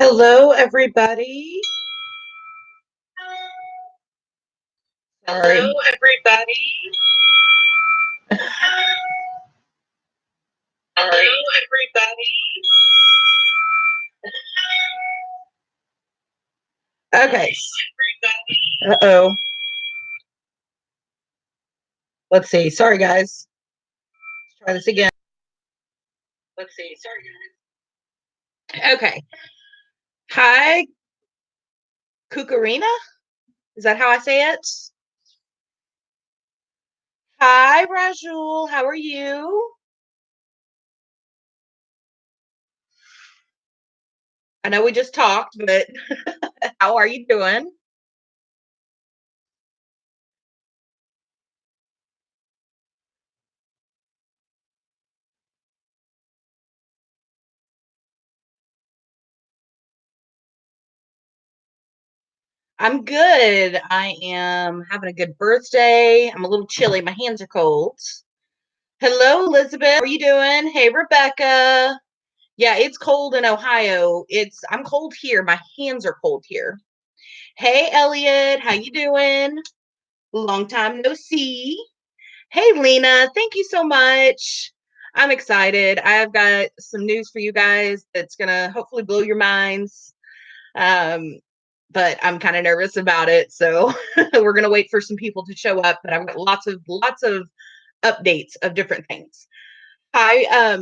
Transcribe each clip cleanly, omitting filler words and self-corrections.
Hello, everybody. Sorry. Hello, everybody. Hello, everybody. Okay. Uh-oh. Let's see. Sorry, guys. Let's try this again. Let's see. Sorry, guys. Okay. Hi, Kukarina. Is that how I say it? Hi, Rajul. How are you? I know we just talked, but how are you doing? I'm good. I am having a good birthday. I'm a little chilly. My hands are cold. Hello, Elizabeth. How are you doing? Hey, Rebecca. Yeah, it's cold in Ohio. I'm cold here. My hands are cold here. Hey, Elliot. How you doing? Long time no see. Hey, Lena. Thank you so much. I'm excited. I've got some news for you guys that's gonna hopefully blow your minds. Um, but I'm kind of nervous about it, so we're gonna wait for some people to show up. But I've got lots of updates of different things. Hi,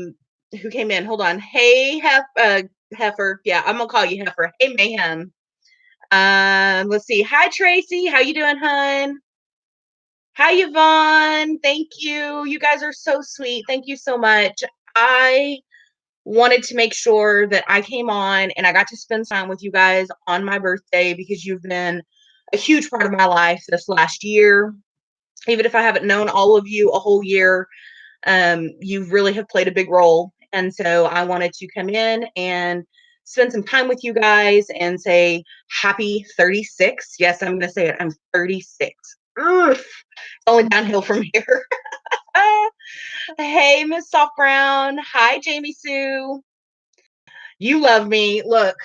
who came in? Hold on. Hey, Heifer. Yeah, I'm gonna call you Heifer. Hey, Mayhem. Let's see. Hi, Tracy. How you doing, hun? Hi, Yvonne. Thank you. You guys are so sweet. Thank you so much. I wanted to make sure that I came on and I got to spend time with you guys on my birthday because you've been a huge part of my life this last year. Even if I haven't known all of you a whole year, you really have played a big role. And so I wanted to come in and spend some time with you guys and say happy 36. Yes, I'm going to say it. I'm 36. It's only downhill from here. Hey, Miss Soft Brown. Hi, Jamie Sue. You love me. Look,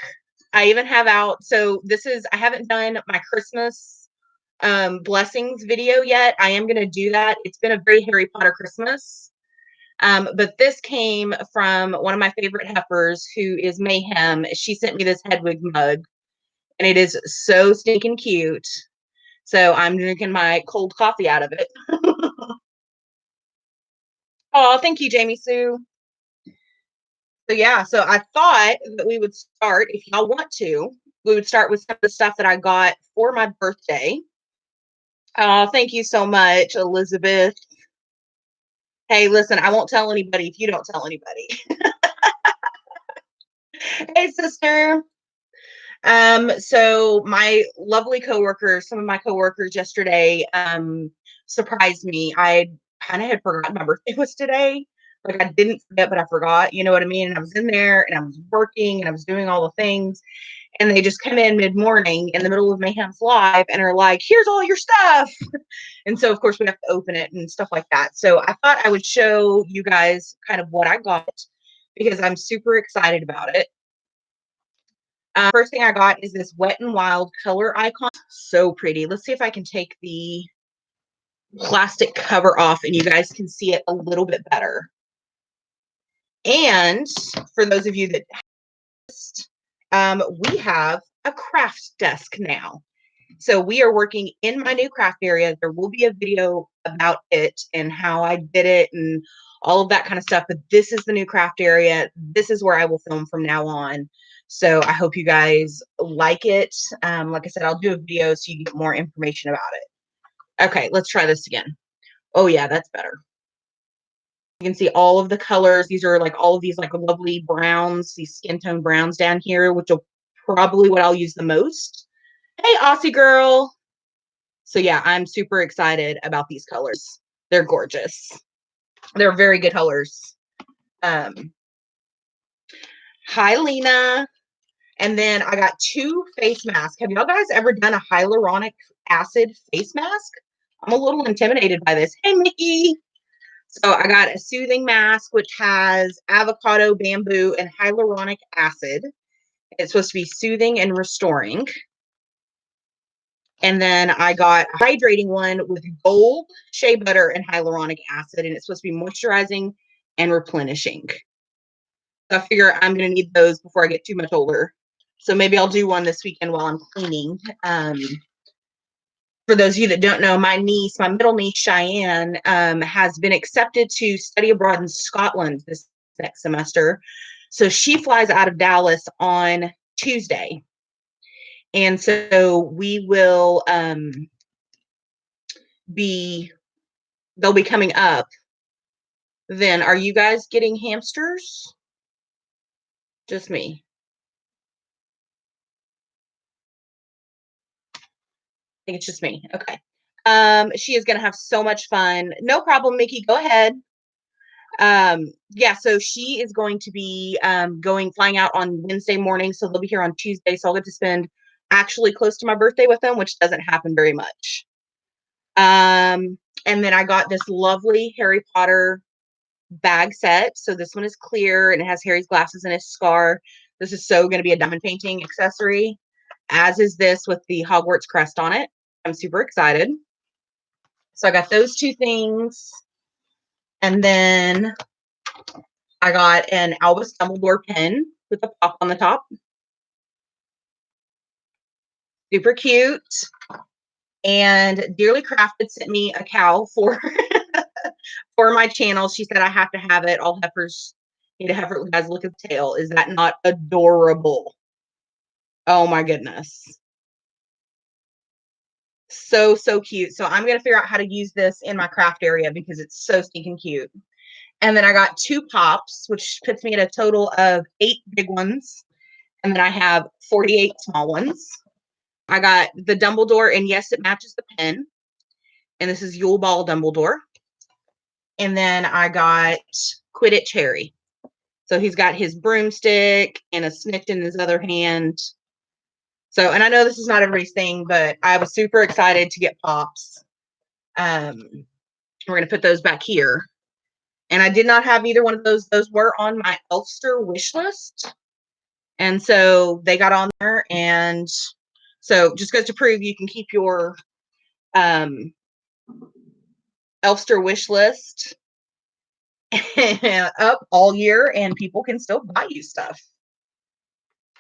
I even have out. So I haven't done my Christmas blessings video yet. I am going to do that. It's been a very Harry Potter Christmas. But this came from one of my favorite heifers, who is Mayhem. She sent me this Hedwig mug, and it is so stinking cute. So I'm drinking my cold coffee out of it. Oh, thank you, Jamie Sue. So yeah, so I thought that we would start, if y'all want to, we would start with some of the stuff that I got for my birthday. Oh, thank you so much, Elizabeth. Hey, listen, I won't tell anybody if you don't tell anybody. Hey, sister. So my lovely coworkers, some of my coworkers yesterday, surprised me. I kind of had forgotten my birthday was today. Like I didn't forget, but I forgot, you know what I mean? And I was in there and I was working and I was doing all the things. And they just come in mid-morning in the middle of Mayhem's live and are like, here's all your stuff. And so of course we have to open it and stuff like that. So I thought I would show you guys kind of what I got because I'm super excited about it. First thing I got is this Wet n Wild color icon. So pretty. Let's see if I can take the plastic cover off and you guys can see it a little bit better. And for those of you that we have a craft desk now. So we are working in my new craft area. There will be a video about it and how I did it and all of that kind of stuff. But this is the new craft area. This is where I will film from now on. So I hope you guys like it. Like I said, I'll do a video so you get more information about it. Okay, let's try this again. Oh yeah, that's better. You can see all of the colors. These are like all of these like lovely browns, these skin tone browns down here, which will probably what I'll use the most. Hey, Aussie girl. So yeah, I'm super excited about these colors. They're gorgeous. They're very good colors. Hi, Lena. And then I got 2 face masks. Have y'all guys ever done a hyaluronic acid face mask? I'm a little intimidated by this. Hey, Mickey. So I got a soothing mask, which has avocado, bamboo, and hyaluronic acid. It's supposed to be soothing and restoring. And then I got a hydrating one with gold, shea butter, and hyaluronic acid, and it's supposed to be moisturizing and replenishing. So I figure I'm going to need those before I get too much older. So maybe I'll do one this weekend while I'm cleaning. For those of you that don't know, my niece, my middle niece, Cheyenne, has been accepted to study abroad in Scotland this next semester. So she flies out of Dallas on Tuesday. And so we will they'll be coming up. Then are you guys getting hamsters? Just me. I think it's just me. Okay. She is going to have so much fun. No problem, Mickey. Go ahead. Yeah, so she is going to be flying out on Wednesday morning. So they'll be here on Tuesday. So I'll get to spend actually close to my birthday with them, which doesn't happen very much. And then I got this lovely Harry Potter bag set. So this one is clear and it has Harry's glasses and his scar. This is so going to be a diamond painting accessory, as is this with the Hogwarts crest on it. I'm super excited. So I got those two things. And then I got an Albus Dumbledore pen with a pop on the top. Super cute. And Dearly Crafted sent me a cow for for my channel. She said I have to have it. All heifers need a heifer. Guys, look at the tail. Is that not adorable? Oh my goodness. So, so cute. So I'm going to figure out how to use this in my craft area because it's so stinking cute. And then I got 2 pops, which puts me at a total of 8 big ones. And then I have 48 small ones. I got the Dumbledore, and yes, it matches the pen. And this is Yule Ball Dumbledore. And then I got Quidditch Harry. So he's got his broomstick and a snitch in his other hand. So, and I know this is not everybody's thing, but I was super excited to get pops. We're going to put those back here. And I did not have either one of those. Those were on my Elfster wish list. And so they got on there. And so just goes to prove you can keep your Elfster wish list up all year and people can still buy you stuff.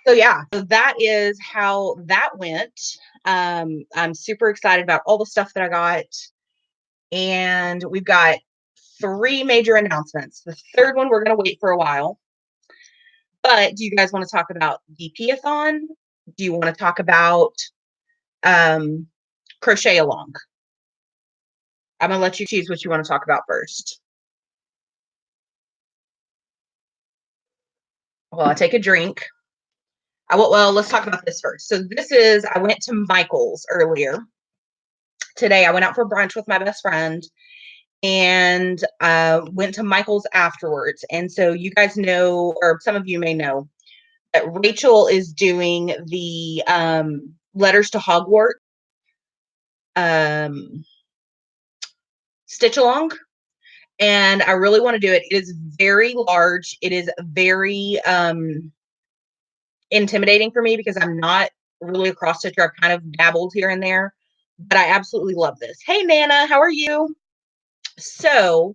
So yeah, so that is how that went. I'm super excited about all the stuff that I got. And we've got 3 major announcements. The third one, we're going to wait for a while. But do you guys want to talk about DP-a-thon? Do you want to talk about Crochet-a-long? I'm going to let you choose what you want to talk about first. Well, I take a drink. Well, let's talk about this first. So this is, I went to Michael's earlier today. I went out for brunch with my best friend and went to Michael's afterwards. And so you guys know, or some of you may know, that Rachel is doing the Letters to Hogwarts stitch along. And I really want to do it. It is very large. It is very intimidating for me because I'm not really a cross stitcher. I've kind of dabbled here and there, but I absolutely love this. Hey, Nana, how are you? So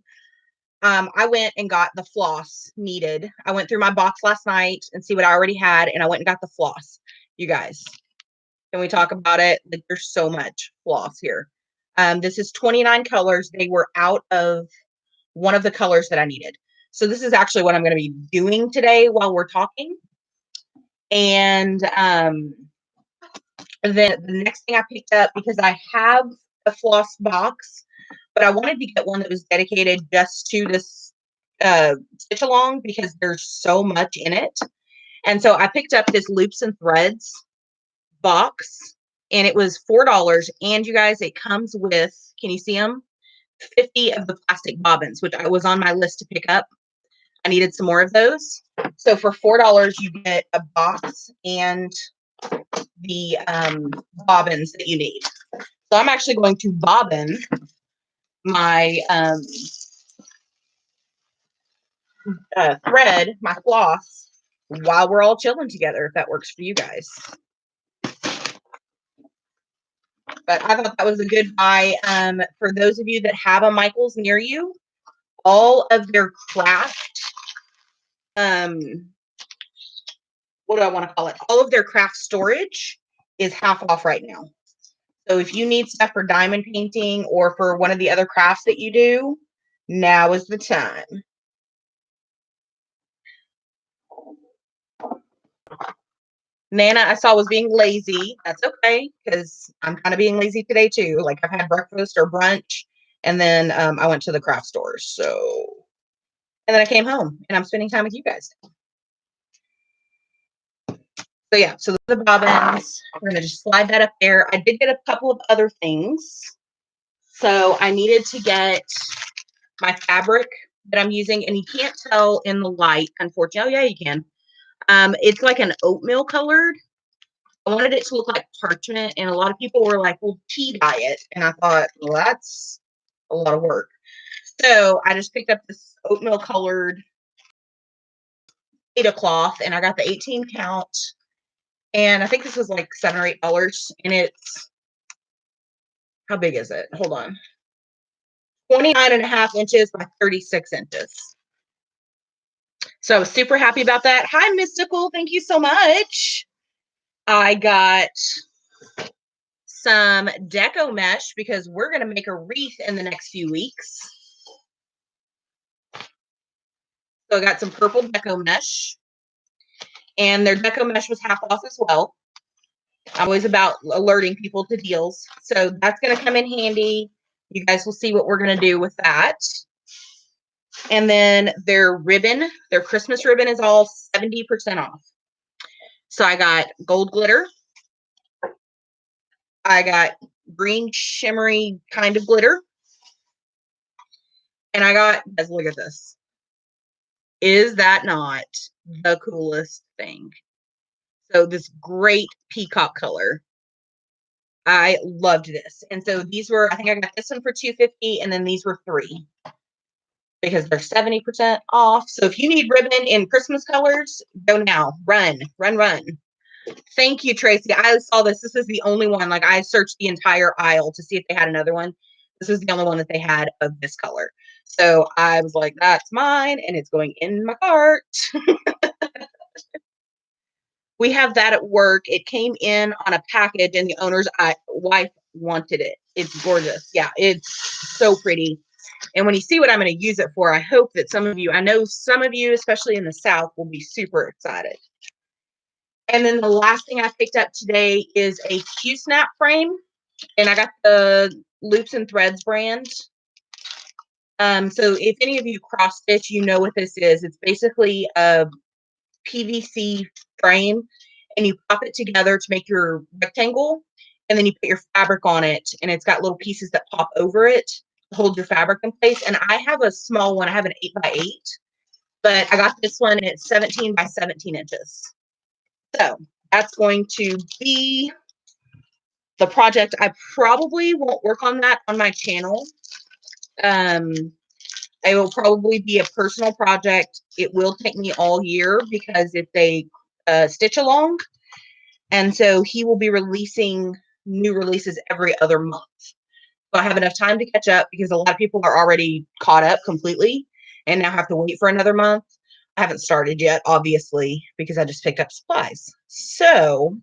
I went and got the floss needed. I went through my box last night and see what I already had, and I went and got the floss. You guys, can we talk about it? Like, there's so much floss here. This is 29 colors. They were out of one of the colors that I needed. So this is actually what I'm going to be doing today while we're talking. And then the next thing I picked up, because I have a floss box, but I wanted to get one that was dedicated just to this stitch along because there's so much in it. And so I picked up this Loops and Threads box, and it was $4. And you guys, it comes with, can you see them? 50 of the plastic bobbins, which I was on my list to pick up. I needed some more of those. So for $4, you get a box and the bobbins that you need. So I'm actually going to bobbin my thread, my floss, while we're all chilling together, if that works for you guys. But I thought that was a good buy. For those of you that have a Michaels near you, all of their craft, what do I want to call it? All of their craft storage is half off right now. So if you need stuff for diamond painting or for one of the other crafts that you do, now is the time. Nana, I saw was being lazy. That's okay, because I'm kind of being lazy today too. Like I've had breakfast or brunch, and then I went to the craft stores. So, and then I came home, and I'm spending time with you guys. So yeah, so the bobbins, we're gonna just slide that up there. I did get a couple of other things. So I needed to get my fabric that I'm using, and you can't tell in the light, unfortunately. Oh yeah, you can. It's like an oatmeal colored. I wanted it to look like parchment, and a lot of people were like, well, tea dye it. And I thought, well, that's a lot of work. So I just picked up this oatmeal colored Ada cloth, and I got the 18 count. And I think this was like $7 or $8. And it's, how big is it? Hold on. 29.5 inches by 36 inches. So I was super happy about that. Hi, Mystical. Thank you so much. I got some deco mesh because we're going to make a wreath in the next few weeks. So I got some purple deco mesh, and their deco mesh was half off as well. I'm always about alerting people to deals. So that's going to come in handy. You guys will see what we're going to do with that. And then their ribbon, their Christmas ribbon is all 70% off. So I got gold glitter. I got green shimmery kind of glitter. And I got, guys, look at this. Is that not the coolest thing? So this great peacock color. I loved this. And so these were, I think I got this one for $2.50, and then these were $3 because they're 70% off. So if you need ribbon in Christmas colors, go now. Run, run, run. Thank you, Tracy. I saw this. This is the only one. Like I searched the entire aisle to see if they had another one. This was the only one that they had of this color. So I was like, that's mine, and it's going in my cart. We have that at work. It came in on a package, and the owner's wife wanted it. It's gorgeous. Yeah, it's so pretty. And when you see what I'm going to use it for, I hope that some of you, I know some of you, especially in the South, will be super excited. And then the last thing I picked up today is a Q-snap frame, and I got the Loops and Threads brand. So if any of you cross stitch, you know what this is. It's basically a PVC frame, and you pop it together to make your rectangle, and then you put your fabric on it, and it's got little pieces that pop over it to hold your fabric in place. And I have a small one. I have an 8x8, but I got this one, and it's 17 by 17 inches. So that's going to be the project. I probably won't work on that on my channel. It will probably be a personal project. It will take me all year because if they stitch along. And so he will be releasing new releases every other month. So I have enough time to catch up because a lot of people are already caught up completely and now have to wait for another month. I haven't started yet, obviously, because I just picked up supplies. So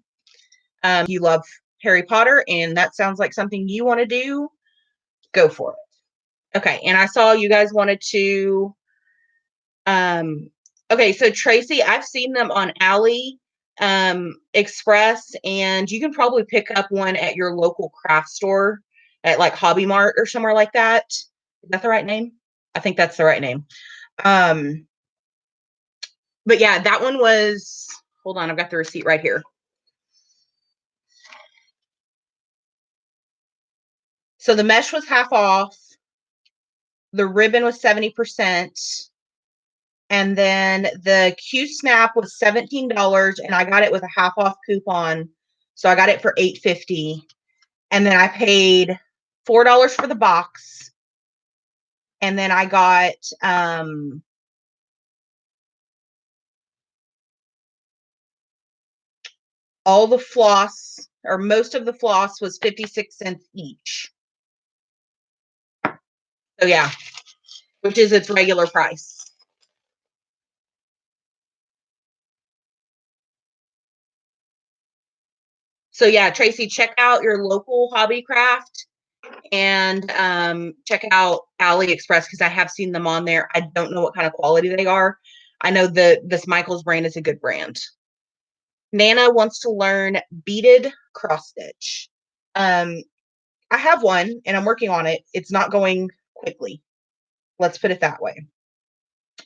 you love Harry Potter and that sounds like something you want to do, go for it. Okay, and I saw you guys wanted to okay, so Tracy, I've seen them on Ali Express, and you can probably pick up one at your local craft store at like Hobby Mart or somewhere like that. Is that the right name? I think that's the right name. But yeah, that one was, hold on, I've got the receipt right here. So the mesh was half off. The ribbon was 70%. And then the Q Snap was $17, and I got it with a half off coupon. So I got it for $8.50. And then I paid $4 for the box. And then I got All the floss, or most of the floss, was 56 cents each. So yeah, which is its regular price. So yeah, Tracy, check out your local Hobbycraft and check out AliExpress because I have seen them on there. I don't know what kind of quality they are. I know this Michaels brand is a good brand. Nana wants to learn beaded cross stitch. I have one and I'm working on it. It's not going quickly. Let's put it that way.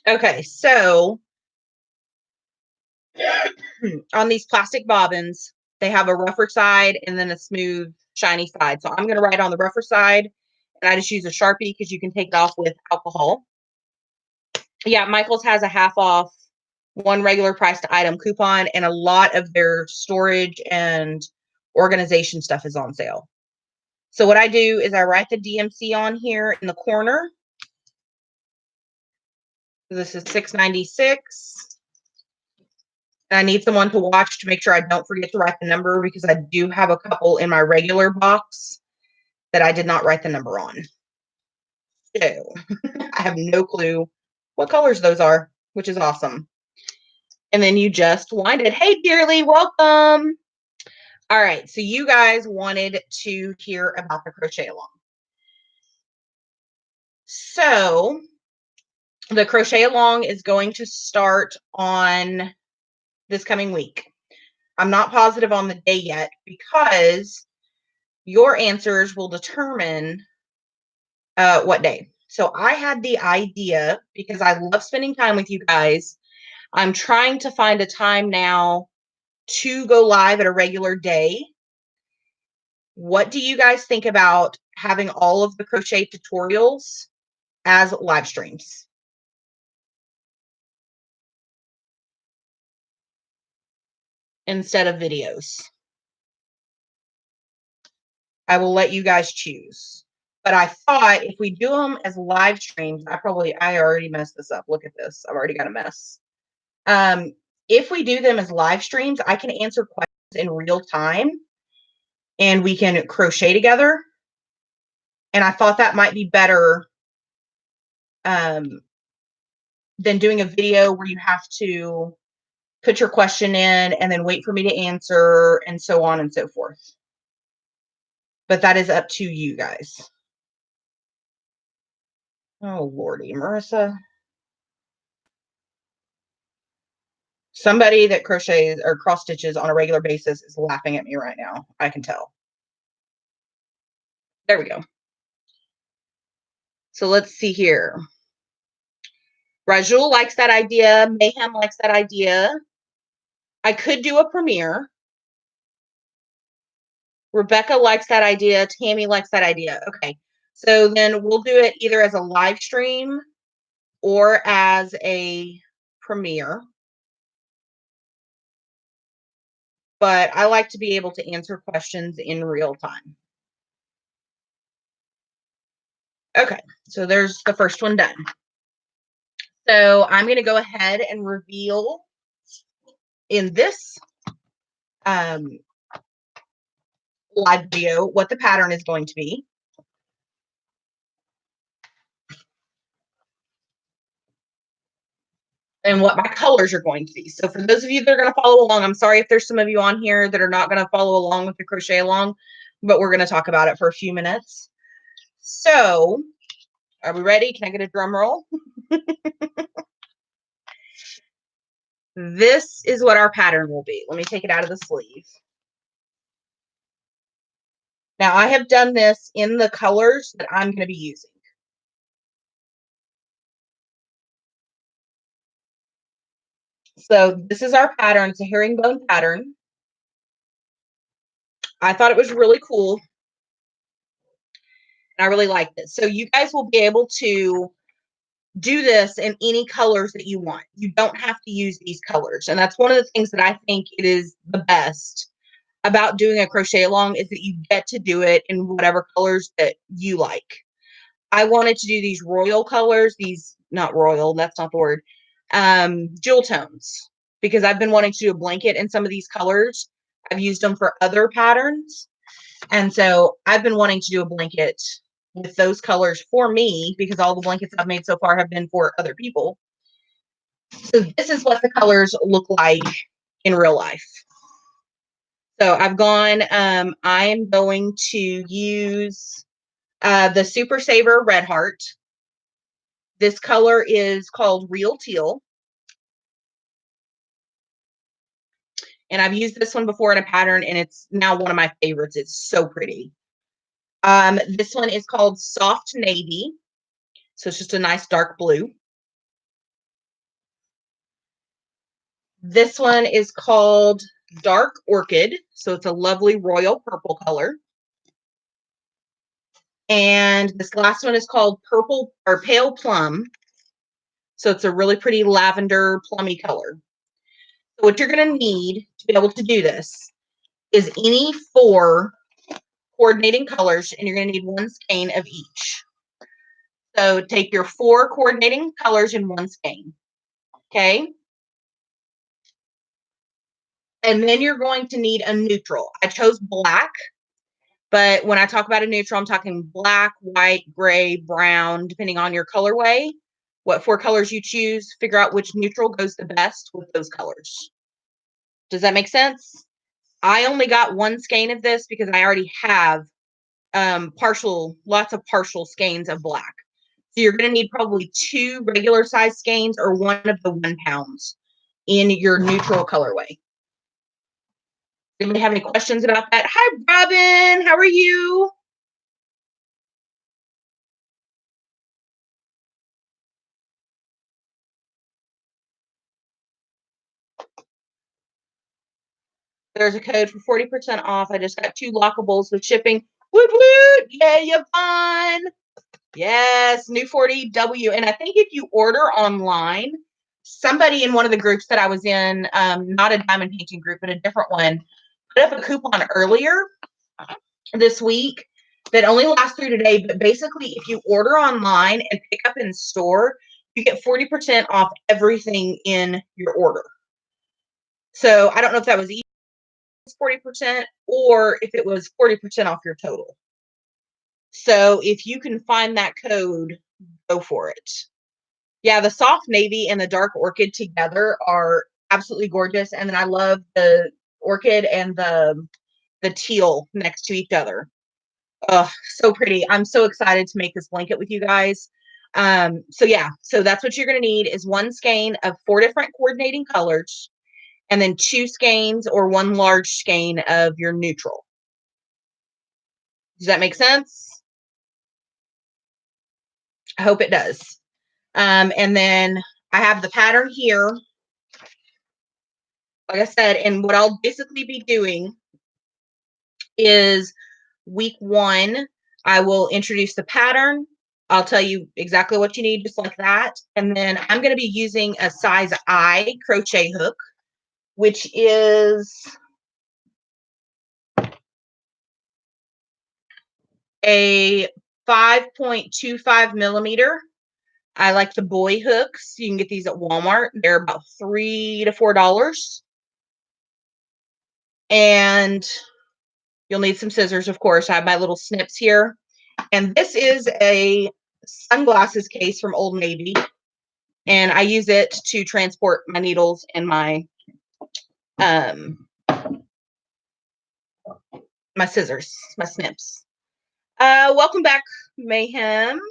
Okay, so on these plastic bobbins, they have a rougher side and then a smooth, shiny side. So I'm going to write on the rougher side, and I just use a Sharpie because you can take it off with alcohol. Yeah, Michaels has a half off, one regular priced item coupon, and a lot of their storage and organization stuff is on sale. So what I do is I write the DMC on here in the corner. This is $6.96. I need someone to watch to make sure I don't forget to write the number because I do have a couple in my regular box that I did not write the number on. So I have no clue what colors those are, which is awesome. And then you just wind it. Hey, dearly, welcome. All right, so you guys wanted to hear about the crochet along. So the crochet along is going to start on this coming week. I'm not positive on the day yet because your answers will determine what day. So I had the idea because I love spending time with you guys. I'm trying to find a time now to go live at a regular day. What do you guys think about having all of the crochet tutorials as live streams? Instead of videos. I will let you guys choose. But I thought if we do them as live streams, I already messed this up. Look at this. I've already got a mess. If we do them as live streams, I can answer questions in real time and we can crochet together. And I thought that might be better than doing a video where you have to put your question in and then wait for me to answer and so on and so forth. But that is up to you guys. Oh, Lordy, Marissa. Somebody that crochets or cross stitches on a regular basis is laughing at me right now. I can tell. There we go. So let's see here. Rajul likes that idea. Mayhem likes that idea. I could do a premiere. Rebecca likes that idea. Tammy likes that idea. Okay. So then we'll do it either as a live stream or as a premiere. But I like to be able to answer questions in real time. Okay. So there's the first one done. So I'm going to go ahead and reveal in this live video what the pattern is going to be. And what my colors are going to be. So for those of you that are going to follow along, I'm sorry if there's some of you on here that are not going to follow along with the crochet along, but we're going to talk about it for a few minutes. So are we ready? Can I get a drum roll? This is what our pattern will be. Let me take it out of the sleeve. Now I have done this in the colors that I'm going to be using. So this is our pattern. It's a herringbone pattern. I thought it was really cool. And I really like this. So you guys will be able to do this in any colors that you want. You don't have to use these colors. And that's one of the things that I think it is the best about doing a crochet along is that you get to do it in whatever colors that you like. I wanted to do these royal colors, these, not royal, that's not the word, jewel tones, because I've been wanting to do a blanket in some of these colors. I've used them for other patterns. And so I've been wanting to do a blanket with those colors for me because all the blankets I've made so far have been for other people. So this is what the colors look like in real life. So I've gone, I'm going to use the Super Saver Red Heart. This color is called Real Teal. And I've used this one before in a pattern, and it's now one of my favorites. It's so pretty. This one is called Soft Navy. So it's just a nice dark blue. This one is called Dark Orchid. So it's a lovely royal purple color. And this last one is called Purple or Pale Plum. So it's a really pretty lavender plummy color. So what you're going to need to be able to do this is any 4 coordinating colors, and you're going to need 1 skein of each. So take your 4 coordinating colors in 1 skein. Okay. And then you're going to need a neutral. I chose black, but when I talk about a neutral, I'm talking black, white, gray, brown, depending on your colorway. What 4 colors you choose, figure out which neutral goes the best with those colors. Does that make sense? I only got 1 skein of this because I already have lots of partial skeins of black. So you're going to need probably 2 regular size skeins or 1 of the 1 pounds in your neutral colorway. Anybody have any questions about that? Hi, Robin. How are you? There's a code for 40% off. I just got 2 lockables with shipping. Woot woot! Yeah, Yvonne. Yes, new 40W. And I think if you order online, somebody in one of the groups that I was in, not a diamond painting group, but a different one, put up a coupon earlier this week that only lasts through today. But basically, if you order online and pick up in store, you get 40% off everything in your order. So I don't know if that was 40% or if it was 40% off your total. So if you can find that code, go for it. Yeah, the soft navy and the dark orchid together are absolutely gorgeous. And then I love the orchid and the teal next to each other. Oh, so pretty. I'm so excited to make this blanket with you guys. So yeah, so that's what you're going to need is 1 skein of 4 different coordinating colors, and then 2 skeins or 1 large skein of your neutral. Does that make sense? I hope it does. And then I have the pattern here. Like I said, and what I'll basically be doing is week 1, I will introduce the pattern. I'll tell you exactly what you need, just like that. And then I'm going to be using a size I crochet hook, which is a 5.25 millimeter. I like the boy hooks. You can get these at Walmart. They're about $3 to $4. And you'll need some scissors, of course. I have my little snips here. And this is a sunglasses case from Old Navy. And I use it to transport my needles and my scissors, my snips. Welcome back, Mayhem.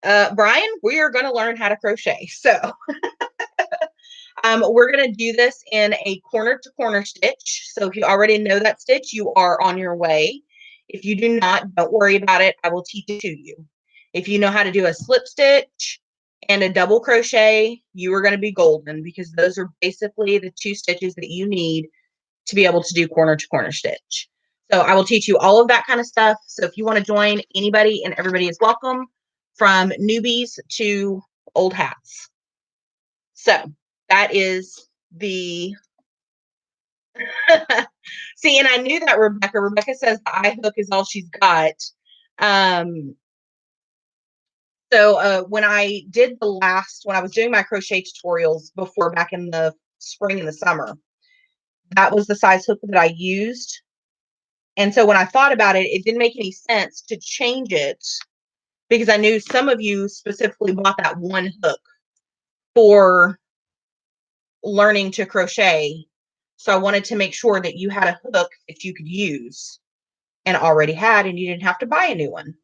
Brian, we are going to learn how to crochet. So we're going to do this in a corner to corner stitch. So if you already know that stitch, you are on your way. If you do not, don't worry about it. I will teach it to you. If you know how to do a slip stitch and a double crochet, you are going to be golden, because those are basically the 2 stitches that you need to be able to do corner to corner stitch. So I will teach you all of that kind of stuff. So if you want to join, anybody and everybody is welcome, from newbies to old hats. So that is the see, and I knew that Rebecca says the eye hook is all she's got. So when I was doing my crochet tutorials before, back in the spring and the summer, that was the size hook that I used. And so when I thought about it, it didn't make any sense to change it because I knew some of you specifically bought that one hook for learning to crochet. So I wanted to make sure that you had a hook that you could use and already had, and you didn't have to buy a new one.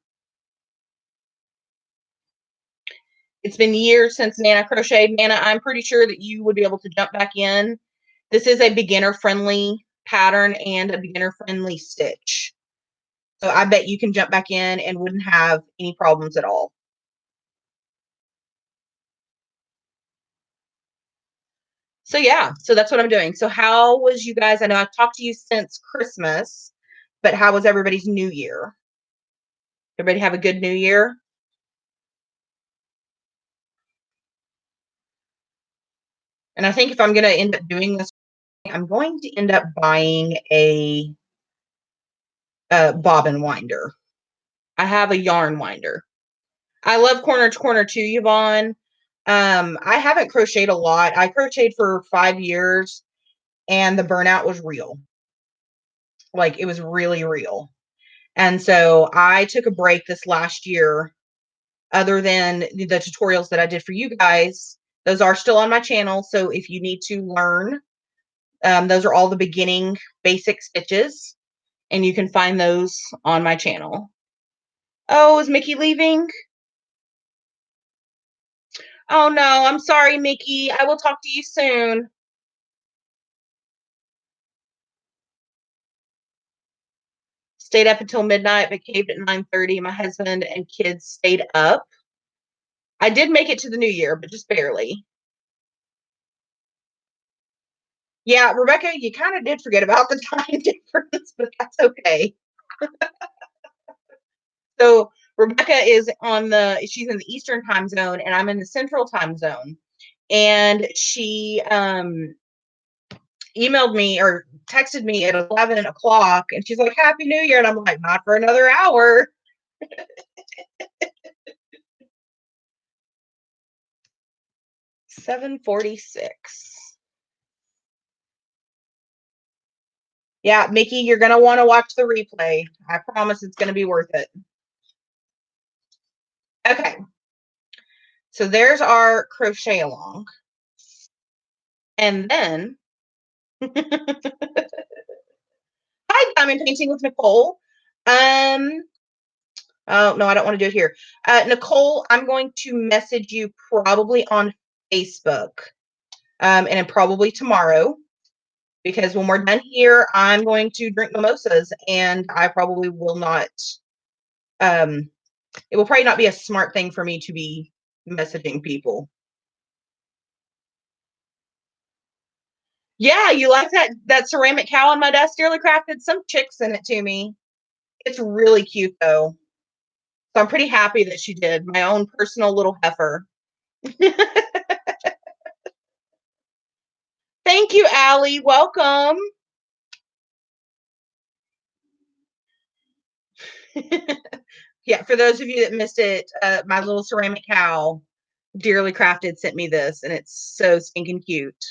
It's been years since Nana crocheted. Nana, I'm pretty sure that you would be able to jump back in. This is a beginner-friendly pattern and a beginner-friendly stitch. So I bet you can jump back in and wouldn't have any problems at all. So yeah, so that's what I'm doing. So how was you guys? I know I've talked to you since Christmas, but how was everybody's New Year? Everybody have a good New Year? And I think if I'm going to end up doing this, I'm going to end up buying a bobbin winder. I have a yarn winder. I love corner to corner too, Yvonne. I haven't crocheted a lot. I crocheted for 5 years and the burnout was real. Like it was really real. And so I took a break this last year. Other than the tutorials that I did for you guys, those are still on my channel. So if you need to learn, those are all the beginning basic stitches, and you can find those on my channel. Oh, is Mickey leaving? Oh no, I'm sorry, Mickey. I will talk to you soon. Stayed up until midnight, but caved at 9:30. My husband and kids stayed up. I did make it to the new year, but just barely. Yeah, Rebecca, you kind of did forget about the time difference, but that's okay. So Rebecca is she's in the Eastern time zone and I'm in the Central time zone. And she emailed me or texted me at 11 o'clock and she's like, Happy New Year. And I'm like, not for another hour. 7:46. Yeah, Mickey, you're going to want to watch the replay. I promise it's going to be worth it. Okay. So there's our crochet along. And then, hi, diamond painting with Nicole. Oh, no, I don't want to do it here. Nicole, I'm going to message you probably on Facebook. And probably tomorrow. Because when we're done here, I'm going to drink mimosas. And I probably will not. It will probably not be a smart thing for me to be messaging people. Yeah, you like that ceramic cow on my desk, Dearly Crafted? Some chick sent it to me. It's really cute, though. So I'm pretty happy that she did. My own personal little heifer. Thank you, Allie. Welcome. Yeah, for those of you that missed it, my little ceramic cow, Dearly Crafted, sent me this, and it's so stinking cute.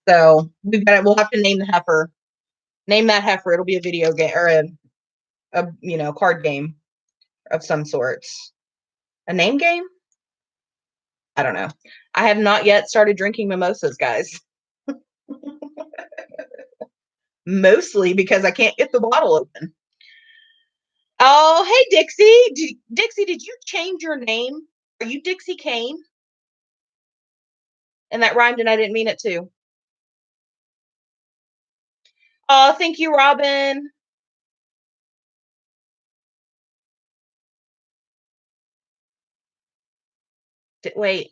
So we'll have to name the heifer. Name that heifer. It'll be a video game or a card game of some sorts. A name game? I don't know. I have not yet started drinking mimosas, guys. Mostly because I can't get the bottle open. Oh, hey, Dixie. Dixie, did you change your name? Are you Dixie Kane? And that rhymed and I didn't mean it to. Oh, thank you, Robin. Wait.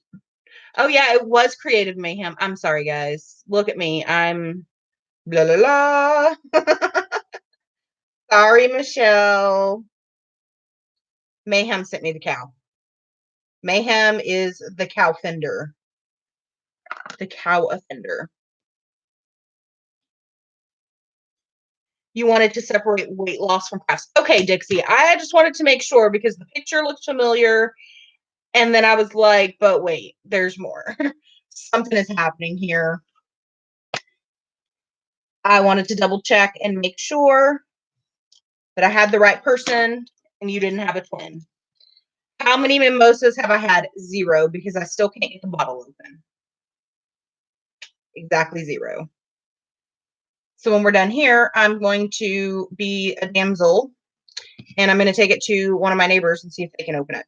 Oh, yeah, it was Creative Mayhem. I'm sorry, guys. Look at me. I'm blah, blah, blah. Sorry, Michelle. Mayhem sent me the cow. Mayhem is the cow fender. The cow offender. You wanted to separate weight loss from crafts. Okay, Dixie. I just wanted to make sure because the picture looks familiar. And then I was like, but wait, there's more. Something is happening here. I wanted to double check and make sure that I had the right person and you didn't have a twin. How many mimosas have I had? 0, because I still can't get the bottle open. Exactly 0. So when we're done here, I'm going to be a damsel and I'm going to take it to one of my neighbors and see if they can open it.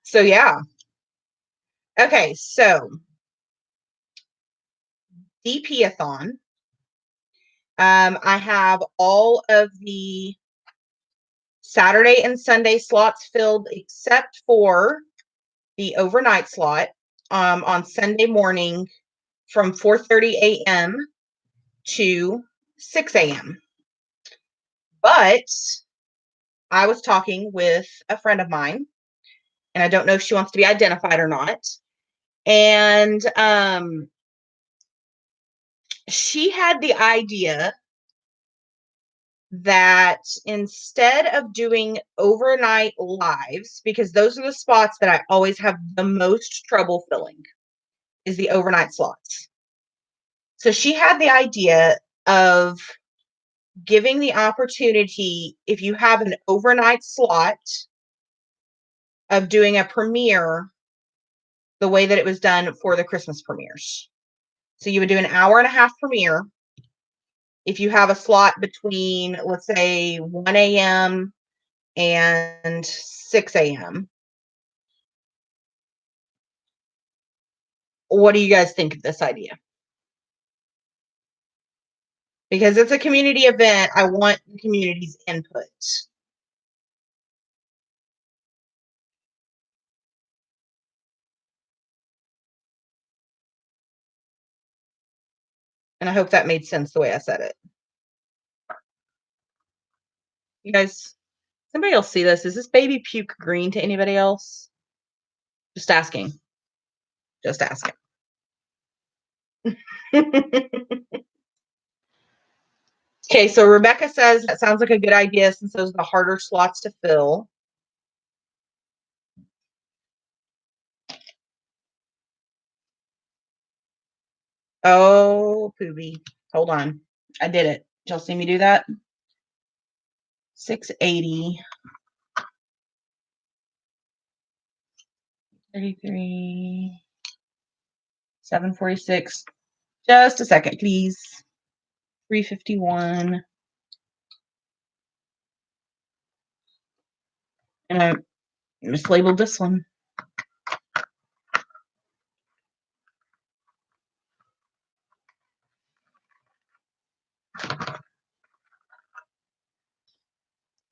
So yeah. Okay, so DP-a-thon. I have all of the Saturday and Sunday slots filled except for the overnight slot on Sunday morning from 4:30 a.m. to 6 a.m. But I was talking with a friend of mine, and I don't know if she wants to be identified or not. And she had the idea that instead of doing overnight lives, because those are the spots that I always have the most trouble filling, is the overnight slots. So she had the idea of giving the opportunity, if you have an overnight slot, of doing a premiere the way that it was done for the Christmas premieres. So you would do an hour and a half premiere. If you have a slot between, let's say, 1 a.m. and 6 a.m., what do you guys think of this idea? Because it's a community event, I want the community's input. And I hope that made sense the way I said it. You guys, somebody else see this? Is this baby puke green to anybody else? Just asking. Just asking. Okay, so Rebecca says that sounds like a good idea since those are the harder slots to fill. Oh, Poobie. Hold on. I did it. Did y'all see me do that? 680. 33. 746. Just a second, please. 351. And I mislabeled this one.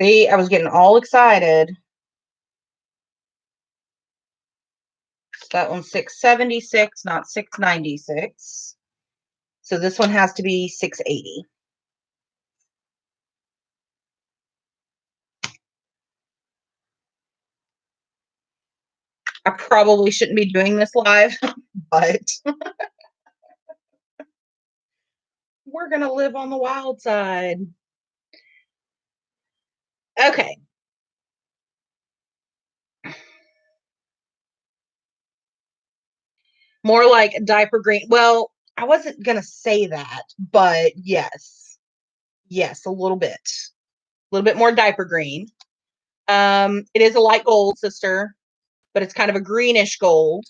See, I was getting all excited. So that one's 676, not 696. So this one has to be 680. I probably shouldn't be doing this live, but we're going to live on the wild side. Okay. More like diaper green. Well, I wasn't going to say that, but yes. Yes, a little bit. A little bit more diaper green. It is a light gold, sister, but it's kind of a greenish gold.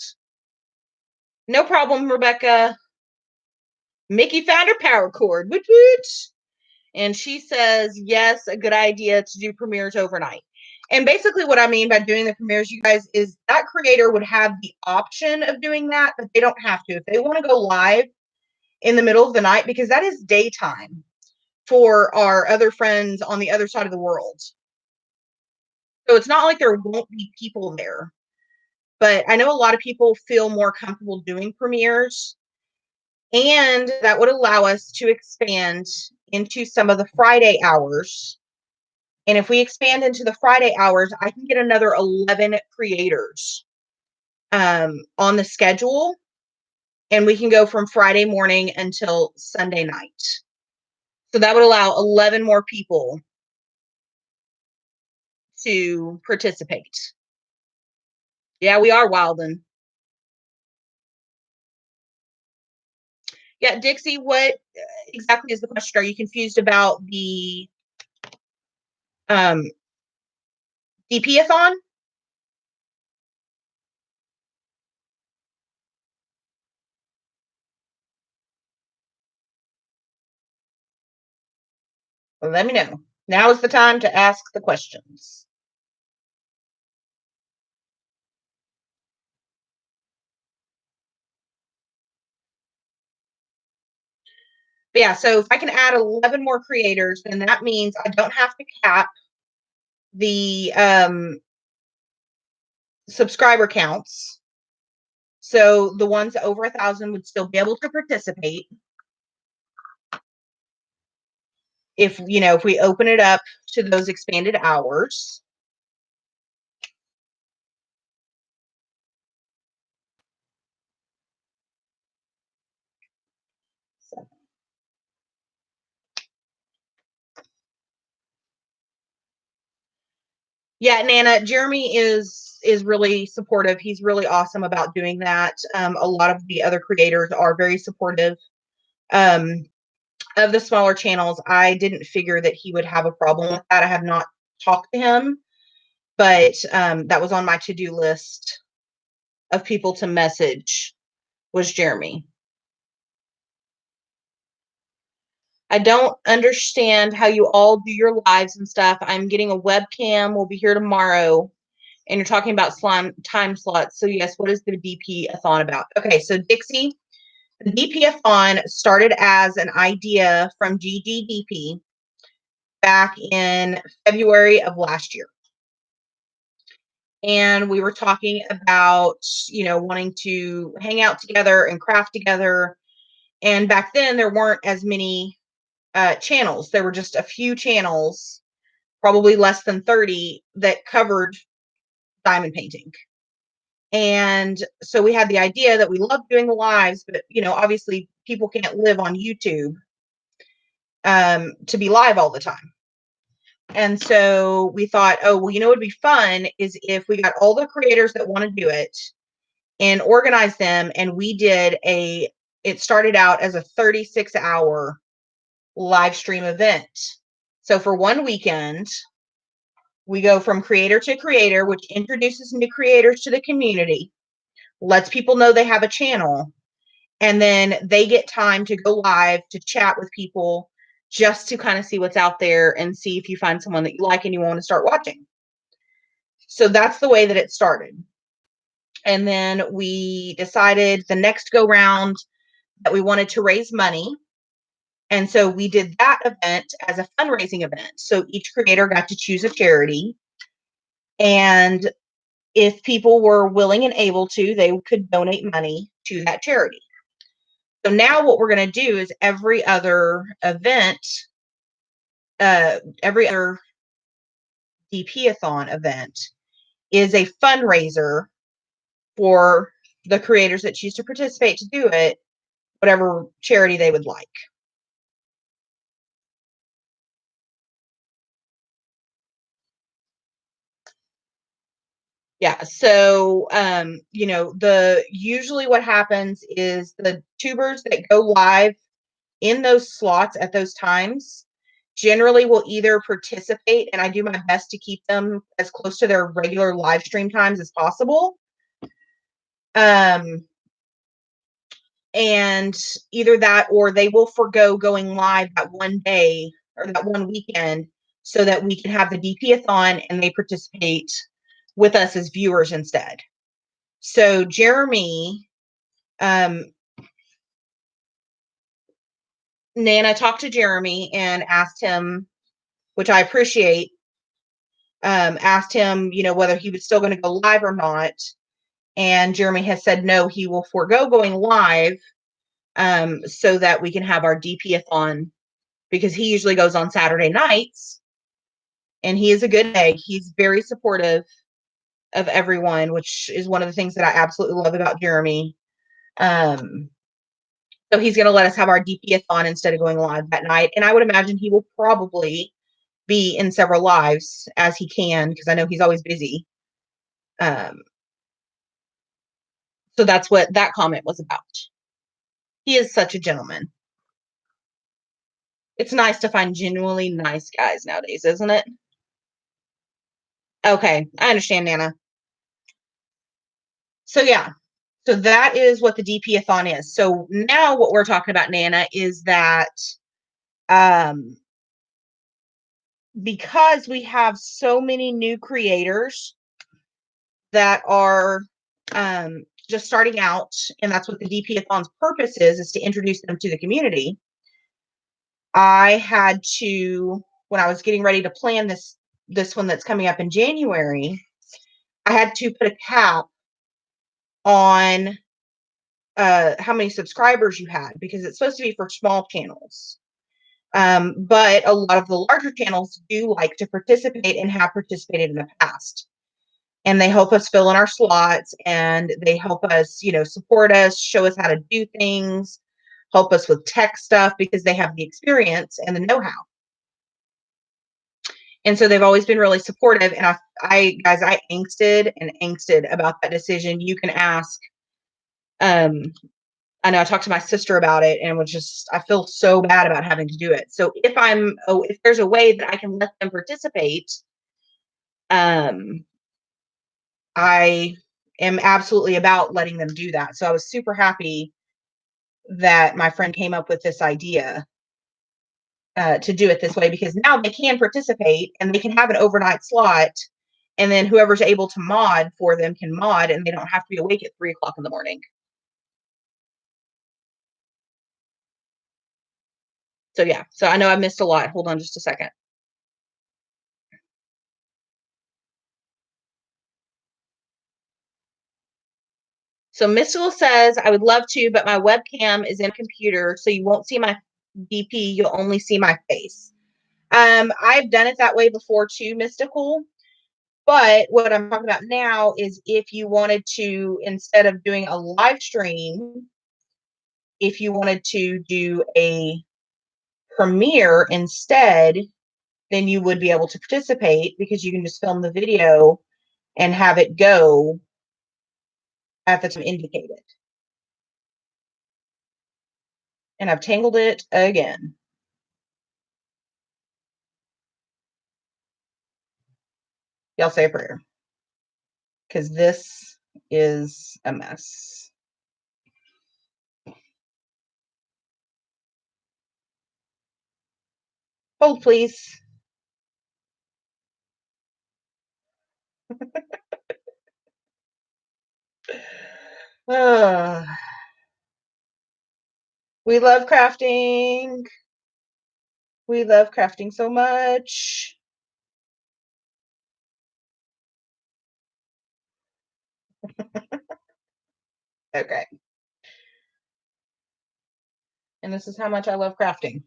No problem, Rebecca. Mickey found her power cord. Woot woot. And she says, yes, a good idea to do premieres overnight. And basically what I mean by doing the premieres, you guys, is that creator would have the option of doing that, but they don't have to. If they want to go live in the middle of the night, because that is daytime for our other friends on the other side of the world. So it's not like there won't be people there. But I know a lot of people feel more comfortable doing premieres, and that would allow us to expand into some of the Friday hours. And if we expand into the Friday hours, I can get another 11 creators on the schedule, and we can go from Friday morning until Sunday night. So that would allow 11 more people to participate. Yeah, we are wildin'. Yeah, Dixie, what exactly is the question? Are you confused about the um, DP-a-thon? Well, let me know. Now is the time to ask the questions. But yeah, so if I can add 11 more creators, then that means I don't have to cap the subscriber counts. So the ones over 1,000 would still be able to participate. If we open it up to those expanded hours. So. Yeah, Nana, Jeremy is really supportive. He's really awesome about doing that. A lot of the other creators are very supportive of the smaller channels. I didn't figure that he would have a problem with that. I have not talked to him, but that was on my to-do list of people to message was Jeremy. I don't understand how you all do your lives and stuff. I'm getting a webcam. We'll be here tomorrow. And you're talking about time slots. So yes, what is the DP-a-thon about? Okay, so Dixie, the DP-a-thon started as an idea from GGDP back in February of last year. And we were talking about, wanting to hang out together and craft together. And back then there weren't as many channels. There were just a few channels, probably less than 30, that covered diamond painting. And so we had the idea that we love doing the lives, but obviously people can't live on YouTube to be live all the time. And so we thought, oh, well, it'd be fun is if we got all the creators that want to do it and organize them. And we did it started out as a 36-hour live stream event. So for one weekend, we go from creator to creator, which introduces new creators to the community, lets people know they have a channel, and then they get time to go live to chat with people just to kind of see what's out there and see if you find someone that you like and you want to start watching. So that's the way that it started. And then we decided the next go round that we wanted to raise money. And so we did that event as a fundraising event. So each creator got to choose a charity. And if people were willing and able to, they could donate money to that charity. So now what we're going to do is every other event, every other DP-a-thon event is a fundraiser for the creators that choose to participate to do it, whatever charity they would like. Yeah, so usually what happens is the tubers that go live in those slots at those times generally will either participate, and I do my best to keep them as close to their regular live stream times as possible. And either that or they will forego going live that one day or that one weekend so that we can have the DP-a-thon and they participate with us as viewers instead. So Jeremy, Nana talked to Jeremy and asked him, which I appreciate, asked him, whether he was still going to go live or not. And Jeremy has said, no, he will forego going live so that we can have our DP-a-thon, because he usually goes on Saturday nights and he is a good egg. He's very supportive of everyone, which is one of the things that I absolutely love about Jeremy. So he's going to let us have our DP-a-thon instead of going live that night. And I would imagine he will probably be in several lives as he can, because I know he's always busy. So that's what that comment was about. He is such a gentleman. It's nice to find genuinely nice guys nowadays, isn't it? Okay, I understand, Nana. So yeah, so that is what the DP-a-thon is. So now what we're talking about, Nana, is that because we have so many new creators that are just starting out, and that's what the DP-a-thon's purpose is to introduce them to the community. I had to, when I was getting ready to plan this one that's coming up in January, I had to put a cap on how many subscribers you had, because it's supposed to be for small channels. But a lot of the larger channels do like to participate and have participated in the past. And they help us fill in our slots, and they help us, support us, show us how to do things, help us with tech stuff, because they have the experience and the know-how. And so they've always been really supportive. And I angsted about that decision. You can ask, I know I talked to my sister about it, and I feel so bad about having to do it. So if there's a way that I can let them participate, I am absolutely about letting them do that. So I was super happy that my friend came up with this idea to do it this way, because now they can participate and they can have an overnight slot, and then whoever's able to mod for them can mod, and they don't have to be awake at 3:00 in the morning. So yeah, so I know I missed a lot. Hold on just a second. So Mystical says, I would love to, but my webcam is in a computer, so you won't see my DP, you'll only see my face. I've done it that way before too, Mystical. But what I'm talking about now is if you wanted to, instead of doing a live stream, if you wanted to do a premiere instead, then you would be able to participate, because you can just film the video and have it go at the time indicated. And I've tangled it again. Y'all say a prayer, because this is a mess. Hold, please. We love crafting. We love crafting so much. Okay. And this is how much I love crafting.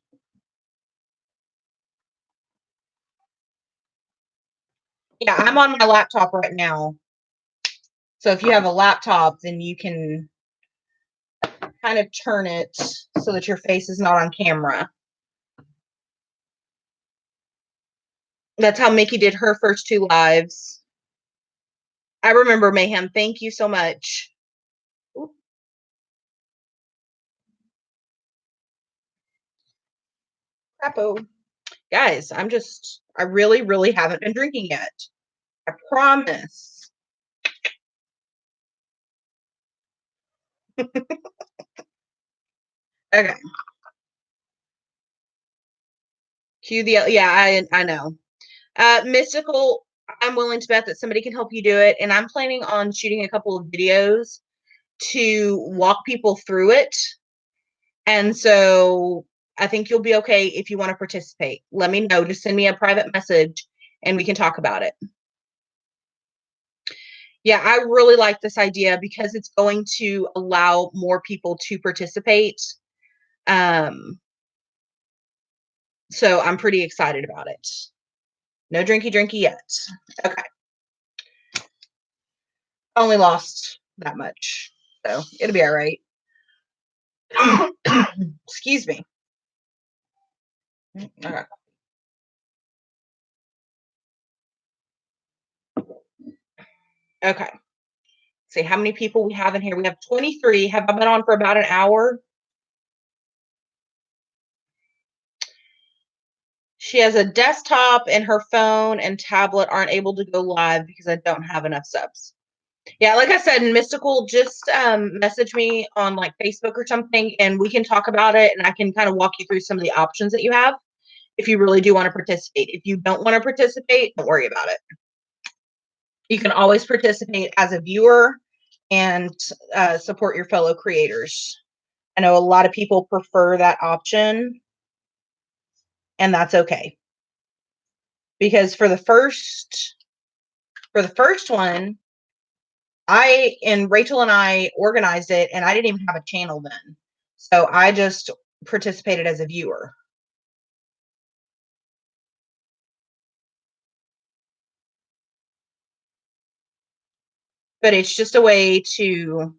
Yeah, I'm on my laptop right now. So if you have a laptop, then you can kind of turn it so that your face is not on camera. That's how Mickey did her first 2 lives. I remember, Mayhem. Thank you so much. Crapo. Guys, I really, really haven't been drinking yet. I promise. Okay. Cue the, yeah, I know. Mystical, I'm willing to bet that somebody can help you do it. And I'm planning on shooting a couple of videos to walk people through it. And so I think you'll be okay if you want to participate. Let me know. Just send me a private message and we can talk about it. Yeah, I really like this idea because it's going to allow more people to participate. So I'm pretty excited about it. No drinky yet. Okay. Only lost that much, so it'll be all right. Excuse me. Okay. Okay. See how many people we have in here. We have 23. Have I been on for about an hour? She has a desktop and her phone and tablet aren't able to go live because I don't have enough subs. Yeah, like I said, Mystical, just message me on like Facebook or something and we can talk about it and I can kind of walk you through some of the options that you have if you really do want to participate. If you don't want to participate, don't worry about it. You can always participate as a viewer and support your fellow creators. I know a lot of people prefer that option, and that's okay. Because for the first one, Rachel and I organized it, and I didn't even have a channel then. So I just participated as a viewer. But it's just a way to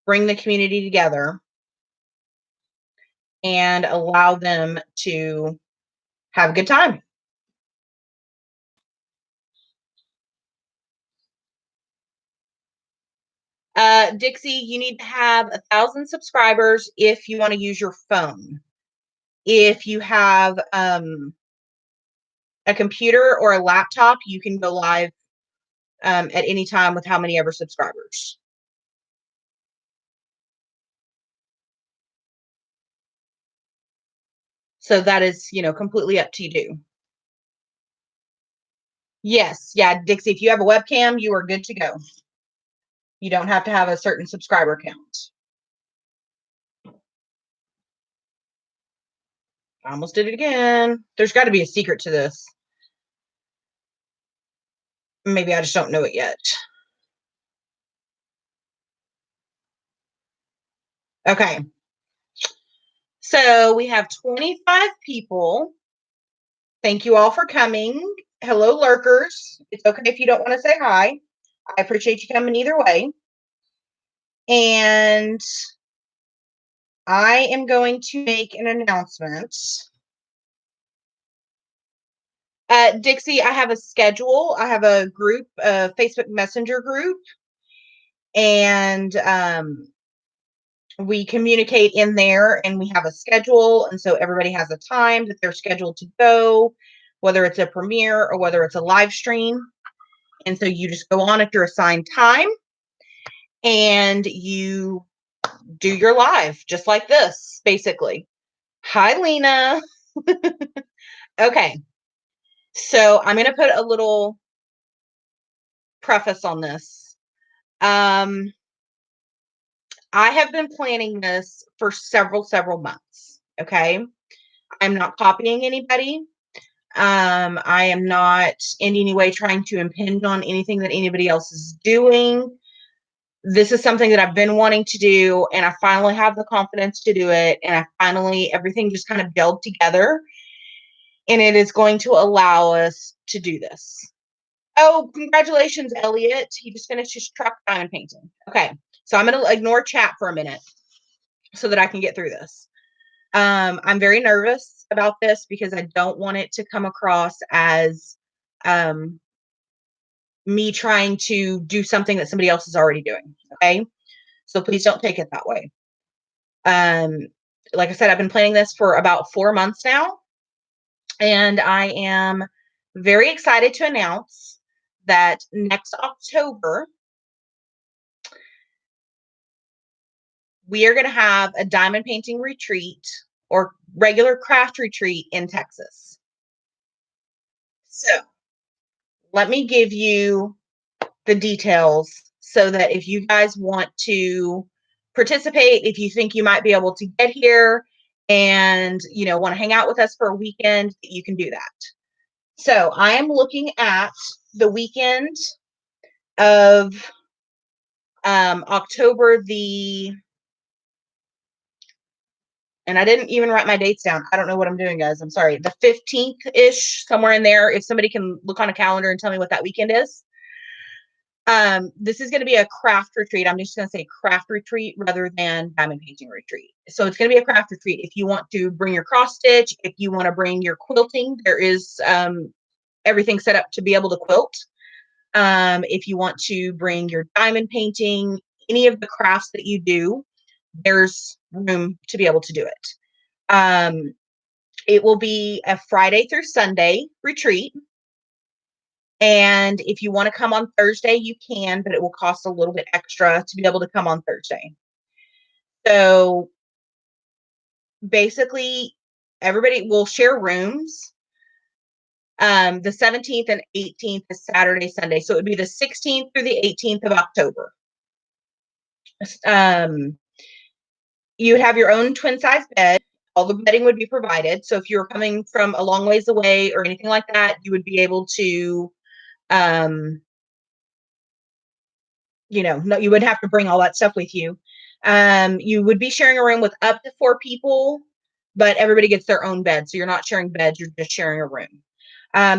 bring the community together and allow them to have a good time. Dixie, you need to have 1,000 subscribers if you want to use your phone. If you have a computer or a laptop, you can go live at any time with how many ever subscribers. So that is, completely up to you. Yes. Yeah, Dixie, if you have a webcam, you are good to go. You don't have to have a certain subscriber count. I almost did it again. There's got to be a secret to this. Maybe I just don't know it yet. Okay. So we have 25 people. Thank you all for coming. Hello, lurkers. It's okay if you don't want to say hi. I appreciate you coming either way. And I am going to make an announcement. Dixie, I have a schedule. I have a group, a Facebook Messenger group, and we communicate in there and we have a schedule. And so everybody has a time that they're scheduled to go, whether it's a premiere or whether it's a live stream. And so you just go on at your assigned time and you do your live just like this, basically. Hi, Lena. Okay. So I'm going to put a little preface on this. I have been planning this for several months. Okay. I'm not copying anybody. I am not in any way trying to impinge on anything that anybody else is doing. This is something that I've been wanting to do, and I finally have the confidence to do it. And everything just kind of gelled together, and it is going to allow us to do this. Oh, congratulations, Elliot. He just finished his truck diamond painting. Okay. So I'm going to ignore chat for a minute so that I can get through this. I'm very nervous about this because I don't want it to come across as me trying to do something that somebody else is already doing. Okay. So please don't take it that way. Like I said, I've been planning this for about 4 months now, and I am very excited to announce that next October, we are going to have a diamond painting retreat or regular craft retreat in Texas. So let me give you the details so that if you guys want to participate, if you think you might be able to get here and, want to hang out with us for a weekend, you can do that. So I am looking at the weekend of October and I didn't even write my dates down. I don't know what I'm doing, guys. I'm sorry. The 15th-ish, somewhere in there. If somebody can look on a calendar and tell me what that weekend is. This is going to be a craft retreat. I'm just going to say craft retreat rather than diamond painting retreat. So it's going to be a craft retreat. If you want to bring your cross stitch, if you want to bring your quilting, there is everything set up to be able to quilt. If you want to bring your diamond painting, any of the crafts that you do, there's room to be able to do it. It will be a Friday through Sunday retreat. And if you want to come on Thursday, you can, but it will cost a little bit extra to be able to come on Thursday. So basically, everybody will share rooms. The 17th and 18th is Saturday, Sunday. So it would be the 16th through the 18th of October. You would have your own twin size bed. All the bedding would be provided. So if you're coming from a long ways away or anything like that, you would be able to, no, you wouldn't have to bring all that stuff with you. You would be sharing a room with up to 4 people, but everybody gets their own bed. So you're not sharing beds, you're just sharing a room.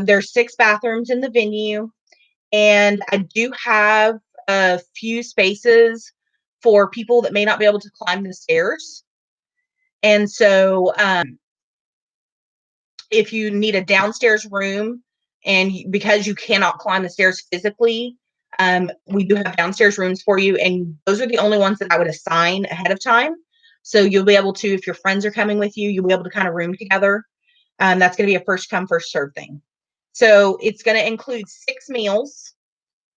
There's 6 bathrooms in the venue, and I do have a few spaces for people that may not be able to climb the stairs. And so if you need a downstairs room and because you cannot climb the stairs physically, we do have downstairs rooms for you. And those are the only ones that I would assign ahead of time. So you'll be able to, if your friends are coming with you, you'll be able to kind of room together. That's going to be a first come, first serve thing. So it's going to include 6 meals,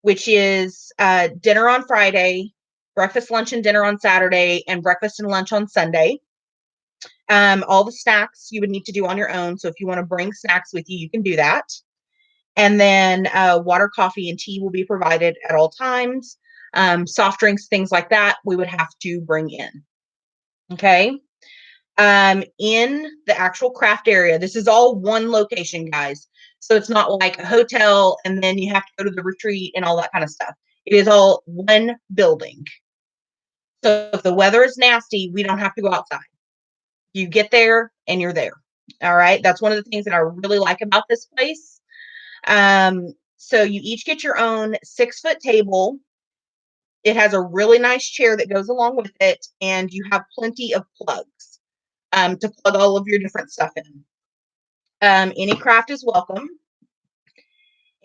which is dinner on Friday, breakfast, lunch, and dinner on Saturday, and breakfast and lunch on Sunday. All the snacks you would need to do on your own. So if you want to bring snacks with you, you can do that. And then water, coffee, and tea will be provided at all times. Soft drinks, things like that, we would have to bring in. Okay. In the actual craft area, this is all one location, guys. So it's not like a hotel and then you have to go to the retreat and all that kind of stuff. It is all one building. So if the weather is nasty, we don't have to go outside. You get there and you're there. All right. That's one of the things that I really like about this place. So you each get your own 6-foot table. It has a really nice chair that goes along with it, and you have plenty of plugs to plug all of your different stuff in. Any craft is welcome.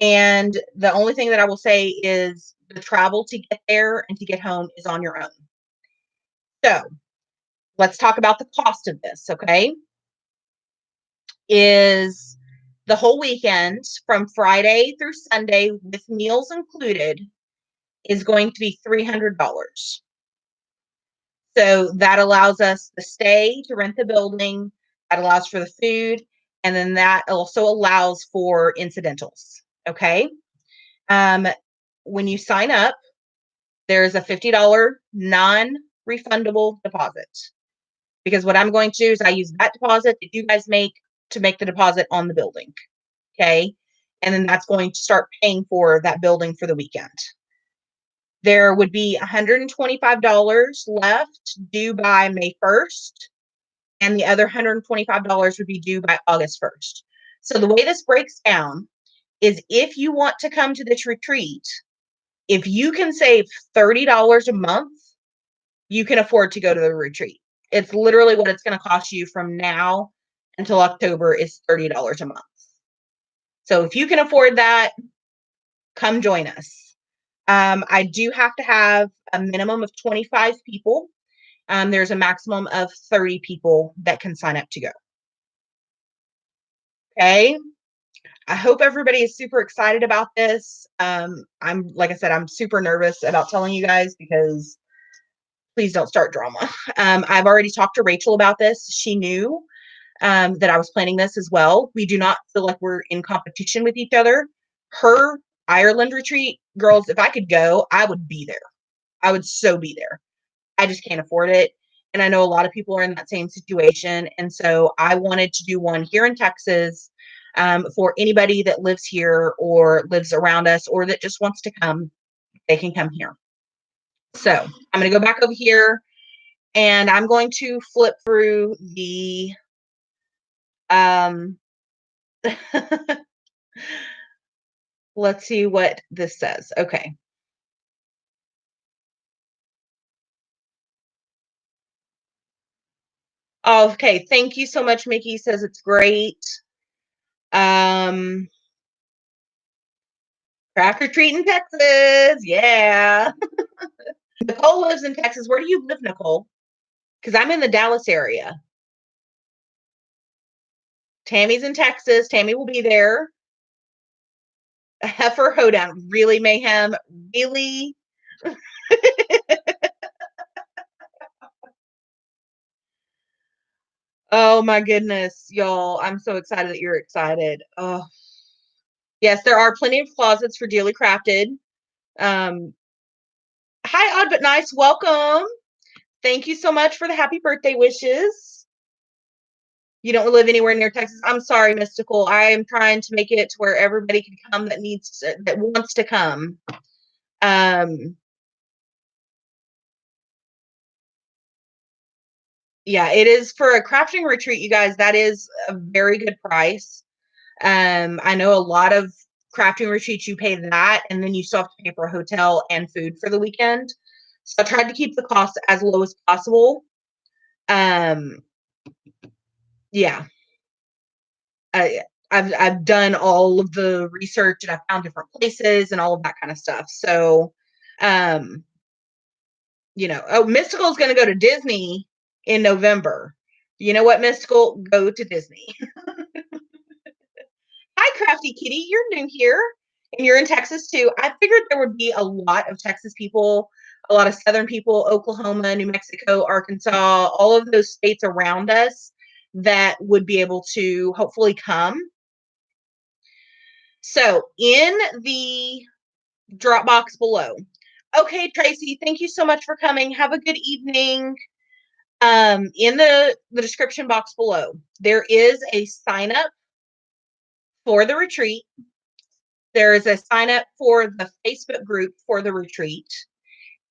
And the only thing that I will say is the travel to get there and to get home is on your own. So let's talk about the cost of this, okay? Is the whole weekend from Friday through Sunday with meals included is going to be $300. So that allows us to stay, to rent the building, that allows for the food, and then that also allows for incidentals, okay? When you sign up, there's a $50 non-refundable deposit. Because what I'm going to do is I use that deposit that you guys make to make the deposit on the building. Okay. And then that's going to start paying for that building for the weekend. There would be $125 left due by May 1st, and the other $125 would be due by August 1st. So the way this breaks down is if you want to come to this retreat, if you can save $30 a month, you can afford to go to the retreat. It's literally what it's going to cost you from now until October is $30 a month. So if you can afford that, come join us. I do have to have a minimum of 25 people. There's a maximum of 30 people that can sign up to go. Okay. I hope everybody is super excited about this. Like I said, I'm super nervous about telling you guys because please don't start drama. I've already talked to Rachel about this. She knew that I was planning this as well. We do not feel like we're in competition with each other. Her Ireland retreat, girls, if I could go, I would be there. I would so be there. I just can't afford it. And I know a lot of people are in that same situation. And so I wanted to do one here in Texas for anybody that lives here or lives around us or that just wants to come. They can come here. So I'm going to go back over here and I'm going to flip through the let's see what this says. Okay. Okay. Thank you so much. Mickey says it's great. Craft retreat in Texas. Yeah. Nicole lives in Texas. Where do you live, Nicole? Because I'm in the Dallas area. Tammy's in Texas. Tammy will be there. A heifer hoedown. Really, Mayhem? Really? Oh my goodness, y'all. I'm so excited that you're excited. Oh, yes, there are plenty of closets for Dearly Crafted. Hi, Odd But Nice. Welcome. Thank you so much for the happy birthday wishes. You don't live anywhere near Texas. I'm sorry, Mystical. I am trying to make it to where everybody can come that wants to come. Yeah, it is for a crafting retreat, you guys. That is a very good price. I know a lot of crafting retreats, you pay that, and then you still have to pay for a hotel and food for the weekend. So I tried to keep the cost as low as possible. Yeah. I've done all of the research and I found different places and all of that kind of stuff. So, Mystical is going to go to Disney in November. You know what, Mystical? Go to Disney. Hi, Crafty Kitty. You're new here and you're in Texas too. I figured there would be a lot of Texas people, a lot of Southern people, Oklahoma, New Mexico, Arkansas, all of those states around us that would be able to hopefully come. So in the Dropbox below. Okay, Tracy, thank you so much for coming. Have a good evening. In the description box below, there is a sign up for the retreat. There is a sign up for the Facebook group for the retreat.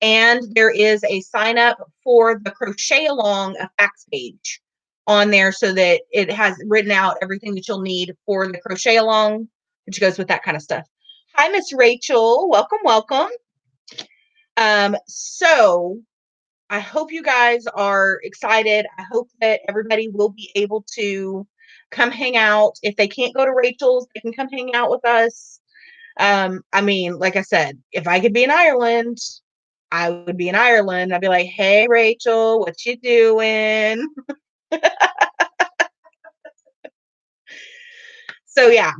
And there is a sign up for the Crochet-a-long FAQS page on there so that it has written out everything that you'll need for the Crochet-a-long, which goes with that kind of stuff. Hi, Miss Rachel. Welcome, welcome. So I hope you guys are excited. I hope that everybody will be able to come hang out. If they can't go to Rachel's, they can come hang out with us. I mean, like I said, if I could be in Ireland, I would be in Ireland. I'd be like, hey, Rachel, what you doing? So, yeah.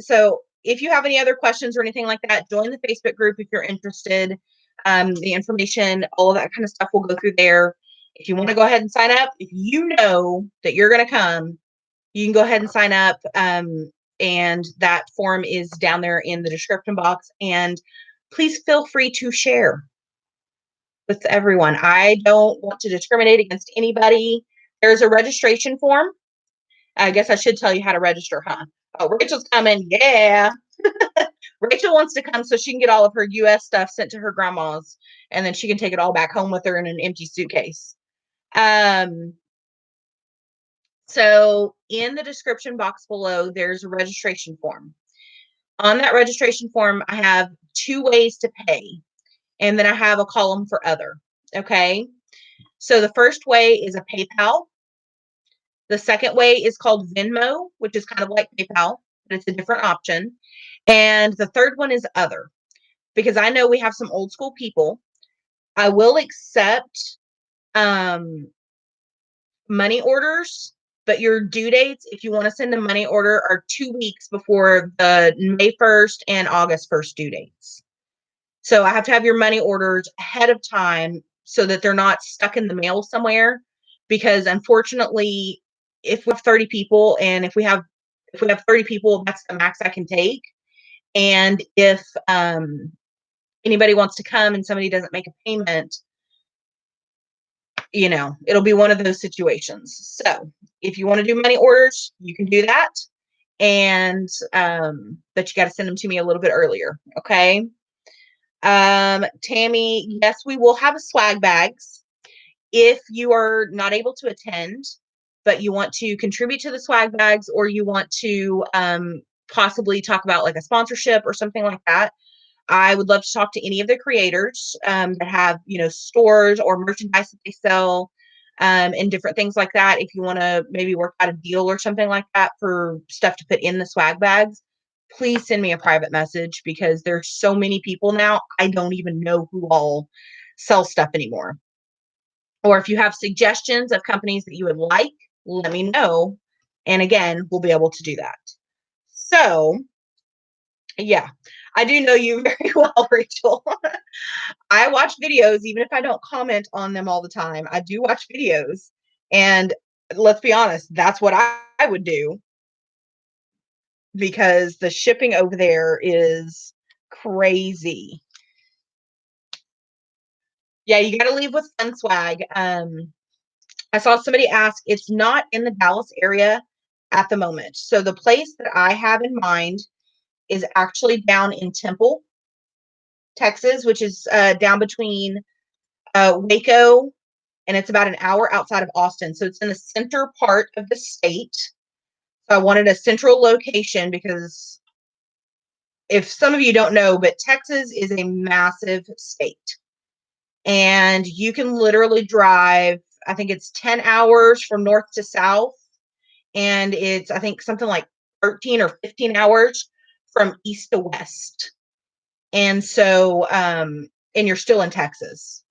So if you have any other questions or anything like that, join the Facebook group if you're interested. The information, all of that kind of stuff will go through there. If you want to go ahead and sign up, if you know that you're going to come, you can go ahead and sign up. And that form is down there in the description box. And please feel free to share with everyone. I don't want to discriminate against anybody. There's a registration form. I guess I should tell you how to register, huh? Oh, Rachel's coming. Yeah. Rachel wants to come so she can get all of her US stuff sent to her grandma's and then she can take it all back home with her in an empty suitcase. So in the description box below, there's a registration form. On that registration form, I have 2 ways to pay, and then I have a column for other. Okay. So the first way is a PayPal. The second way is called Venmo, which is kind of like PayPal, but it's a different option. And the third one is other, because I know we have some old school people. I will accept money orders, but your due dates, if you want to send a money order, are 2 weeks before the May 1st and August 1st due dates. So I have to have your money orders ahead of time so that they're not stuck in the mail somewhere. Because unfortunately, if we have 30 people and if we have 30 people, that's the max I can take. And if anybody wants to come and somebody doesn't make a payment, it'll be one of those situations. So if you want to do money orders, you can do that. And but you got to send them to me a little bit earlier. Okay. Tammy, yes, we will have swag bags. If you are not able to attend, but you want to contribute to the swag bags, or you want to possibly talk about like a sponsorship or something like that, I would love to talk to any of the creators that have, stores or merchandise that they sell and different things like that. If you want to maybe work out a deal or something like that for stuff to put in the swag bags, please send me a private message, because there's so many people now. I don't even know who all sell stuff anymore. or if you have suggestions of companies that you would like, let me know. And again, we'll be able to do that. So, yeah, I do know you very well, Rachel. I watch videos, even if I don't comment on them all the time. I do watch videos. And let's be honest, that's what I would do, because the shipping over there is crazy. Yeah, you got to leave with fun swag. I saw somebody ask, it's not in the Dallas area at the moment. So the place that I have in mind is actually down in Temple, Texas, which is down between Waco, and it's about an hour outside of Austin. So it's in the center part of the state. So I wanted a central location because if some of you don't know, but Texas is a massive state. And you can literally drive, I think it's 10 hours from north to south. And it's, I think, something like 13 or 15 hours from east to west. And so, and you're still in Texas.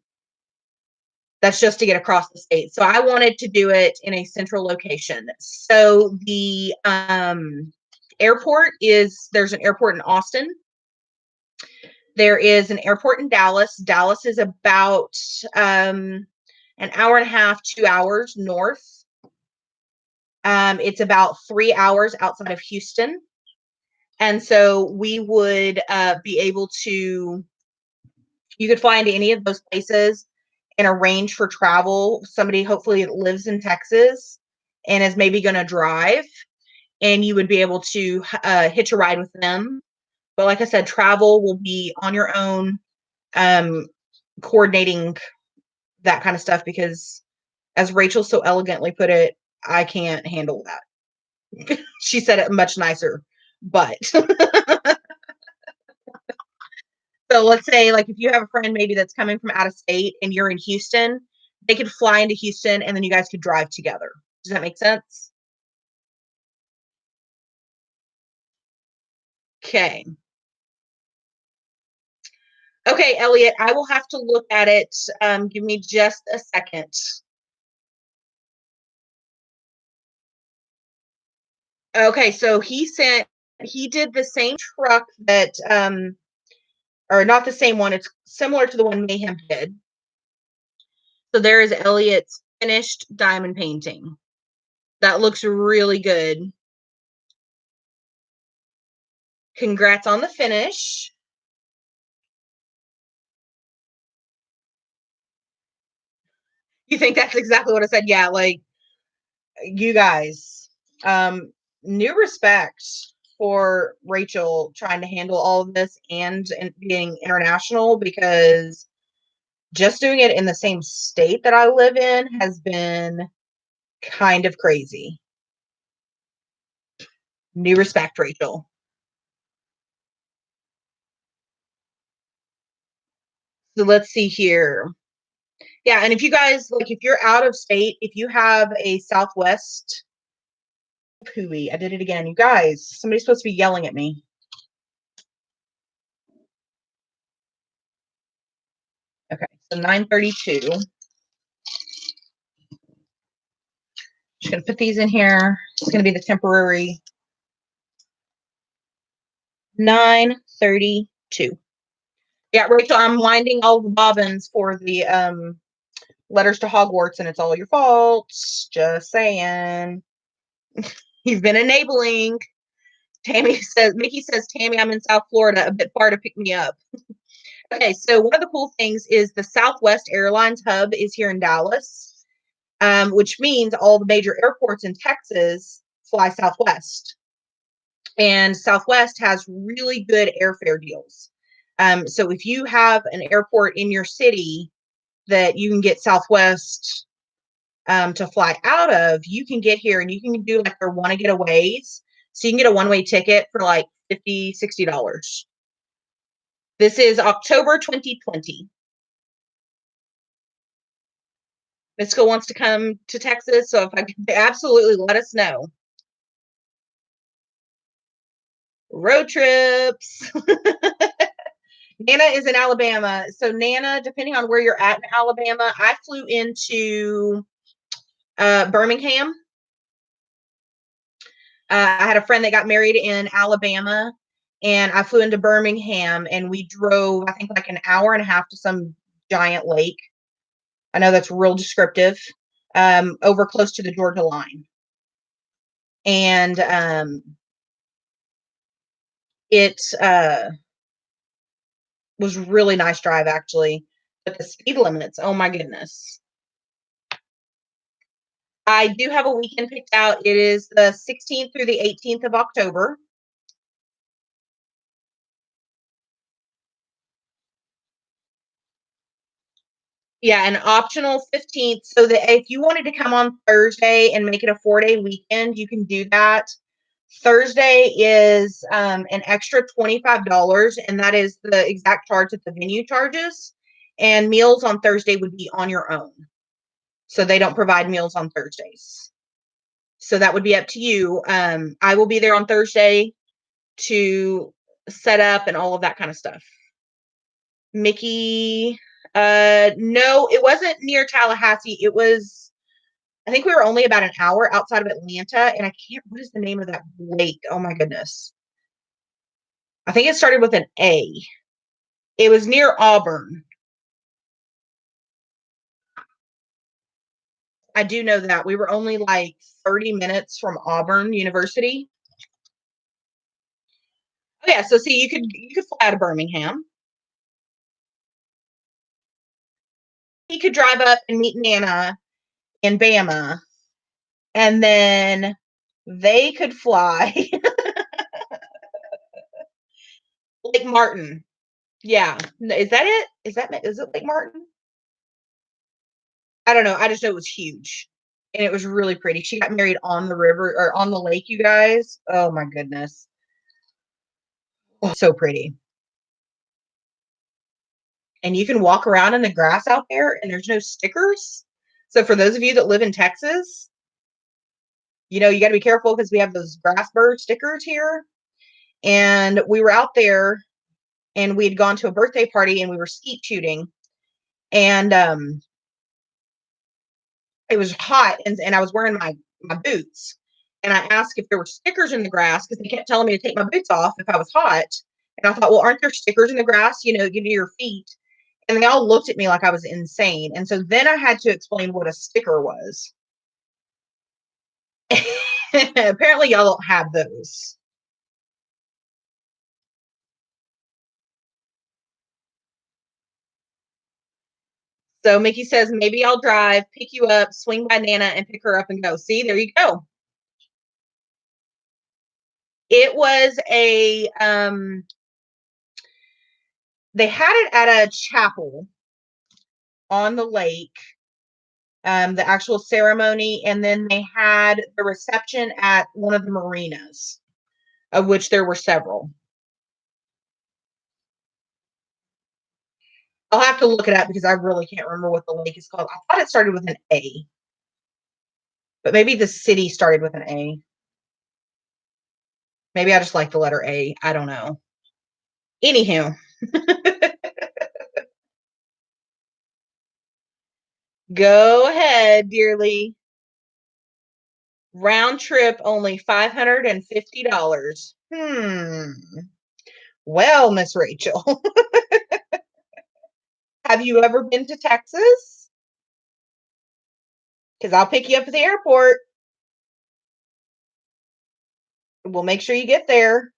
That's just to get across the state. So I wanted to do it in a central location. So the airport is, there's an airport in Austin. There is an airport in Dallas. Dallas is about an hour and a half, 2 hours north. It's about 3 hours outside of Houston. And so we would be able to, you could fly into any of those places and arrange for travel. Somebody hopefully lives in Texas and is maybe going to drive, and you would be able to hitch a ride with them. But like I said, travel will be on your own, coordinating that kind of stuff, because as Rachel so elegantly put it, I can't handle that. She said it much nicer, but so let's say, like, if you have a friend maybe that's coming from out of state and you're in Houston, they could fly into Houston and then you guys could drive together. Does that make sense? Okay. Okay, Elliot, I will have to look at it. Give me just a second. Okay, so he did the same truck that, or not the same one, it's similar to the one Mayhem did. So there is Elliot's finished diamond painting. That looks really good. Congrats on the finish. You think that's exactly what I said? Yeah, like, you guys, new respect for Rachel trying to handle all of this and being international, because just doing it in the same state that I live in has been kind of crazy. New respect, Rachel. So let's see here. Yeah, and if you guys, like, if you're out of state, if you have a Southwest Pooey, I did it again. You guys, somebody's supposed to be yelling at me. Okay, so 932. Just going to put these in here. It's going to be the temporary 932. Yeah, Rachel, I'm winding all the bobbins for the letters to Hogwarts, and it's all your fault. Just saying. You've been enabling. Mickey says, Tammy, I'm in South Florida, a bit far to pick me up. Okay, so one of the cool things is the Southwest Airlines hub is here in Dallas, which means all the major airports in Texas fly Southwest. And Southwest has really good airfare deals. So if you have an airport in your city that you can get Southwest to fly out of, you can get here and you can do like their wanna getaways. So you can get a one-way ticket for like $50, $60. This is October 2020. Misko wants to come to Texas, so if I could, absolutely let us know. Road trips. Nana is in Alabama. So Nana, depending on where you're at in Alabama, I flew into Birmingham. I had a friend that got married in Alabama, and I flew into Birmingham, and we drove, I think, like an hour and a half to some giant lake. I know that's real descriptive, over close to the Georgia line. And it was really nice drive, actually. But the speed limits, oh my goodness. I do have a weekend picked out. It is the 16th through the 18th of October. Yeah, an optional 15th. So that if you wanted to come on Thursday and make it a 4-day weekend, you can do that. Thursday is an extra $25, and that is the exact charge that the venue charges. And meals on Thursday would be on your own. So they don't provide meals on Thursdays. So that would be up to you. I will be there on Thursday to set up and all of that kind of stuff. Mickey, no, it wasn't near Tallahassee. It was, I think we were only about an hour outside of Atlanta, and I can't, what is the name of that lake? Oh my goodness. I think it started with an A. It was near Auburn. I do know that. We were only like 30 minutes from Auburn University. Oh yeah, so see, you could fly out of Birmingham. He could drive up and meet Nana in Bama, and then they could fly Lake Martin. Yeah. Is that it? Is it Lake Martin? I don't know. I just know it was huge. And it was really pretty. She got married on the river or on the lake, you guys. Oh my goodness. Oh, so pretty. And you can walk around in the grass out there and there's no stickers. So for those of you that live in Texas, you know, you got to be careful because we have those grass bird stickers here. And we were out there and we had gone to a birthday party and we were skeet shooting. And it was hot and I was wearing my boots. And I asked if there were stickers in the grass because they kept telling me to take my boots off if I was hot. And I thought, well, aren't there stickers in the grass, you know, your feet? And they all looked at me like I was insane. And so then I had to explain what a sticker was. Apparently, y'all don't have those. So Mickey says, maybe I'll drive, pick you up, swing by Nana, and pick her up and go. See, there you go. It was a, they had it at a chapel on the lake, the actual ceremony, and then they had the reception at one of the marinas, of which there were several. I'll have to look it up because I really can't remember what the lake is called. I thought it started with an A, but maybe the city started with an A. Maybe I just like the letter A. I don't know. Anywho. Go ahead, dearly. Round trip only $550. Well, Miss Rachel, have you ever been to Texas? Because I'll pick you up at the airport. We'll make sure you get there.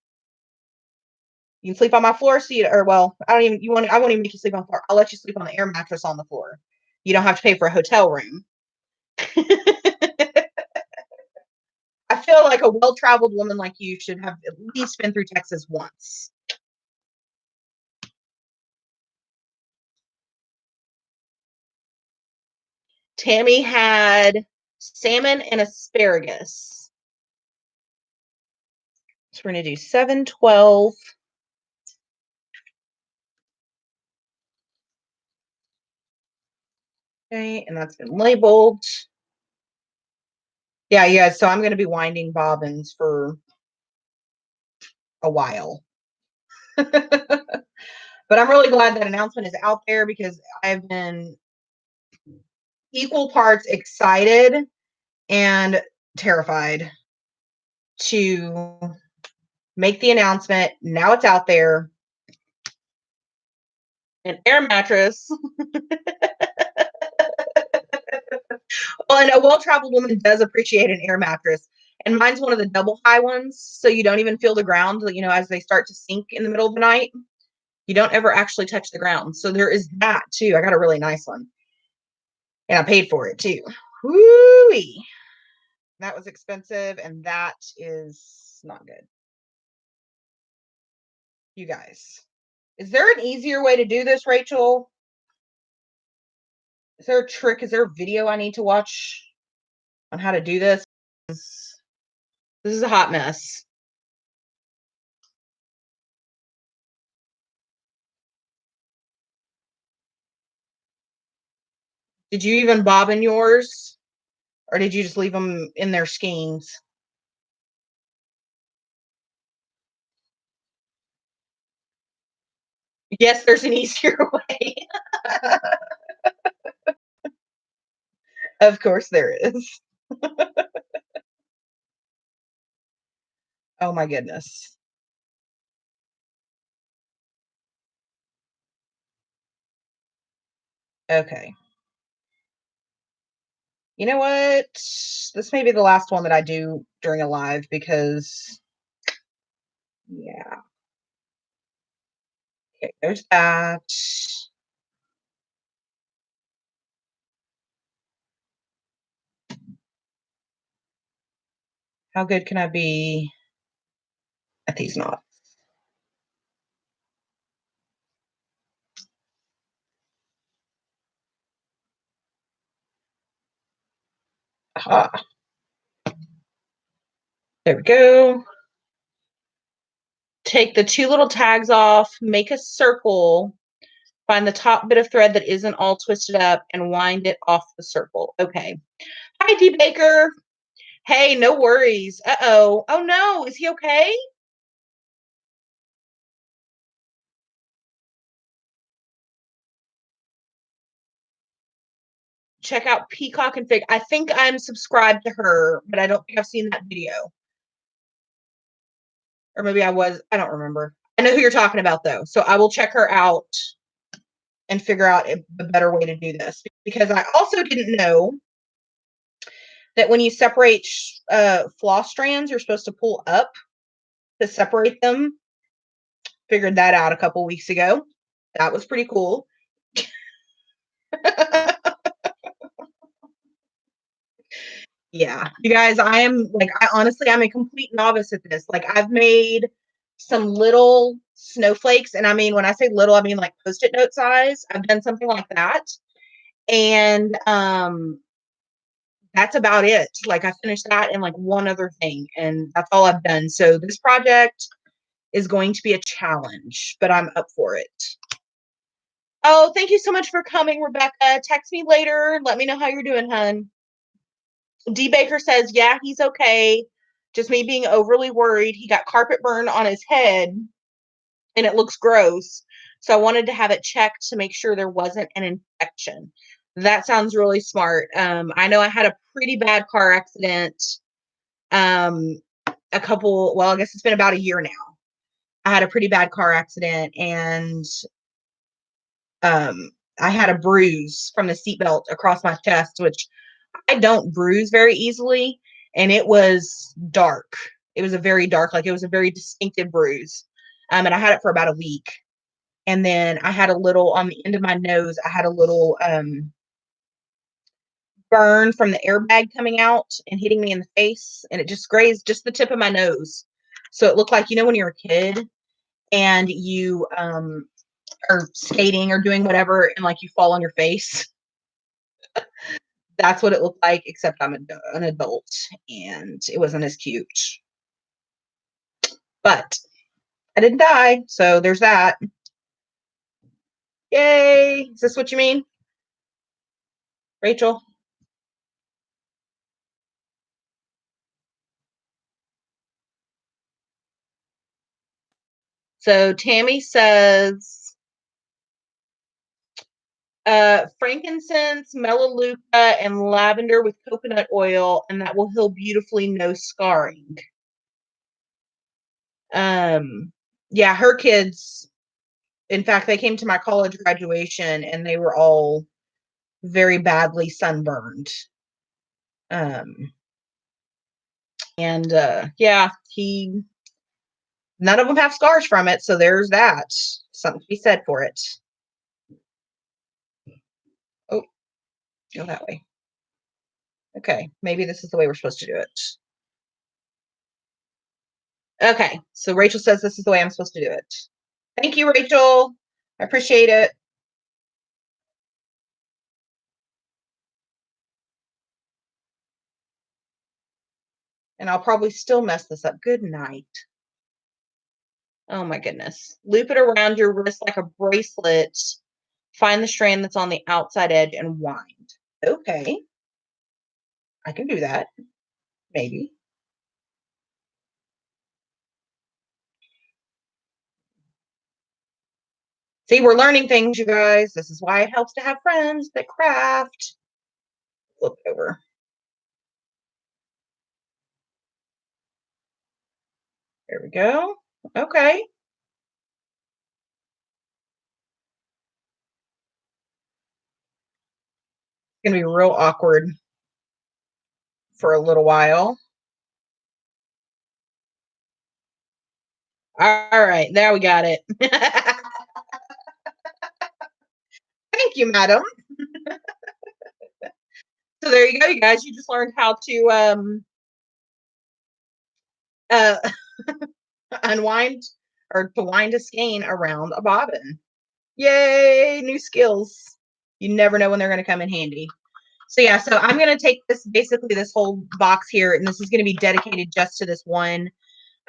You can sleep on my floor seat, or well, I won't even make you sleep on the floor. I'll let you sleep on the air mattress on the floor. You don't have to pay for a hotel room. I feel like a well-traveled woman like you should have at least been through Texas once. Tammy had salmon and asparagus. So we're going to do 712. Okay, and that's been labeled. Yeah, yeah. So I'm going to be winding bobbins for a while. But I'm really glad that announcement is out there because I've been equal parts excited and terrified to make the announcement. Now it's out there. An air mattress. Well, and a well-traveled woman does appreciate an air mattress. And mine's one of the double high ones, so you don't even feel the ground, as they start to sink in the middle of the night. You don't ever actually touch the ground. So there is that too. I got a really nice one. And I paid for it too. Woo-wee. That was expensive, and that is not good. You guys. Is there an easier way to do this, Rachel? Is there a trick? Is there a video I need to watch on how to do this? This is a hot mess. Did you even bobbin yours? Or did you just leave them in their skeins? Yes, there's an easier way. Of course there is. Oh my goodness. Okay. You know what? This may be the last one that I do during a live because, yeah. Okay, there's that. How good can I be at these knots? Aha. There we go. Take the two little tags off, make a circle, find the top bit of thread that isn't all twisted up, and wind it off the circle. Okay. Hi, D. Baker. Hey, no worries. Uh-oh. Oh, no. Is he okay? Check out Peacock and Fig. I think I'm subscribed to her, but I don't think I've seen that video. Or maybe I was. I don't remember. I know who you're talking about, though. So I will check her out and figure out a better way to do this. Because I also didn't know that when you separate floss strands, you're supposed to pull up to separate them. Figured that out a couple weeks ago. That was pretty cool. Yeah, you guys, I'm a complete novice at this. Like, I've made some little snowflakes, and I mean, when I say little, I mean like Post-it note size. I've done something like that, and that's about it. Like, I finished that and like one other thing, and that's all I've done. So this project is going to be a challenge, but I'm up for it. Oh, thank you so much for coming, Rebecca. Text me later. Let me know how you're doing, hun. D. Baker says, yeah, he's okay. Just me being overly worried. He got carpet burn on his head and it looks gross. So I wanted to have it checked to make sure there wasn't an infection. That sounds really smart. I know I had a pretty bad car accident I guess it's been about a year now. I had a pretty bad car accident and I had a bruise from the seatbelt across my chest, which I don't bruise very easily, and it was dark. It was a very dark, like it was a very distinctive bruise. And I had it for about a week. And then I had a little on the end of my nose, I had a little burn from the airbag coming out and hitting me in the face, and it just grazed just the tip of my nose. So it looked like, when you're a kid and you are skating or doing whatever and like you fall on your face. That's what it looked like, except I'm an adult and it wasn't as cute. But I didn't die, so there's that. Yay! Is this what you mean, Rachel? So Tammy says, frankincense, melaleuca, and lavender with coconut oil, and that will heal beautifully, no scarring. Yeah, her kids, in fact, they came to my college graduation and they were all very badly sunburned. And yeah, none of them have scars from it, so there's that. Something to be said for it. Oh, go that way. Okay, maybe this is the way we're supposed to do it. Okay, so Rachel says this is the way I'm supposed to do it. Thank you, Rachel. I appreciate it. And I'll probably still mess this up. Good night. Oh my goodness. Loop it around your wrist like a bracelet. Find the strand that's on the outside edge and wind. Okay. I can do that. Maybe. See, we're learning things, you guys. This is why it helps to have friends that craft. Flip over. There we go. Okay. It's going to be real awkward for a little while. All right. There we got it. Thank you, madam. So there you go, you guys. You just learned how to unwind or to wind a skein around a bobbin. Yay, new skills. You never know when they're going to come in handy. So yeah, so I'm going to take basically this whole box here, and this is going to be dedicated just to this one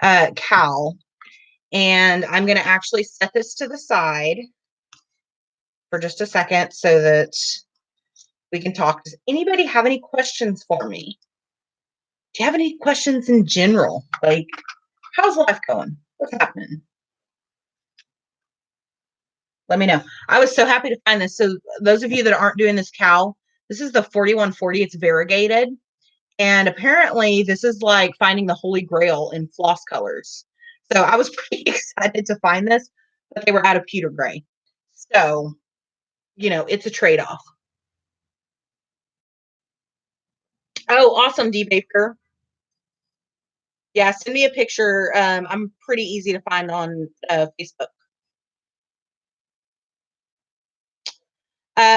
cowl. And I'm going to actually set this to the side for just a second so that we can talk. Does anybody have any questions for me? Do you have any questions in general? Like, how's life going? What's happening? Let me know. I was so happy to find this. So those of you that aren't doing this cowl, this is the 4140. It's variegated. And apparently this is like finding the holy grail in floss colors. So I was pretty excited to find this, but they were out of pewter gray. So, it's a trade-off. Oh, awesome, D Baker. Yeah, send me a picture. I'm pretty easy to find on Facebook.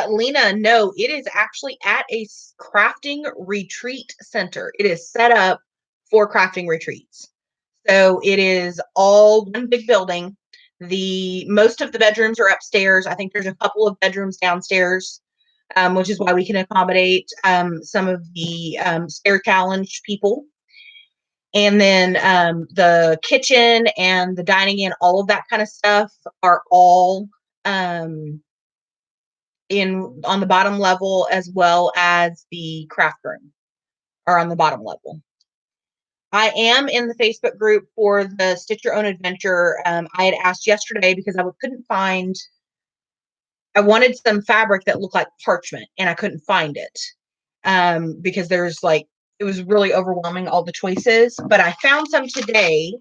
Lena, no, it is actually at a crafting retreat center. It is set up for crafting retreats. So it is all one big building. Most of the bedrooms are upstairs. I think there's a couple of bedrooms downstairs, which is why we can accommodate some of the stair challenged people. And then the kitchen and the dining and all of that kind of stuff are all on the bottom level, as well as the craft room are on the bottom level. I am in the Facebook group for the Stitch Your Own Adventure. I had asked yesterday because I couldn't find, I wanted some fabric that looked like parchment and I couldn't find it because it was really overwhelming, all the choices, but I found some today.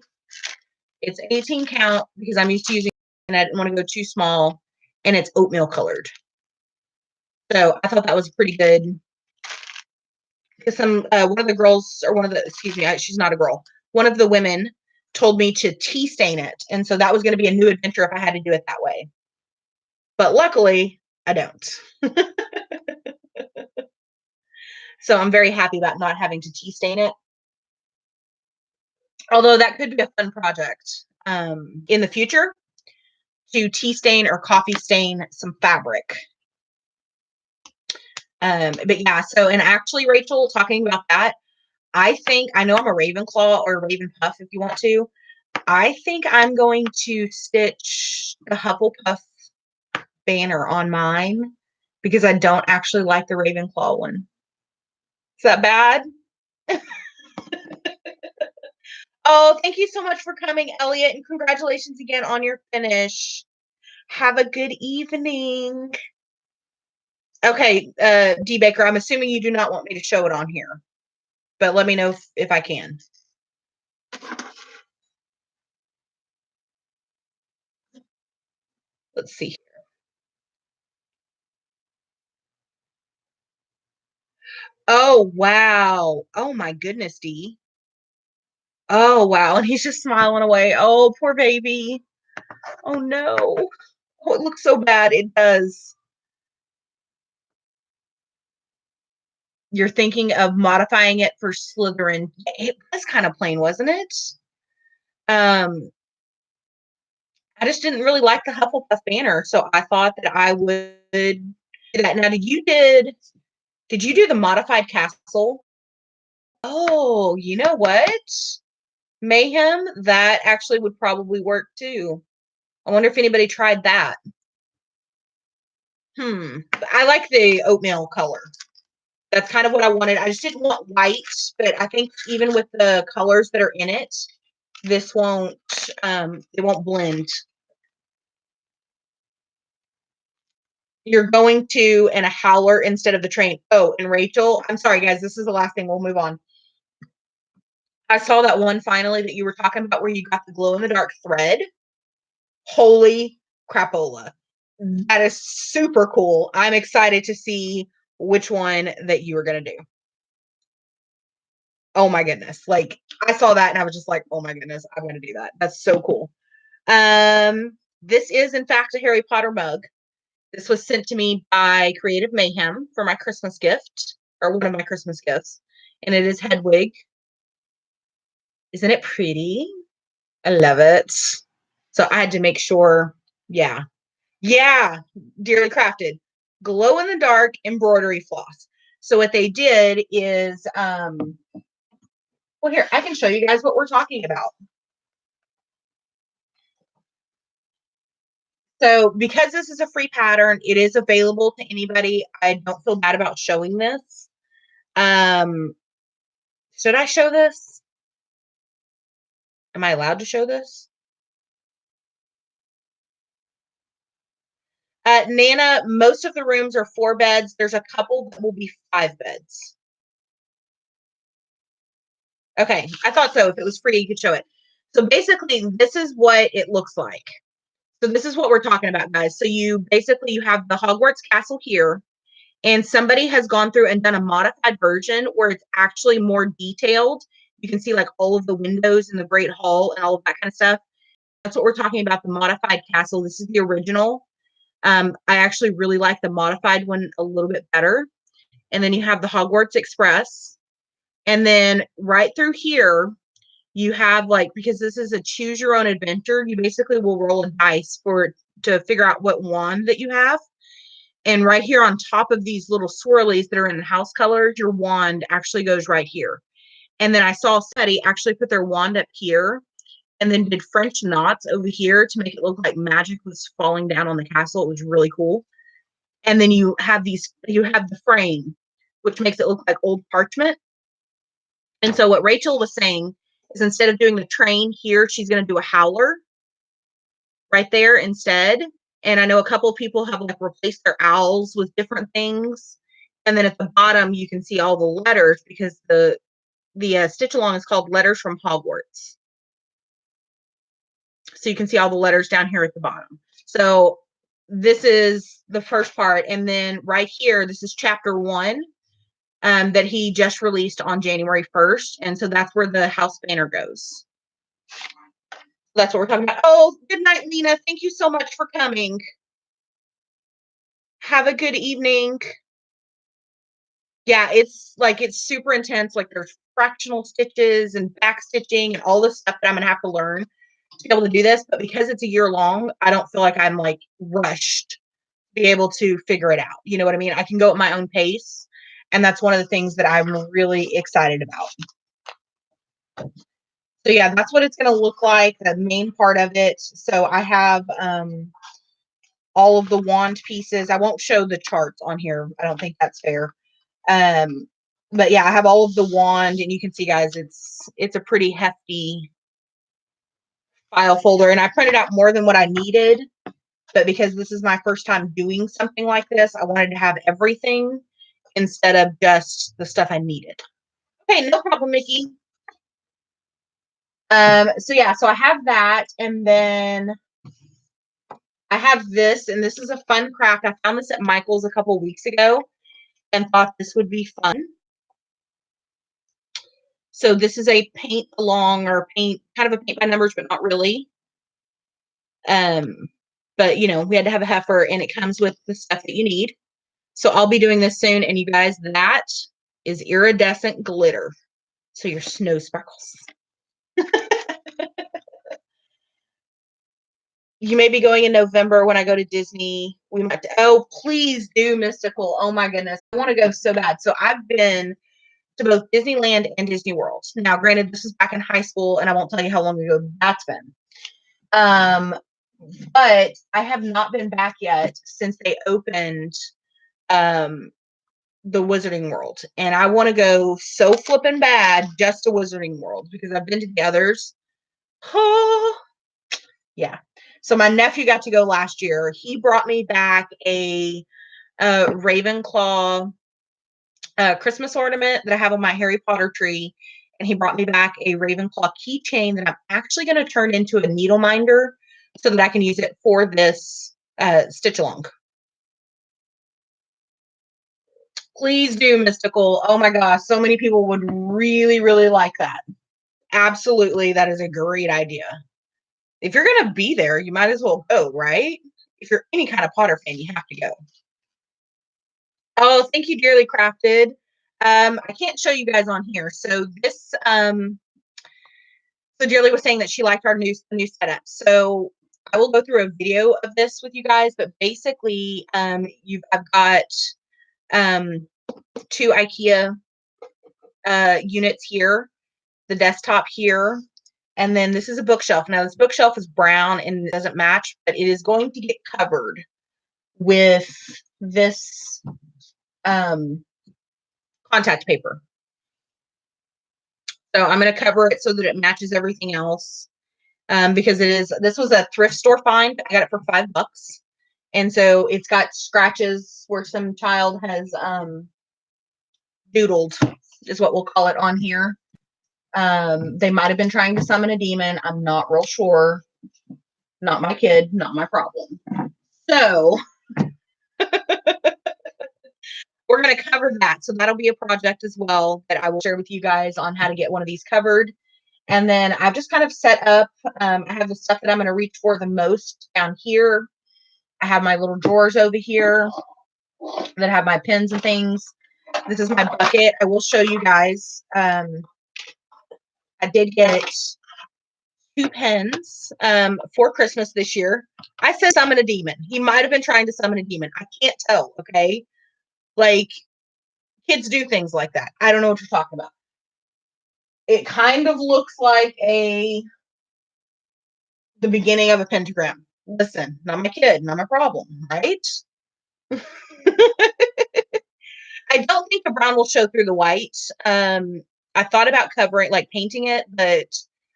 It's 18 count because I'm used to using it and I didn't want to go too small, and it's oatmeal colored. So I thought that was pretty good. Because one of the girls, or excuse me, she's not a girl. One of the women told me to tea stain it. And so that was going to be a new adventure if I had to do it that way. But luckily, I don't. So I'm very happy about not having to tea stain it. Although that could be a fun project in the future, to tea stain or coffee stain some fabric. But yeah, so, and actually, Rachel, talking about that, I know I'm a Ravenclaw or a Raven Puff if you want to. I think I'm going to stitch the Hufflepuff banner on mine because I don't actually like the Ravenclaw one. Is that bad? Oh, thank you so much for coming, Elliot, and congratulations again on your finish. Have a good evening. Okay, D Baker, I'm assuming you do not want me to show it on here, but let me know if I can. Let's see. Oh, wow. Oh my goodness, D. Oh, wow. And he's just smiling away. Oh, poor baby. Oh no. Oh, it looks so bad. It does. You're thinking of modifying it for Slytherin. It was kind of plain, wasn't it? I just didn't really like the Hufflepuff banner, so I thought that I would do that. Now, did you do the modified castle? Oh, you know what? Mayhem, that actually would probably work too. I wonder if anybody tried that. I like the oatmeal color. That's kind of what I wanted. I just didn't want white, but I think even with the colors that are in it, this won't, it won't blend. You're going to and a howler instead of the train. Oh, and Rachel, I'm sorry, guys. This is the last thing. We'll move on. I saw that one finally that you were talking about where you got the glow in the dark thread. Holy crapola. That is super cool. I'm excited to see which one that you are going to do. Oh my goodness. Like I saw that and I was just like, oh my goodness, I'm going to do that. That's so cool. This is in fact a Harry Potter mug. This was sent to me by Creative Mayhem for my Christmas gift, or one of my Christmas gifts. And it is Hedwig. Isn't it pretty? I love it. So I had to make sure, yeah. Yeah, dearly crafted. Glow in the dark embroidery floss. So what they did is, well, here, I can show you guys what we're talking about. So because this is a free pattern, it is available to anybody. I don't feel bad about showing this. Should I show this? Am I allowed to show this? Nana, most of the rooms are 4 beds. There's a couple that will be 5 beds. Okay, I thought so. If it was free, you could show it. So basically, this is what it looks like. So this is what we're talking about, guys. So you have the Hogwarts castle here, and somebody has gone through and done a modified version where it's actually more detailed. You can see like all of the windows in the Great Hall and all of that kind of stuff. That's what we're talking about, the modified castle. This is the original. I actually really like the modified one a little bit better. And then you have the Hogwarts Express. And then right through here, you have like, because this is a choose your own adventure, you basically will roll a dice to figure out what wand that you have. And right here on top of these little swirlies that are in the house colors, your wand actually goes right here. And then I saw somebody actually put their wand up here and then did French knots over here to make it look like magic was falling down on the castle. It was really cool. And then you have the frame, which makes it look like old parchment. And so what Rachel was saying is instead of doing the train here, she's going to do a howler right there instead. And I know a couple of people have like replaced their owls with different things. And then at the bottom, you can see all the letters because the stitch along is called Letters from Hogwarts. So you can see all the letters down here at the bottom. So this is the first part. And then right here, this is chapter 1 that he just released on January 1st. And so that's where the house banner goes. That's what we're talking about. Oh, good night, Lena. Thank you so much for coming. Have a good evening. Yeah, it's super intense. Like there's fractional stitches and back stitching and all this stuff that I'm going to have to learn to be able to do this. But because it's a year long, I don't feel like I'm like rushed to be able to figure it out. You know what I mean? I can go at my own pace. And that's one of the things that I'm really excited about. So yeah, that's what it's going to look like, the main part of it. So I have all of the wand pieces. I won't show the charts on here. I don't think that's fair. But yeah, I have all of the wand, and you can see, guys, it's a pretty hefty file folder, and I printed out more than what I needed. but because this is my first time doing something like this, I wanted to have everything instead of just the stuff I needed. Okay, no problem, Mickey. So yeah, so I have that, and then I have this, and this is a fun craft. I found this at Michael's a couple weeks ago and thought this would be fun. So this is a paint along or paint, kind of a paint by numbers, but not really. But you know, we had to have a heifer, and it comes with the stuff that you need. So I'll be doing this soon, and you guys, that is iridescent glitter. So your snow sparkles. You may be going in November when I go to Disney. We might. Oh, please do, Mystical. Oh my goodness, I want to go so bad. So I've been to both Disneyland and Disney World. Now, granted, this was back in high school, and I won't tell you how long ago that's been. But I have not been back yet since they opened the Wizarding World, and I want to go so flippin' bad just to Wizarding World because I've been to the others. Oh, yeah. So my nephew got to go last year. He brought me back a Ravenclaw Christmas ornament that I have on my Harry Potter tree. And he brought me back a Ravenclaw keychain that I'm actually going to turn into a needle minder so that I can use it for this stitch along. Please do, Mystical. Oh my gosh, so many people would really, really like that. Absolutely, that is a great idea. If you're going to be there, you might as well go, right? If you're any kind of Potter fan, you have to go. Oh, thank you, Dearly Crafted. I can't show you guys on here. So this, so Dearly was saying that she liked our new setup. So I will go through a video of this with you guys, but basically, I've got two IKEA units here, the desktop here, and then this is a bookshelf. Now this bookshelf is brown and it doesn't match, but it is going to get covered with this contact paper. So I'm going to cover it so that it matches everything else. Because this was a thrift store find. I got it for $5. And so it's got scratches where some child has doodled, is what we'll call it on here. They might have been trying to summon a demon. I'm not real sure. Not my kid, not my problem. So we're going to cover that. So that'll be a project as well that I will share with you guys on how to get one of these covered. And then I've just kind of set up, I have the stuff that I'm going to reach for the most down here. I have my little drawers over here that have my pens and things. This is my bucket. I will show you guys. I did get 2 pens for Christmas this year. I said summon a demon. He might have been trying to summon a demon. I can't tell, okay? Like, kids do things like that. I don't know what you're talking about. It kind of looks like the beginning of a pentagram. Listen, not my kid, not my problem, right? I don't think the brown will show through the white. I thought about covering, like painting it, but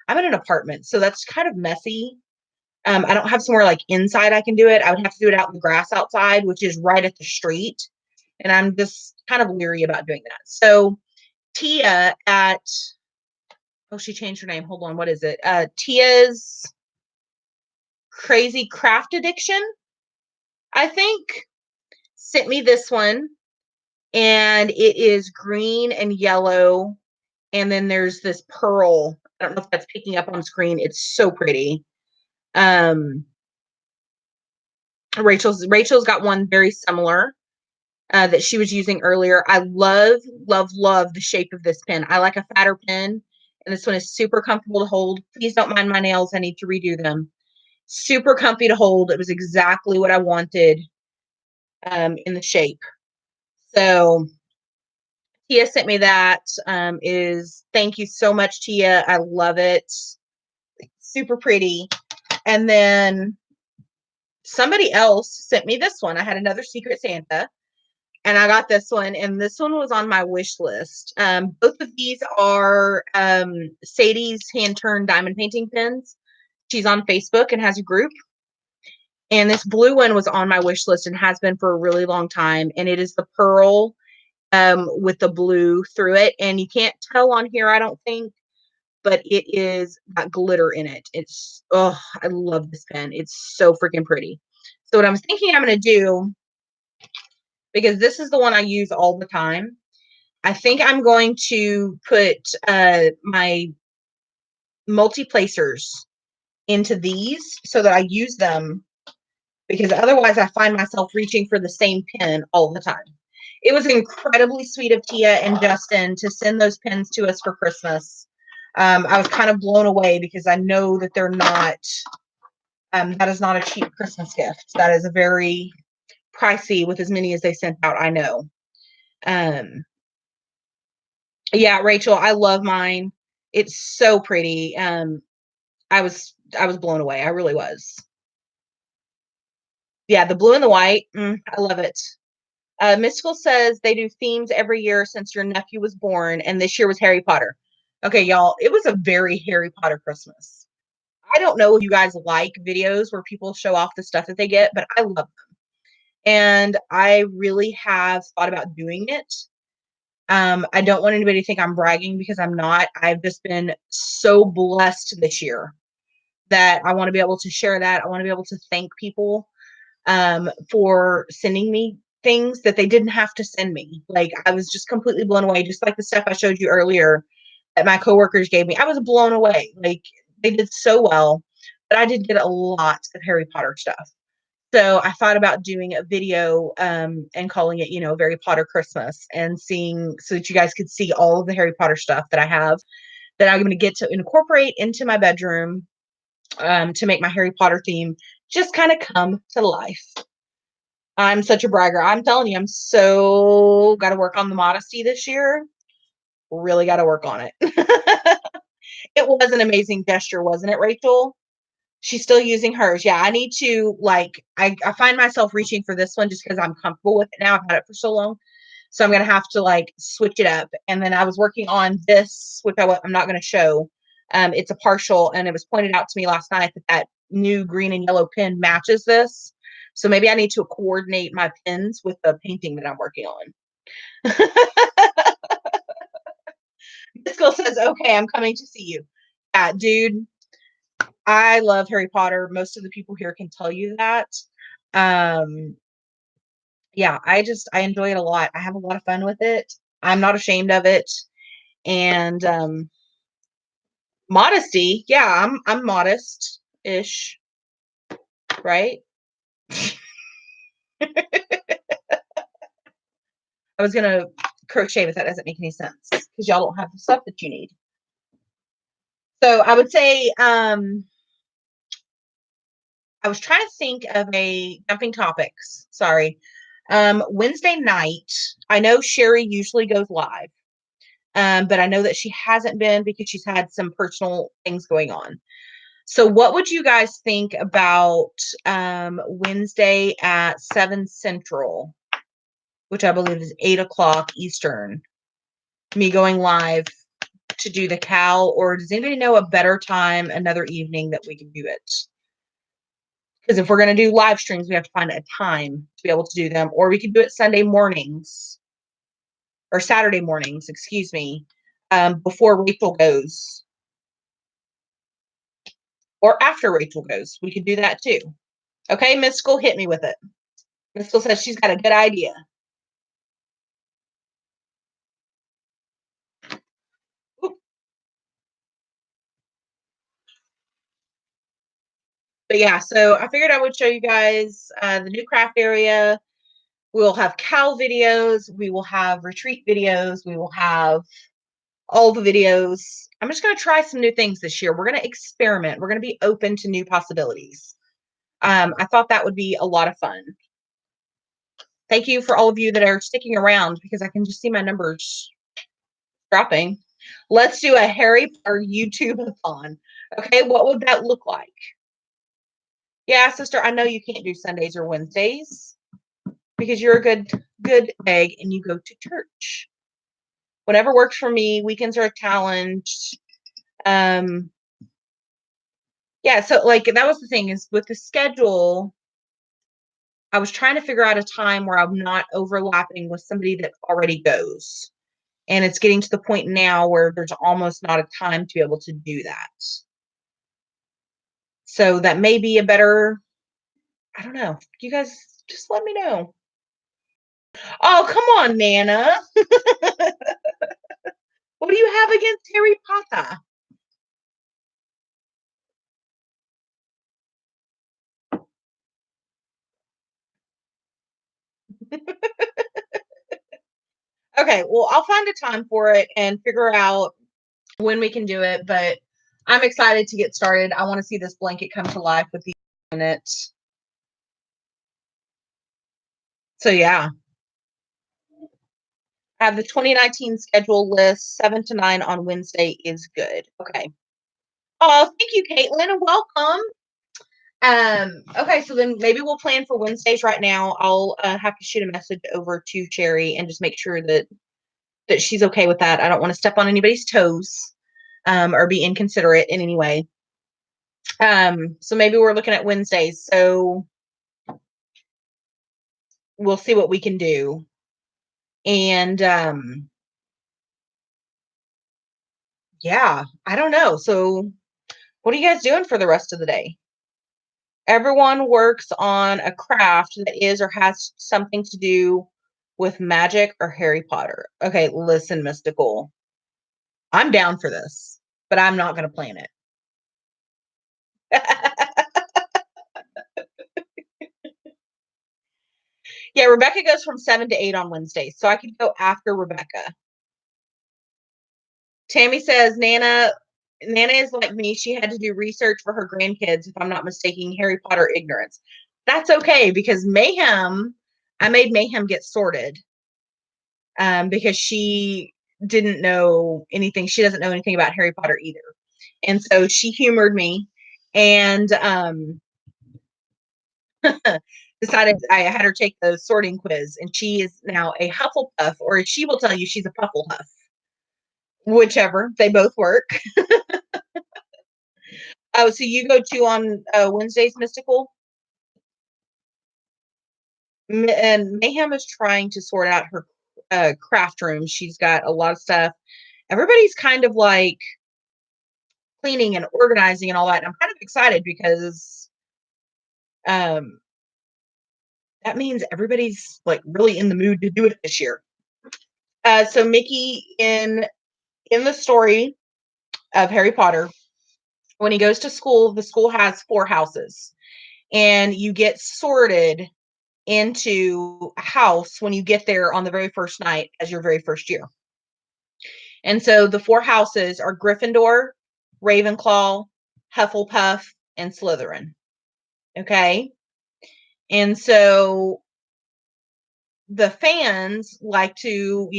I'm in an apartment, so that's kind of messy. I don't have somewhere like inside I can do it. I would have to do it out in the grass outside, which is right at the street. And I'm just kind of leery about doing that. So Tia she changed her name. Hold on. What is it? Tia's Crazy Craft Addiction, I think, sent me this one. And it is green and yellow. And then there's this pearl. I don't know if that's picking up on screen. It's so pretty. Rachel's got one very similar that she was using earlier. I love, love, love the shape of this pen. I like a fatter pen, and this one is super comfortable to hold. Please don't mind my nails. I need to redo them. Super comfy to hold. It was exactly what I wanted in the shape. So Tia sent me that. Thank you so much, Tia. I love it. Super pretty. And then somebody else sent me this one. I had another Secret Santa, and I got this one, and this one was on my wish list. Both of these are Sadie's hand-turned diamond painting pens. She's on Facebook and has a group. And this blue one was on my wish list and has been for a really long time. And it is the pearl with the blue through it. And you can't tell on here, I don't think, but it is got glitter in it. It's, oh, I love this pen. It's so freaking pretty. So what I was thinking I'm going to do, because this is the one I use all the time, I think I'm going to put my multi-placers into these so that I use them, because otherwise I find myself reaching for the same pen all the time. It was incredibly sweet of Tia and Justin to send those pens to us for Christmas. I was kind of blown away because I know that they're not, that is not a cheap Christmas gift. That is a very pricey with as many as they sent out, I know. Yeah, Rachel, I love mine. It's so pretty. I was blown away. I really was. Yeah, the blue and the white. I love it. Mystical says they do themes every year since your nephew was born, and this year was Harry Potter. Okay, y'all, it was a very Harry Potter Christmas. I don't know if you guys like videos where people show off the stuff that they get, but I love them. And I really have thought about doing it. I don't want anybody to think I'm bragging, because I'm not. I've just been so blessed this year that I want to be able to share that. I want to be able to thank people for sending me things that they didn't have to send me. Like, I was just completely blown away, just like the stuff I showed you earlier that my coworkers gave me. I was blown away. Like, they did so well, but I did get a lot of Harry Potter stuff. So I thought about doing a video and calling it, Harry Potter Christmas, and seeing, so that you guys could see all of the Harry Potter stuff that I have that I'm going to get to incorporate into my bedroom to make my Harry Potter theme just kind of come to life. I'm such a bragger. I'm telling you, I'm so got to work on the modesty this year. Really got to work on it. It was an amazing gesture, wasn't it, Rachel? She's still using hers. Yeah, I need to, like, I find myself reaching for this one just because I'm comfortable with it now. I've had it for so long. So I'm going to have to, like, switch it up. And then I was working on this, which I'm not going to show. It's a partial, and it was pointed out to me last night that new green and yellow pen matches this. So maybe I need to coordinate my pens with the painting that I'm working on. This girl says, okay, I'm coming to see you. Yeah, dude, I love Harry Potter. Most of the people here can tell you that. Yeah, I enjoy it a lot. I have a lot of fun with it. I'm not ashamed of it. And modesty, yeah, I'm modest-ish, right? I was gonna crochet, but that doesn't make any sense because y'all don't have the stuff that you need. So I would say I was trying to think of a jumping topics. Sorry. Wednesday night, I know Sherry usually goes live. But I know that she hasn't been because she's had some personal things going on. So what would you guys think about Wednesday at 7 Central, which I believe is 8 o'clock Eastern, me going live to do the cow? Or does anybody know a better time, another evening that we can do it? Because if we're going to do live streams, we have to find a time to be able to do them. Or we could do it Sunday mornings, or Saturday mornings, excuse me, before Rachel goes. Or after Rachel goes. We could do that too. Okay, Mystical, hit me with it. Mystical says she's got a good idea. But yeah, so I figured I would show you guys the new craft area. We'll have cow videos. We will have retreat videos. We will have all the videos. I'm just going to try some new things this year. We're going to experiment. We're going to be open to new possibilities. I thought that would be a lot of fun. Thank you for all of you that are sticking around, because I can just see my numbers dropping. Let's do a Harry Potter YouTube-a-thon. Okay, what would that look like? Yeah, sister, I know you can't do Sundays or Wednesdays because you're a good egg and you go to church. Whatever works for me. Weekends are a challenge. Yeah, so like that was the thing, is with the schedule, I was trying to figure out a time where I'm not overlapping with somebody that already goes. And it's getting to the point now where there's almost not a time to be able to do that. So that may be a better, I don't know. You guys just let me know. Oh, come on, Nana. What do you have against Harry Potter? Okay, well, I'll find a time for it and figure out when we can do it, but I'm excited to get started. I want to see this blanket come to life with these in it. So yeah, I have the 2019 schedule list. 7 to 9 on Wednesday is good. Okay. Oh, thank you, Caitlin, and welcome. Okay, so then maybe we'll plan for Wednesdays right now. I'll have to shoot a message over to Cherry and just make sure that she's okay with that. I don't want to step on anybody's toes, or be inconsiderate in any way. So maybe we're looking at Wednesdays. So we'll see what we can do. And yeah, I don't know. So what are you guys doing for the rest of the day? Everyone works on a craft that is or has something to do with magic or Harry Potter. Okay, listen, Mystical. I'm down for this, but I'm not going to plan it. Yeah, Rebecca goes from 7 to 8 on Wednesdays, so I could go after Rebecca. Tammy says, Nana is like me. She had to do research for her grandkids, if I'm not mistaken, Harry Potter ignorance. That's okay, because I made Mayhem get sorted, because she didn't know anything. She doesn't know anything about Harry Potter either. And so she humored me and decided I had her take the sorting quiz. And she is now a Hufflepuff, or she will tell you she's a Pufflepuff. Whichever, they both work. Oh, so you go to on Wednesdays, Mystical? And Mayhem is trying to sort out her craft room. She's got a lot of stuff. Everybody's kind of like cleaning and organizing and all that. And I'm kind of excited because um, that means everybody's like really in the mood to do it this year. So Mickey in the story of Harry Potter, when he goes to school, the school has 4 houses, and you get sorted into a house when you get there on the very first night as your very first year. And so the 4 houses are Gryffindor, Ravenclaw, Hufflepuff, and Slytherin. Okay. And so the fans like to,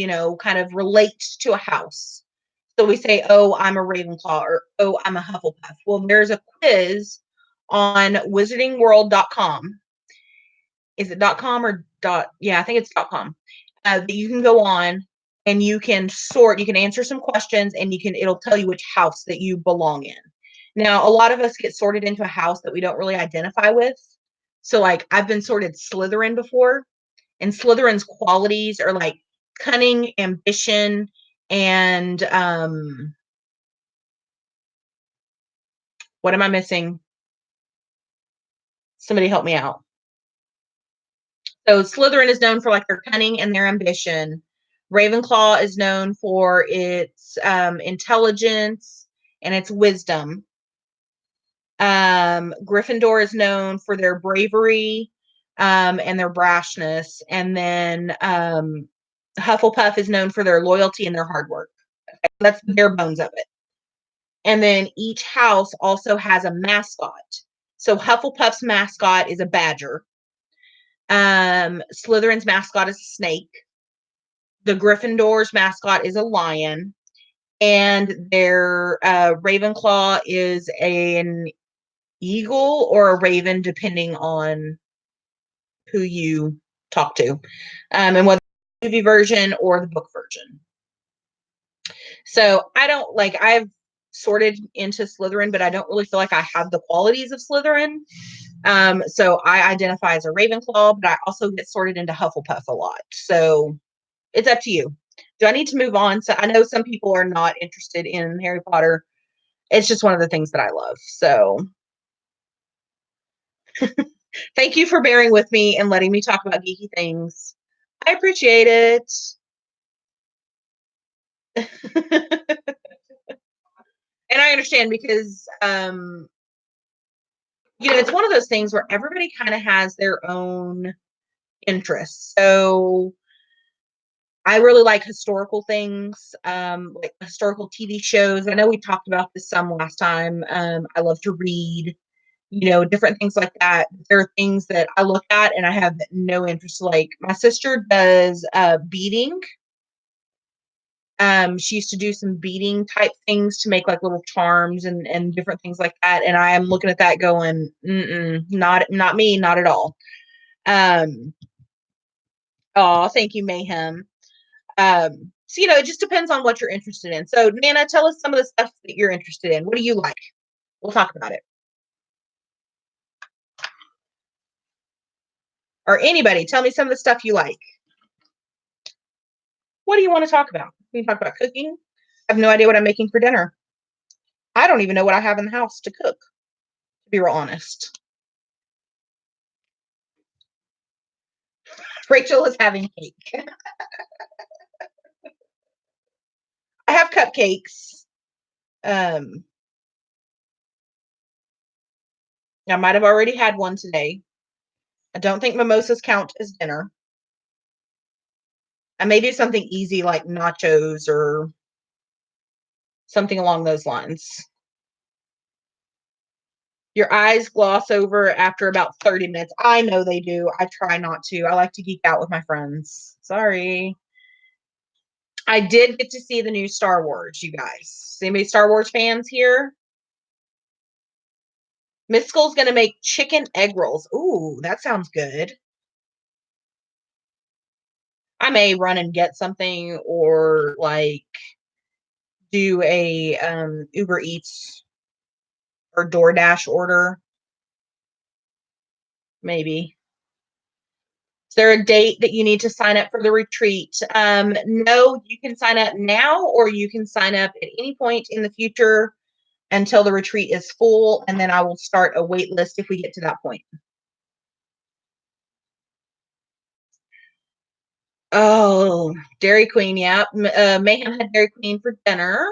kind of relate to a house. So we say, oh, I'm a Ravenclaw, or oh, I'm a Hufflepuff. Well, there's a quiz on wizardingworld.com. Is it .com or dot? Yeah, I think it's .com. That you can go on and you can sort, you can answer some questions, and it'll tell you which house that you belong in. Now, a lot of us get sorted into a house that we don't really identify with. So like I've been sorted Slytherin before, and Slytherin's qualities are like cunning, ambition, and what am I missing? Somebody help me out. So Slytherin is known for like their cunning and their ambition. Ravenclaw is known for its intelligence and its wisdom. Gryffindor is known for their bravery and their brashness. And then Hufflepuff is known for their loyalty and their hard work. Okay? That's the bare bones of it. And then each house also has a mascot. So Hufflepuff's mascot is a badger. Slytherin's mascot is a snake. The Gryffindor's mascot is a lion. And their Ravenclaw is an eagle or a raven, depending on who you talk to, and whether the movie version or the book version. So I've sorted into Slytherin, but I don't really feel like I have the qualities of Slytherin. So I identify as a Ravenclaw, but I also get sorted into Hufflepuff a lot. So it's up to you. Do I need to move on? So I know some people are not interested in Harry Potter. It's just one of the things that I love. So thank you for bearing with me and letting me talk about geeky things. I appreciate it. And I understand because it's one of those things where everybody kind of has their own interests. So I really like historical things, like historical TV shows. I know we talked about this some last time. I love to read, different things like that. There are things that I look at and I have no interest. Like my sister does beading. She used to do some beading type things to make like little charms and different things like that. And I am looking at that going, not me, not at all. Oh, thank you, Mayhem. So it just depends on what you're interested in. So Nana, tell us some of the stuff that you're interested in. What do you like? We'll talk about it. Or anybody, tell me some of the stuff you like. What do you want to talk about? We can talk about cooking. I have no idea what I'm making for dinner. I don't even know what I have in the house to cook, to be real honest. Rachel is having cake. I have cupcakes. I might have already had one today. I don't think mimosas count as dinner. And maybe something easy like nachos or something along those lines. Your eyes gloss over after about 30 minutes. I know they do. I try not to. I like to geek out with my friends. Sorry. I did get to see the new Star Wars, you guys. Anybody Star Wars fans here? Mystical's going to make chicken egg rolls. Ooh, that sounds good. I may run and get something or like do a Uber Eats or DoorDash order. Maybe. Is there a date that you need to sign up for the retreat? No, you can sign up now or you can sign up at any point in the future until the retreat is full, and then I will start a wait list if we get to that point. Oh, Dairy Queen, yeah. Mayhem had Dairy Queen for dinner.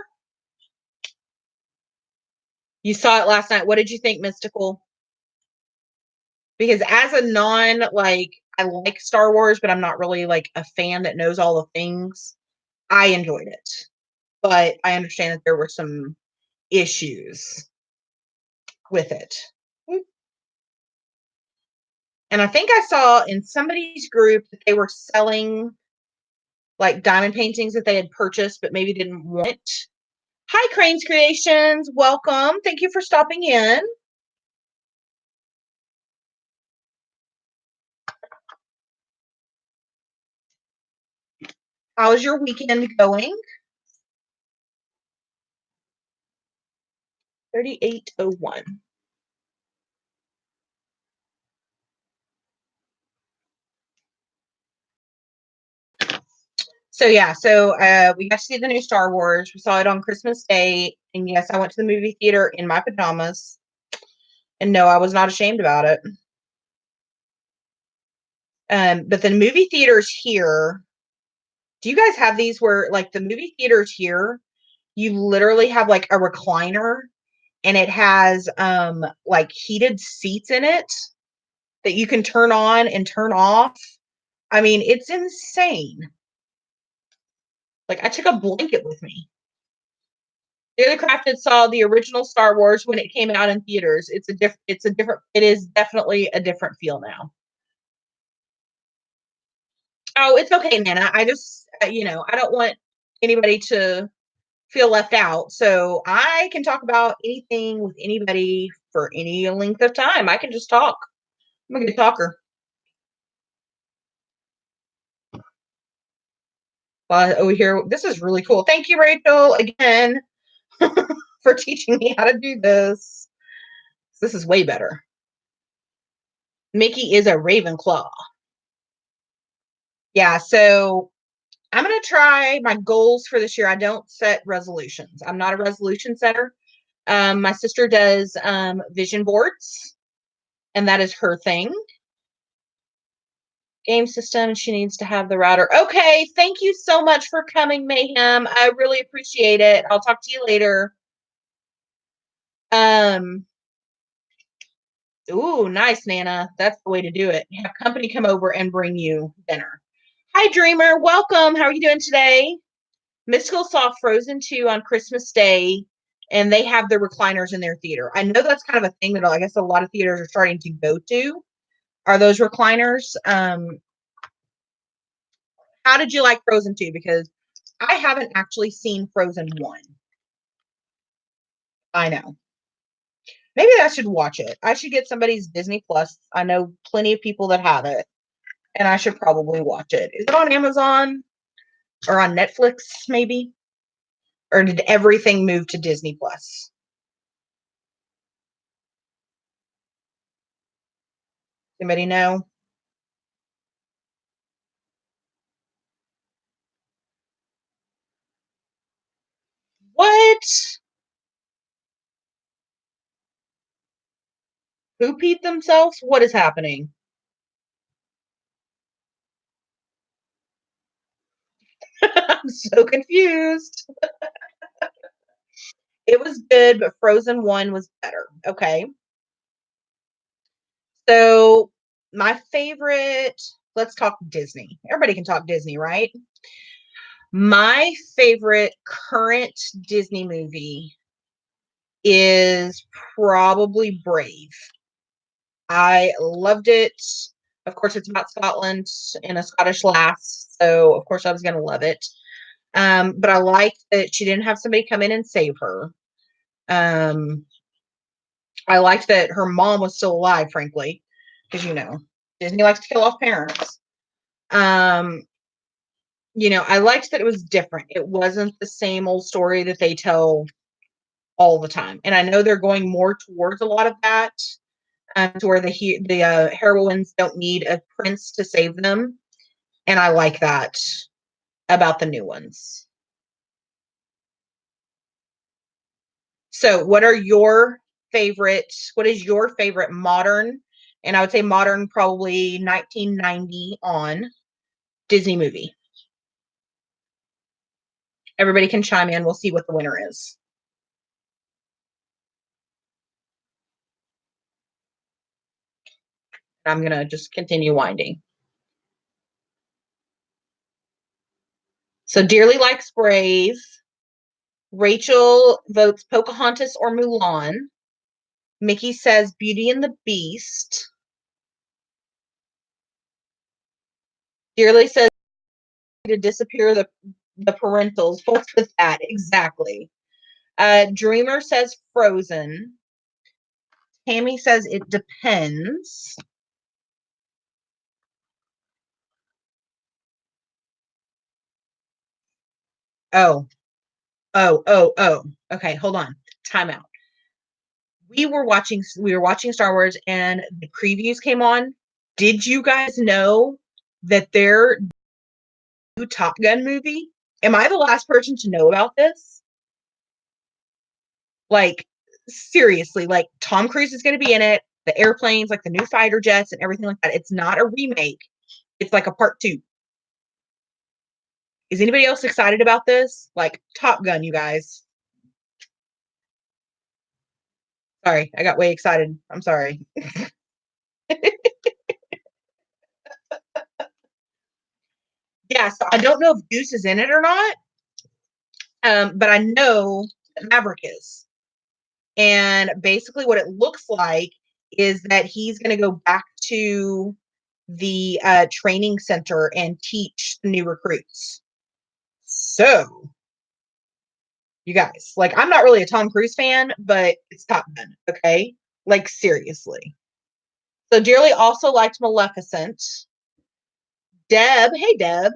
You saw it last night. What did you think, Mystical? Because as a I like Star Wars, but I'm not really like a fan that knows all the things. I enjoyed it, but I understand that there were some issues with it. And I think I saw in somebody's group that they were selling like diamond paintings that they had purchased, but maybe didn't want. Hi, Cranes Creations. Welcome. Thank you for stopping in. How's your weekend going? 3801. So yeah, we got to see the new Star Wars. We saw it on Christmas Day, and yes, I went to the movie theater in my pajamas. And no, I was not ashamed about it. But the movie theaters here, do you guys have these where like the movie theaters here, you literally have like a recliner and it has like heated seats in it that you can turn on and turn off. I mean, it's insane. Like I took a blanket with me. Daily Crafted saw the original Star Wars when it came out in theaters. It is definitely a different feel now. Oh, it's okay, Nana. I just, I don't want anybody to feel left out. So I can talk about anything with anybody for any length of time. I can just talk. I'm a good talker. Over here, this is really cool. Thank you, Rachel, again for teaching me how to do this. This is way better. Mickey is a Ravenclaw. Yeah, so I'm going to try my goals for this year. I don't set resolutions. I'm not a resolution setter. My sister does vision boards, and that is her thing. Game system, she needs to have the router. Okay, thank you so much for coming, Mayhem. I really appreciate it. I'll talk to you later. Ooh, nice, Nana. That's the way to do it. Have company come over and bring you dinner. Hi, Dreamer. Welcome. How are you doing today? Mystical saw Frozen 2 on Christmas Day, and they have the recliners in their theater. I know that's kind of a thing that I guess a lot of theaters are starting to go to. Are those recliners? How did you like Frozen 2? Because I haven't actually seen Frozen 1. I know. Maybe I should watch it. I should get somebody's Disney Plus. I know plenty of people that have it, and I should probably watch it. Is it on Amazon or on Netflix, maybe? Or did everything move to Disney Plus? Anybody know? What? Who peed themselves? What is happening? I'm so confused. It was good, but Frozen 1 was better. Okay. So, my favorite, let's talk Disney. Everybody can talk Disney, right? My favorite current Disney movie is probably Brave. I loved it. Of course, it's about Scotland and a Scottish lass, so of course I was going to love it. But I liked that she didn't have somebody come in and save her. I liked that her mom was still alive, frankly, because Disney likes to kill off parents. Um, I liked that it was different. It wasn't the same old story that they tell all the time, and I know they're going more towards a lot of that, to where the heroines don't need a prince to save them, and I like that about the new ones. So, what is your favorite modern, and I would say modern probably 1990 on Disney movie? Everybody can chime in. We'll see what the winner is. I'm going to just continue winding. So Dearly likes Brave. Rachel votes Pocahontas or Mulan. Mickey says Beauty and the Beast. Dearly says to disappear the parentals. What's with that? Exactly. Dreamer says Frozen. Tammy says it depends. Oh. Okay, hold on. Time out. We were watching Star Wars and the previews came on. Did you guys know that their new Top Gun movie? Am I the last person to know about this? Like, seriously, like Tom Cruise is going to be in it. The airplanes, like the new fighter jets and everything like that. It's not a remake. It's like a part 2. Is anybody else excited about this? Like Top Gun, you guys. Sorry, I got way excited. I'm sorry. Yeah, so I don't know if Goose is in it or not, but I know that Maverick is. And basically, what it looks like is that he's going to go back to the training center and teach the new recruits. So, you guys, like, I'm not really a Tom Cruise fan, but it's Top Gun, okay? Like, seriously. So, Dearly also liked Maleficent. Deb, hey, Deb,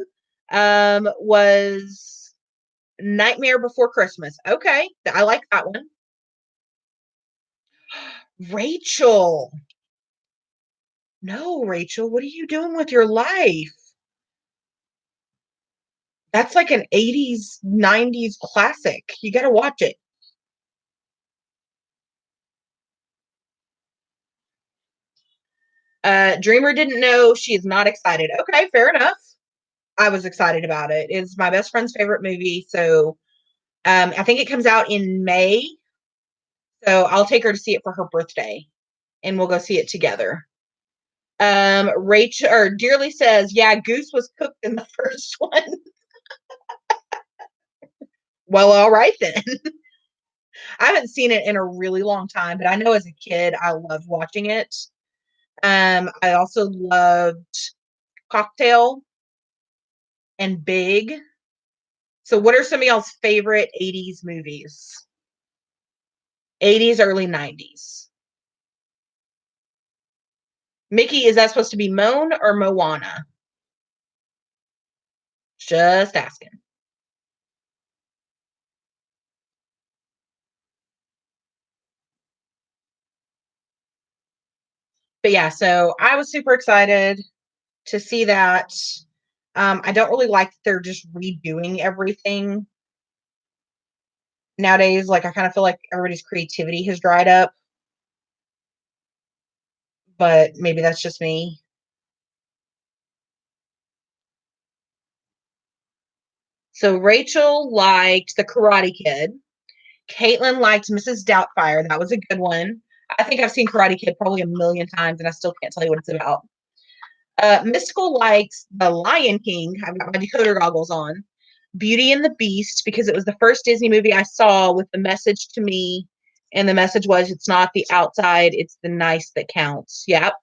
was Nightmare Before Christmas. Okay, I like that one. Rachel. No, Rachel, what are you doing with your life? That's like an 80s, 90s classic. You got to watch it. Dreamer didn't know. She is not excited. Okay, fair enough. I was excited about it. It's my best friend's favorite movie. So I think it comes out in May. So I'll take her to see it for her birthday and we'll go see it together. Rachel or Dearly says, yeah, Goose was cooked in the first one. Well, all right then. I haven't seen it in a really long time, but I know as a kid I loved watching it. I also loved Cocktail and Big. So what are some of y'all's favorite 80s movies? 80s, early 90s. Mickey, is that supposed to be Moan or Moana? Just asking. But yeah, so I was super excited to see that. I don't really like that they're just redoing everything nowadays. Like, I kind of feel like everybody's creativity has dried up, but maybe that's just me. So Rachel liked The Karate Kid. Caitlin liked Mrs. Doubtfire. That was a good one. I think I've seen Karate Kid probably a million times, and I still can't tell you what it's about. Mystical likes The Lion King. I've got my decoder goggles on. Beauty and the Beast, because it was the first Disney movie I saw with the message to me. And the message was, it's not the outside, it's the nice that counts. Yep.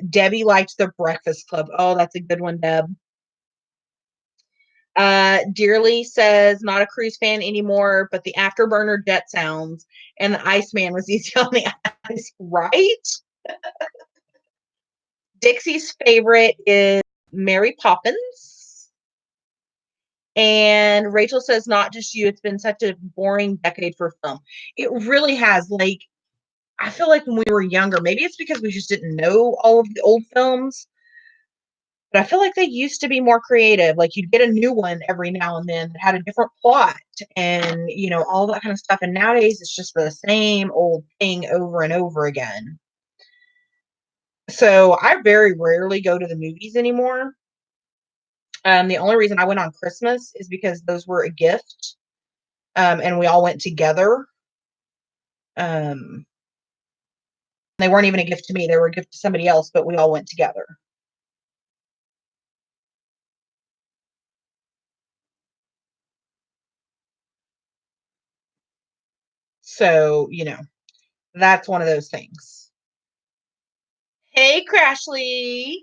Debbie liked The Breakfast Club. Oh, that's a good one, Deb. Dearly says, not a cruise fan anymore, but the Afterburner jet sounds and the Iceman was easy on the ice, right? Dixie's favorite is Mary Poppins. And Rachel says, not just you, it's been such a boring decade for film. It really has. Like, I feel like when we were younger, maybe it's because we just didn't know all of the old films, but I feel like they used to be more creative. Like, you'd get a new one every now and then that had a different plot and, all that kind of stuff. And nowadays it's just the same old thing over and over again. So I very rarely go to the movies anymore. The only reason I went on Christmas is because those were a gift. And we all went together. Um, they weren't even a gift to me. They were a gift to somebody else, but we all went together. So, that's one of those things. Hey, Crashly.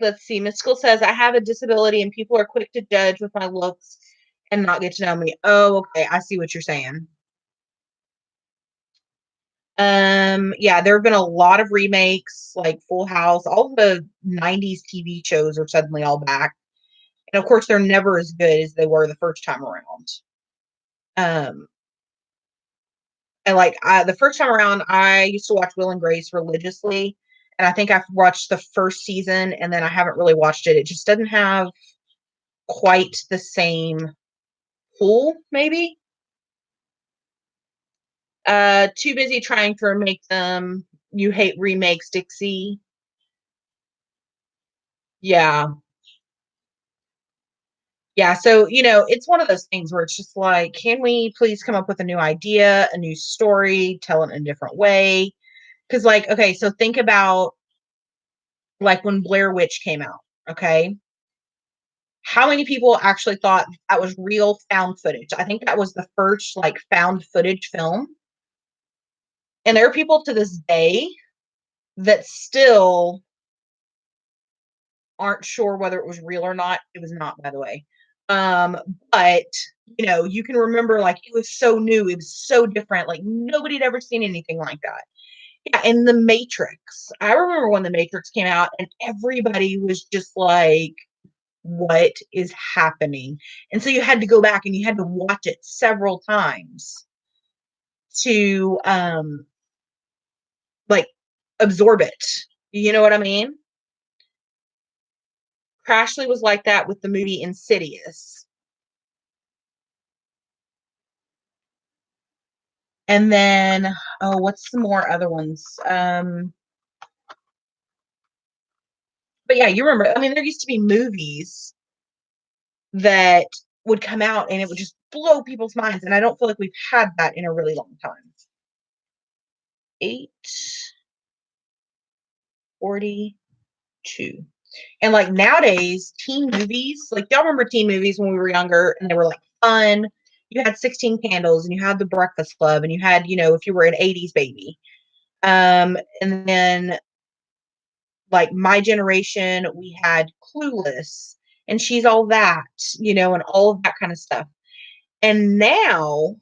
Let's see. Mystical says, I have a disability and people are quick to judge with my looks and not get to know me. Oh, okay. I see what you're saying. Yeah, there have been a lot of remakes, like Full House. All the 90s TV shows are suddenly all back. And of course, they're never as good as they were the first time around. Um, and like the first time around, I used to watch Will and Grace religiously. And I think I've watched the first season and then I haven't really watched it. It just doesn't have quite the same pull, maybe. Too busy trying to remake them. You hate remakes, Dixie. Yeah. Yeah. So, it's one of those things where it's just like, can we please come up with a new idea, a new story, tell it in a different way? Because, like, okay, so think about like when Blair Witch came out. Okay. How many people actually thought that was real found footage? I think that was the first like found footage film. And there are people to this day that still aren't sure whether it was real or not. It was not, by the way. But you can remember like it was so new, it was so different. Like nobody had ever seen anything like that. Yeah, and The Matrix. I remember when The Matrix came out and everybody was just like, what is happening? And so you had to go back and you had to watch it several times to like absorb it. You know what I mean? Crashly was like that with the movie Insidious. And then, oh, what's some more other ones? But yeah, you remember, I mean, there used to be movies that would come out and it would just blow people's minds. And I don't feel like we've had that in a really long time. 8:42. And like nowadays, teen movies, like y'all remember teen movies when we were younger and they were like fun. You had 16 Candles and you had The Breakfast Club and you had, if you were an 80s baby. And then like my generation, we had Clueless and She's All That, and all of that kind of stuff. And now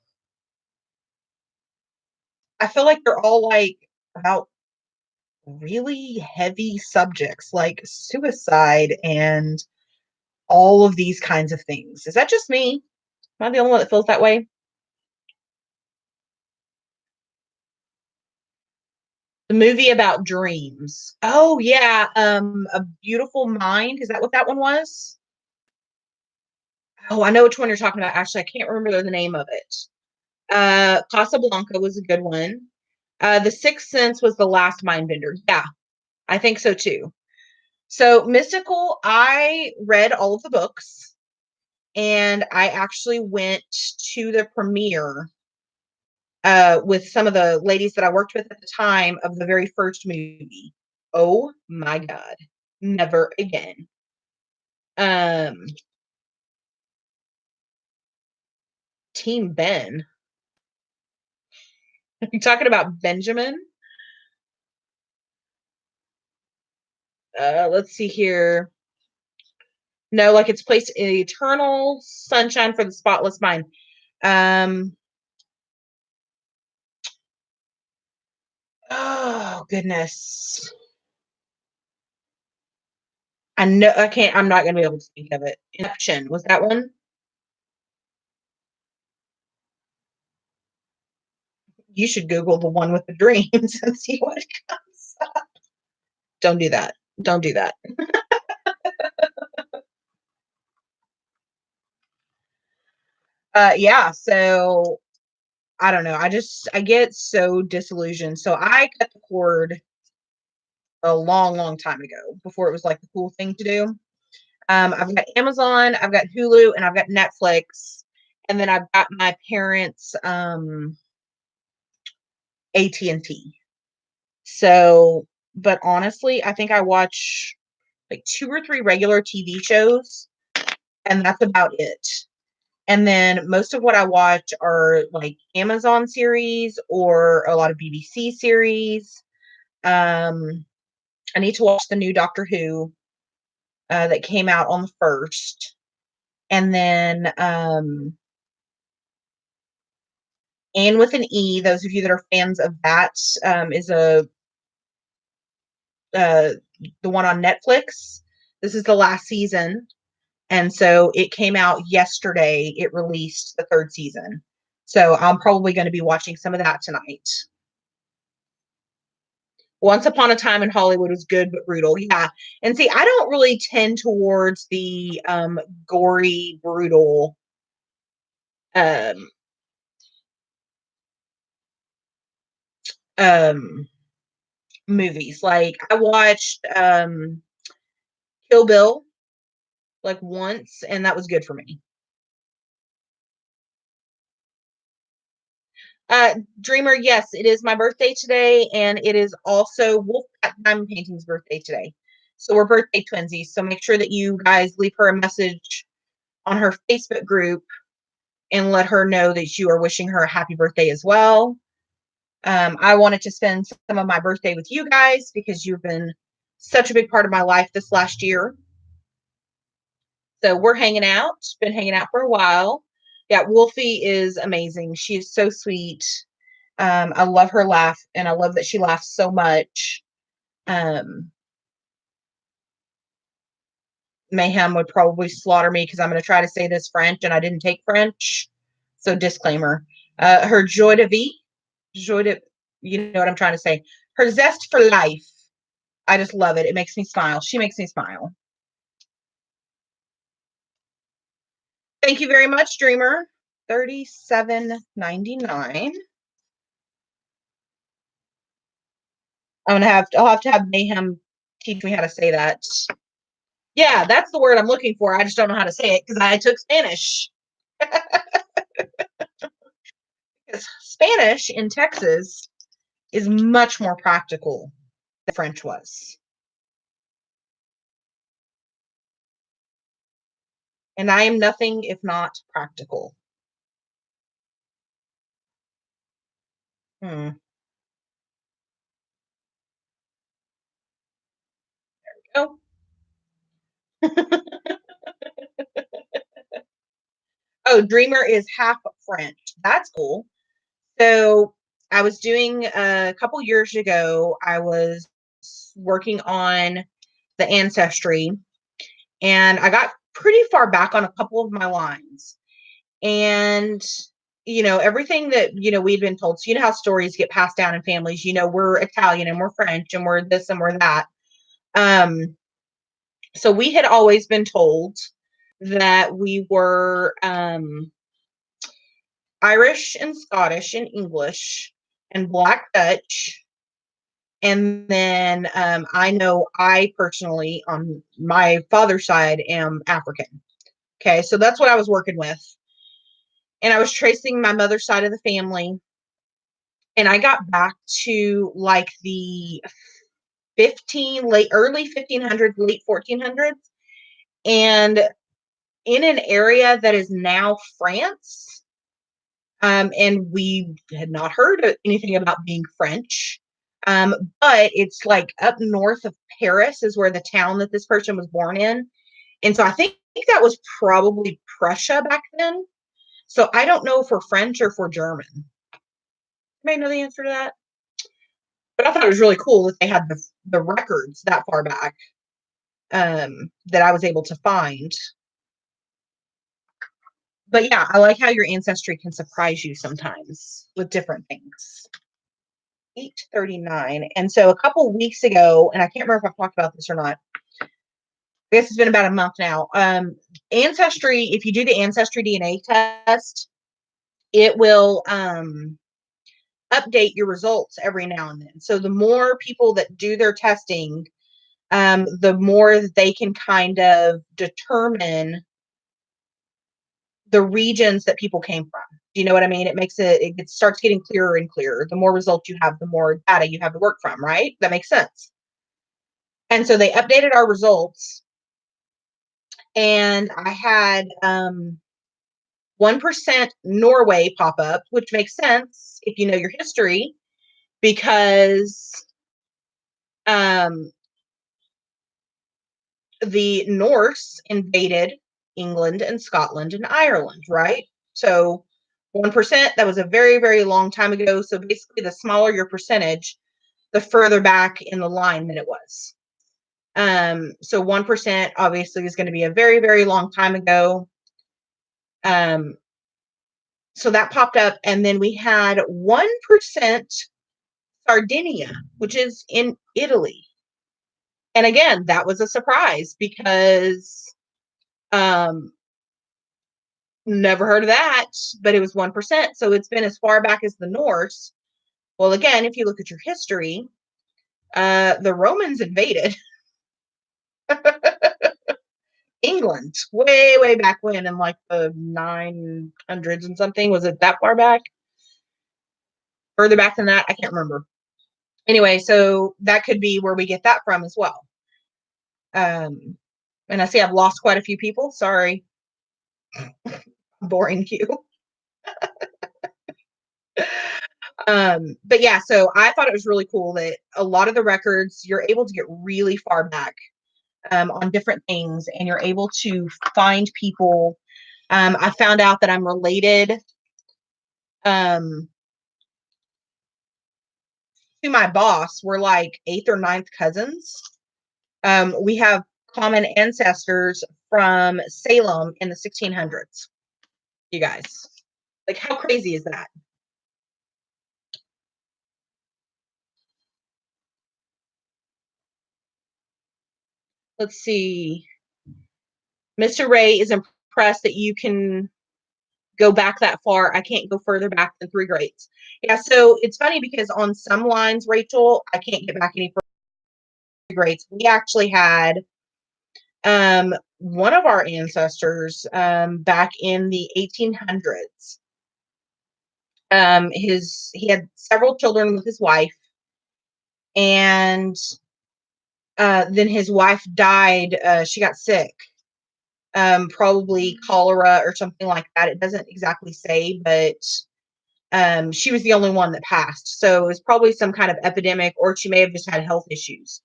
I feel like they're all like about really heavy subjects like suicide and all of these kinds of things. Is that just me? Am I the only one that feels that way? The movie about dreams. Oh yeah, A Beautiful Mind. Is that what that one was? Oh, I know which one you're talking about. Actually, I can't remember the name of it. Casablanca was a good one. The Sixth Sense was the last Mindbender. Yeah, I think so too. So Mystical, I read all of the books and I actually went to the premiere with some of the ladies that I worked with at the time of the very first movie. Oh my God. Never again. Um, Team Ben. Are you talking about Benjamin? Let's see here. No, like it's placed in eternal sunshine for the spotless mind. Um, oh goodness. I know I can't. I'm not gonna be able to think of it. Inception was that one? You should Google the one with the dreams and see what comes up. Don't do that. Don't do that. Yeah. So I don't know. I get so disillusioned. So I cut the cord a long, long time ago before it was like the cool thing to do. I've got Amazon, I've got Hulu, and I've got Netflix, and then I've got my parents' AT&T. So, but honestly, I think I watch like 2 or 3 regular TV shows, and that's about it. And then most of what I watch are like Amazon series or a lot of BBC series. Um, I need to watch the new Doctor Who that came out on the 1st. And then Anne with an E, those of you that are fans of that, is uh, the one on Netflix. This is the last season. And so it came out yesterday. It released the 3rd season. So I'm probably going to be watching some of that tonight. Once Upon a Time in Hollywood was good but brutal. Yeah. And see, I don't really tend towards the gory, brutal um um movies. Like I watched Kill Bill like once and that was good for me. Dreamer, yes, it is my birthday today, and it is also Wolfpack Diamond Painting's birthday today. So we're birthday twinsies. So make sure that you guys leave her a message on her Facebook group and let her know that you are wishing her a happy birthday as well. I wanted to spend some of my birthday with you guys because you've been such a big part of my life this last year. So we're hanging out, been hanging out for a while. Yeah, Wolfie is amazing. She is so sweet. I love her laugh, and I love that she laughs so much. Um, Mayhem would probably slaughter me because I'm going to try to say this French, and I didn't take French. So disclaimer. Her joie de vie, joie de, you know what I'm trying to say. Her zest for life. I just love it. It makes me smile. She makes me smile. Thank you very much, Dreamer. $37.99. I'll have to have Mayhem teach me how to say that. Yeah, that's the word I'm looking for. I just don't know how to say it because I took Spanish. Because Spanish in Texas is much more practical than French was. And I am nothing if not practical. There we go. Oh, Dreamer is half French. That's cool. So I was doing a couple years ago, I was working on the ancestry, and I got pretty far back on a couple of my lines. And everything that we'd been told. So how stories get passed down in families. We're Italian and we're French and we're this and we're that. So we had always been told that we were Irish and Scottish and English and Black Dutch. And then I know I personally, on my father's side, am African. Okay, so that's what I was working with. And I was tracing my mother's side of the family. And I got back to like the early 1500s, late 1400s. And in an area that is now France. And we had not heard anything about being French. But it's like up north of Paris is where the town that this person was born in. And so I think that was probably Prussia back then. So I don't know if we're French or if we're German. Anybody know the answer to that? But I thought it was really cool that they had the records that far back that I was able to find. But yeah, I like how your ancestry can surprise you sometimes with different things. 839. And so a couple weeks ago, and I can't remember if I've talked about this or not. I guess it's been about a month now. Ancestry, if you do the Ancestry DNA test, it will update your results every now and then. So the more people that do their testing, the more they can kind of determine the regions that people came from. Do you know what I mean? It starts getting clearer and clearer. The more results you have, the more data you have to work from, right? That makes sense. And so they updated our results, and I had 1% Norway pop up, which makes sense if you know your history, because the Norse invaded England and Scotland and Ireland, right? So 1%, that was a very, very long time ago. So basically, the smaller your percentage, the further back in the line that it was. So 1% obviously is going to be a very, very long time ago. So that popped up, and then we had 1% Sardinia, which is in Italy. And again, that was a surprise because never heard of that, but it was 1%. So it's been as far back as the Norse. Well, again, if you look at your history, the Romans invaded England way, way back when, in like the 900s and something. Was it that far back? Further back than that? I can't remember. Anyway, so that could be where we get that from as well. And I see I've lost quite a few people. Sorry. Boring you. But yeah, so I thought it was really cool that a lot of the records, you're able to get really far back on different things, and you're able to find people. I found out that I'm related to my boss. We're like 8th or 9th cousins. We have common ancestors from Salem in the 1600s. You guys, like, how crazy is that? let's see. Mr. Ray is impressed that you can go back that far. I can't go further back than 3 grades. Yeah, so it's funny because on some lines, Rachel, I can't get back any further than 3 grades. We actually had one of our ancestors back in the 1800s. He had several children with his wife, and then his wife died. She got sick, probably cholera or something like that. It doesn't exactly say, but she was the only one that passed. So it was probably some kind of epidemic, or she may have just had health issues.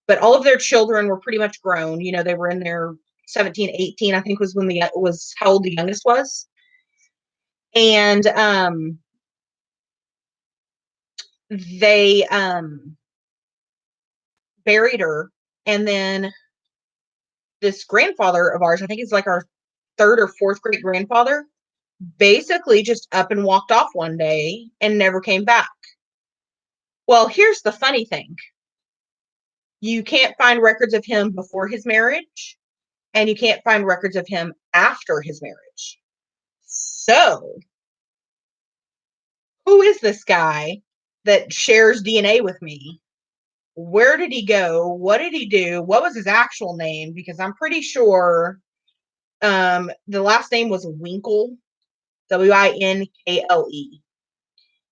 But all of their children were pretty much grown. You know, they were in their 17, 18, I think was how old the youngest was. And they buried her. And then this grandfather of ours, I think it's like our 3rd or 4th great grandfather, basically just up and walked off one day and never came back. Well, here's the funny thing. You can't find records of him before his marriage, and you can't find records of him after his marriage. So, who is this guy that shares DNA with me? Where did he go? What did he do? What was his actual name? Because I'm pretty sure the last name was Winkle, Winkle.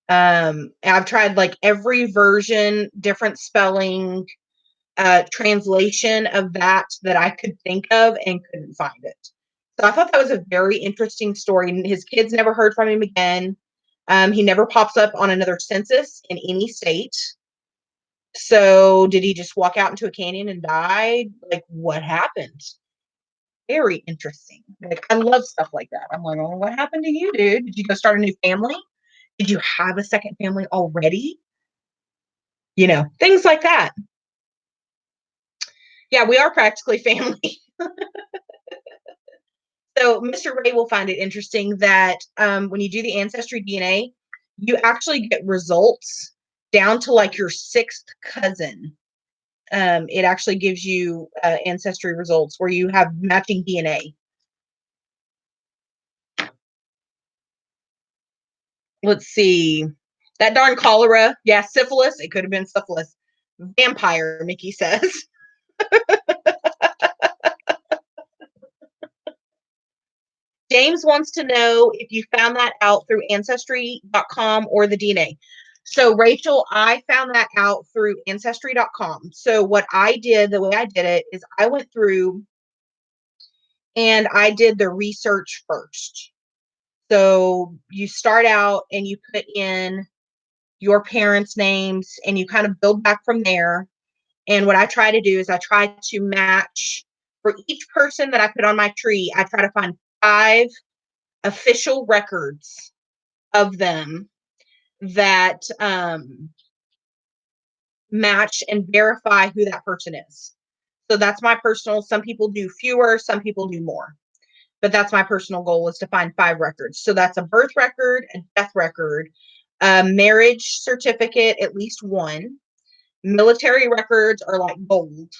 I've tried like every version, different spelling, translation of that I could think of and couldn't find it. So I thought that was a very interesting story. His kids never heard from him again. He never pops up on another census in any state. So did he just walk out into a canyon and die? Like, what happened? Very interesting. Like, I love stuff like that. I'm like, oh, what happened to you, dude? Did you go start a new family? Did you have a second family already? You know, things like that. Yeah, we are practically family. So Mr. Ray will find it interesting that when you do the ancestry DNA, you actually get results down to like your 6th cousin. It actually gives you ancestry results where you have matching DNA. Let's see. That darn cholera. Yeah, syphilis. It could have been syphilis. Vampire, Mickey says. James wants to know if you found that out through Ancestry.com or the DNA. So, Rachel, I found that out through Ancestry.com. So, what I did, the way I did it, is I went through and I did the research first. So, you start out and you put in your parents' names and you kind of build back from there. And what I try to do is I try to match for each person that I put on my tree, I try to find 5 official records of them that match and verify who that person is. So that's my personal, some people do fewer, some people do more. But that's my personal goal, is to find 5 records. So that's a birth record, a death record, a marriage certificate, at least one. Military records are like gold.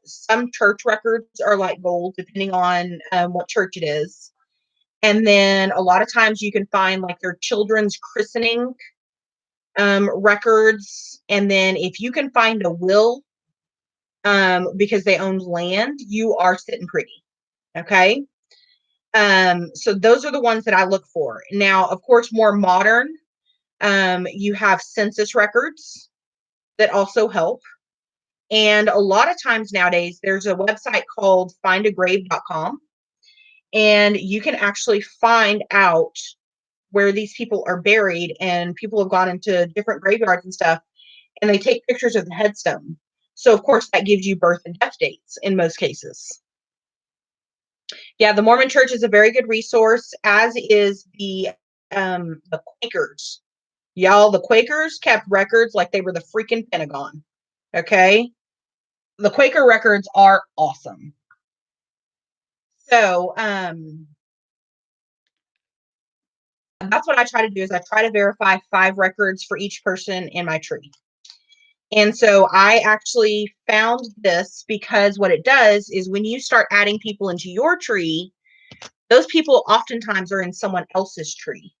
Some church records are like gold, depending on what church it is. And then a lot of times you can find like their children's christening records. And then if you can find a will because they owned land, you are sitting pretty. Okay. So those are the ones that I look for. Now, of course, more modern, you have census records that also help. And a lot of times nowadays, there's a website called findagrave.com, and you can actually find out where these people are buried, and people have gone into different graveyards and stuff, and they take pictures of the headstone. So, of course, that gives you birth and death dates in most cases. Yeah, the Mormon Church is a very good resource, as is the Quakers. Y'all, the Quakers kept records like they were the freaking Pentagon. Okay? The Quaker records are awesome. So, that's what I try to do, is I try to verify 5 records for each person in my tree. And so I actually found this because what it does is when you start adding people into your tree, those people oftentimes are in someone else's tree.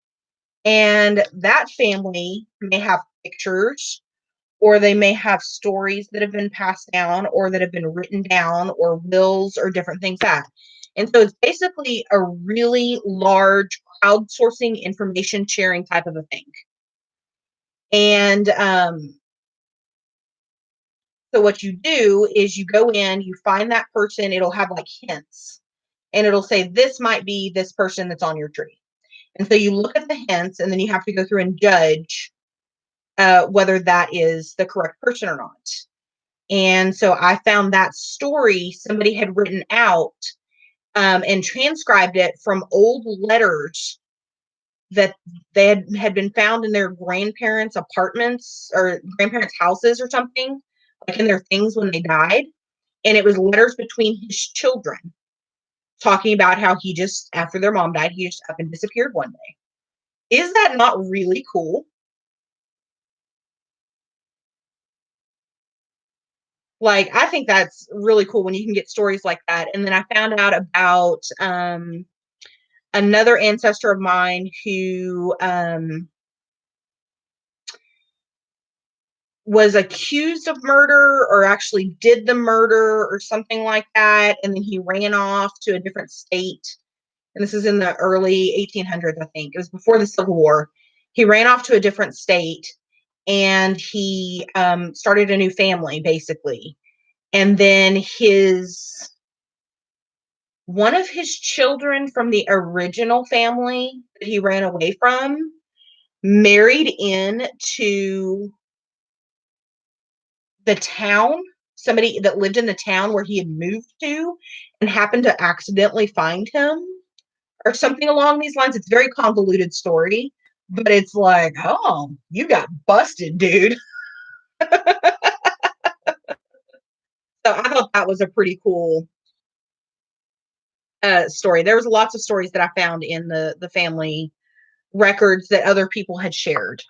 And that family may have pictures, or they may have stories that have been passed down or that have been written down, or wills or different things like that. And so it's basically a really large crowdsourcing information sharing type of a thing. And so what you do is you go in, you find that person, it'll have like hints, and it'll say, this might be this person that's on your tree. And so you look at the hints, and then you have to go through and judge whether that is the correct person or not. And so I found that story somebody had written out and transcribed it from old letters that they had been found in their grandparents' apartments or grandparents' houses or something, like in their things when they died. And it was letters between his children talking about how he just, after their mom died, he just up and disappeared one day. Is that not really cool? Like, I think that's really cool when you can get stories like that. And then I found out about another ancestor of mine who was accused of murder, or actually did the murder or something like that. And then he ran off to a different state. And this is in the early 1800s, I think. It was before the Civil War. He ran off to a different state, and he started a new family, basically. And then one of his children from the original family that he ran away from married into the town, somebody that lived in the town where he had moved to, and happened to accidentally find him or something along these lines. It's a very convoluted story, but it's like, oh, you got busted, dude. So I thought that was a pretty cool story. There was lots of stories that I found in the family records that other people had shared.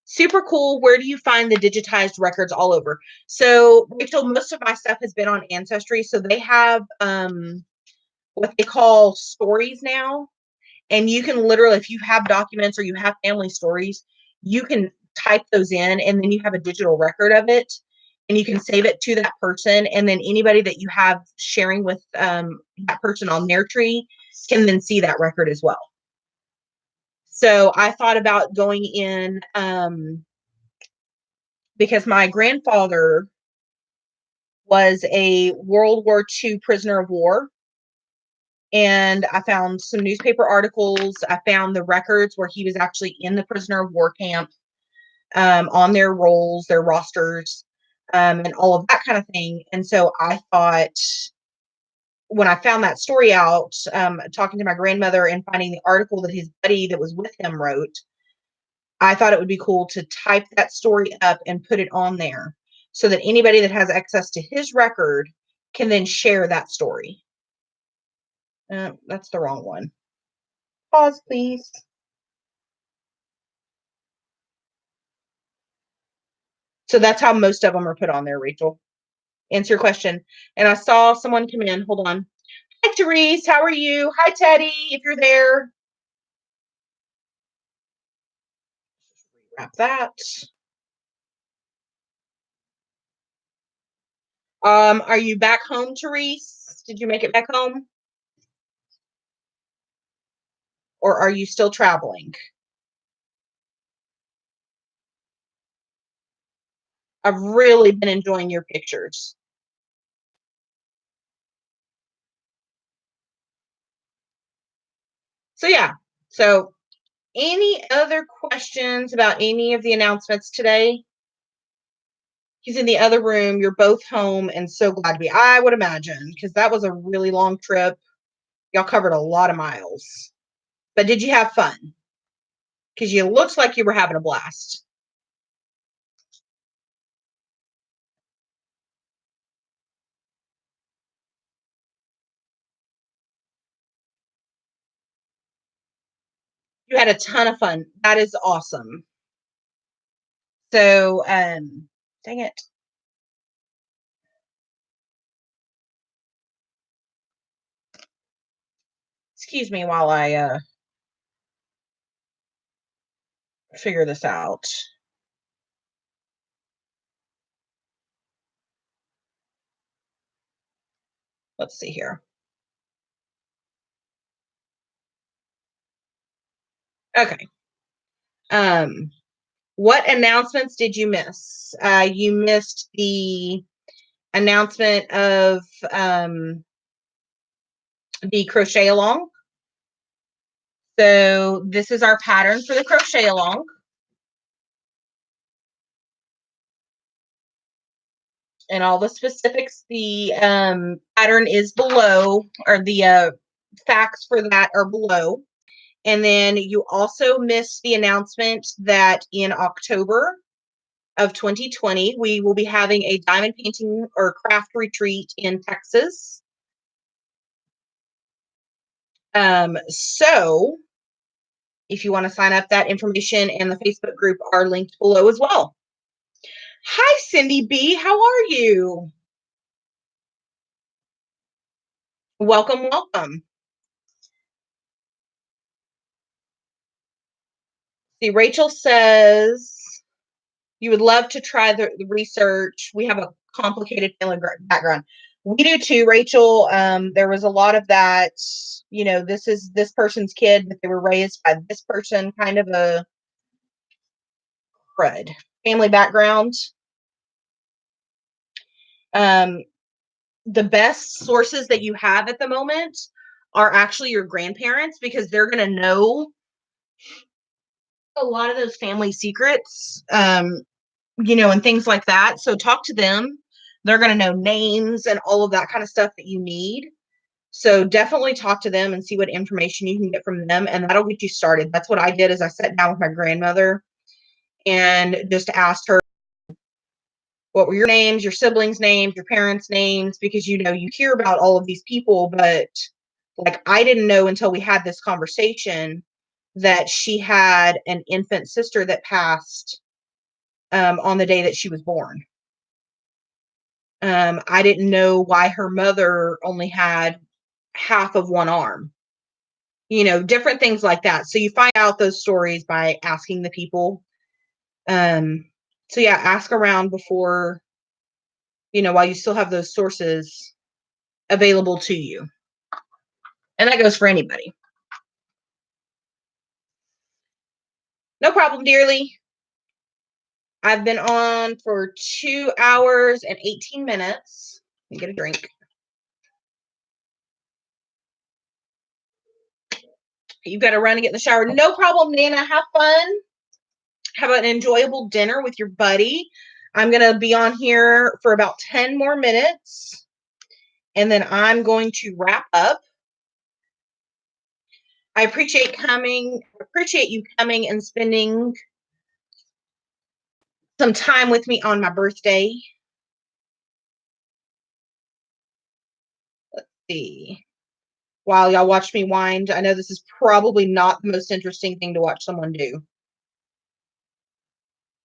Super cool. Where do you find the digitized records? All over. So, Rachel, most of my stuff has been on Ancestry. So they have what they call stories now. And you can literally, if you have documents or you have family stories, you can type those in, and then you have a digital record of it, and you can save it to that person. And then anybody that you have sharing with that person on their tree can then see that record as well. So I thought about going in because my grandfather was a World War II prisoner of war. And I found some newspaper articles. I found the records where he was actually in the prisoner of war camp, on their rolls, their rosters, and all of that kind of thing. And so I thought, when I found that story out, talking to my grandmother and finding the article that his buddy that was with him wrote, I thought it would be cool to type that story up and put it on there so that anybody that has access to his record can then share that story. That's the wrong one. Pause, please. So that's how most of them are put on there, Rachel. Answer your question. And I saw someone come in. Hold on. Hi, Therese. How are you? Hi, Teddy, if you're there. Wrap that. Are you back home, Therese? Did you make it back home? Or are you still traveling? I've really been enjoying your pictures. So yeah. So any other questions about any of the announcements today? He's in the other room. You're both home and so glad to be. I would imagine, because that was a really long trip. Y'all covered a lot of miles. But did you have fun? Because you looked like you were having a blast. You had a ton of fun. That is awesome. So, dang it. Excuse me while I figure this out. Let's see here. Okay. What announcements did you miss? You missed the announcement of the crochet-along. So this is our pattern for the crochet-along. And all the specifics, the pattern is below, or the facts for that are below. And then you also missed the announcement that in October of 2020, we will be having a diamond painting or craft retreat in Texas. So if you want to sign up, that information and the Facebook group are linked below as well. Hi, Cindy B. How are you? Welcome, welcome. See, Rachel says you would love to try the research. We have a complicated family background. We do too, Rachel. There was a lot of that, you know, this is this person's kid, but they were raised by this person, kind of a crud family background. The best sources that you have at the moment are actually your grandparents, because they're going to know a lot of those family secrets, you know, and things like that. So talk to them. They're going to know names and all of that kind of stuff that you need. So definitely talk to them and see what information you can get from them, and that'll get you started. That's what I did, is I sat down with my grandmother and just asked her, what were your names, your siblings' names, your parents' names, because, you know, you hear about all of these people, but like, I didn't know until we had this conversation that she had an infant sister that passed on the day that she was born. I didn't know why her mother only had half of one arm, you know, different things like that. So you find out those stories by asking the people. So yeah, ask around before, you know, while you still have those sources available to you. And that goes for anybody. No problem, dearly. I've been on for 2 hours and 18 minutes. Let me get a drink. You've got to run and get in the shower. No problem, Nana. Have fun. Have an enjoyable dinner with your buddy. I'm going to be on here for about 10 more minutes, and then I'm going to wrap up. I appreciate you coming and spending some time with me on my birthday. Let's see. While y'all watch me wind, I know this is probably not the most interesting thing to watch someone do,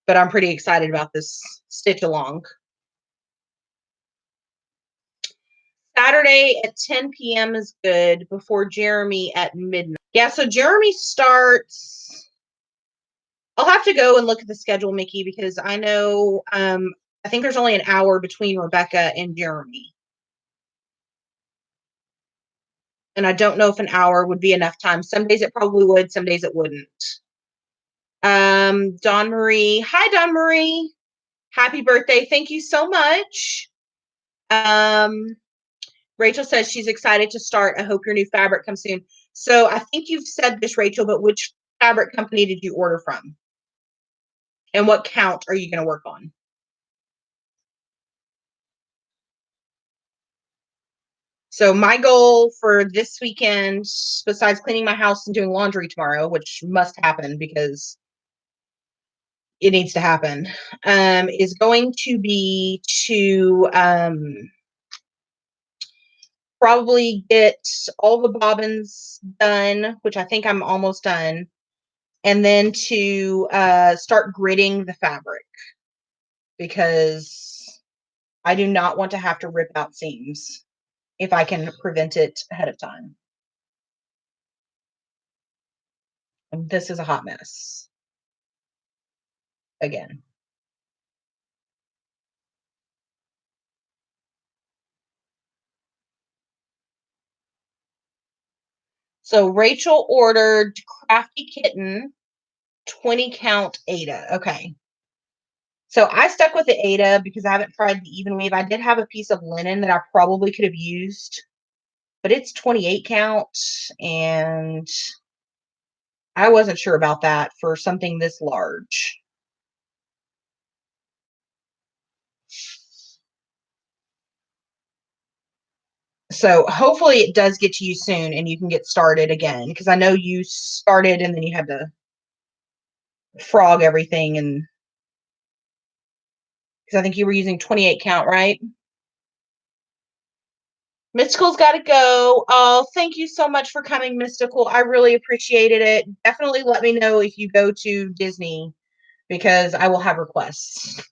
but I'm pretty excited about this stitch along. Saturday at 10 p.m. is good, before Jeremy at midnight. Yeah, so Jeremy starts, I'll have to go and look at the schedule, Mickey, because I know, I think there's only an hour between Rebecca and Jeremy. And I don't know if an hour would be enough time. Some days it probably would, some days it wouldn't. Dawn Marie. Hi, Dawn Marie. Happy birthday. Thank you so much. Rachel says she's excited to start. I hope your new fabric comes soon. So I think you've said this, Rachel, but which fabric company did you order from? And what count are you going to work on? So my goal for this weekend, besides cleaning my house and doing laundry tomorrow, which must happen because it needs to happen, is going to be to probably get all the bobbins done, which I think I'm almost done, and then to start gridding the fabric, because I do not want to have to rip out seams if I can prevent it ahead of time. And this is a hot mess again. So Rachel ordered Crafty Kitten 20 count Aida. Okay. So I stuck with the Aida because I haven't tried the even weave. I did have a piece of linen that I probably could have used, but it's 28 count, and I wasn't sure about that for something this large. So hopefully it does get to you soon and you can get started again, because I know you started and then you had to frog everything, and because I think you were using 28 count, right? Mystical's got to go. Oh, thank you so much for coming, Mystical. I really appreciated it. Definitely let me know if you go to Disney, because I will have requests.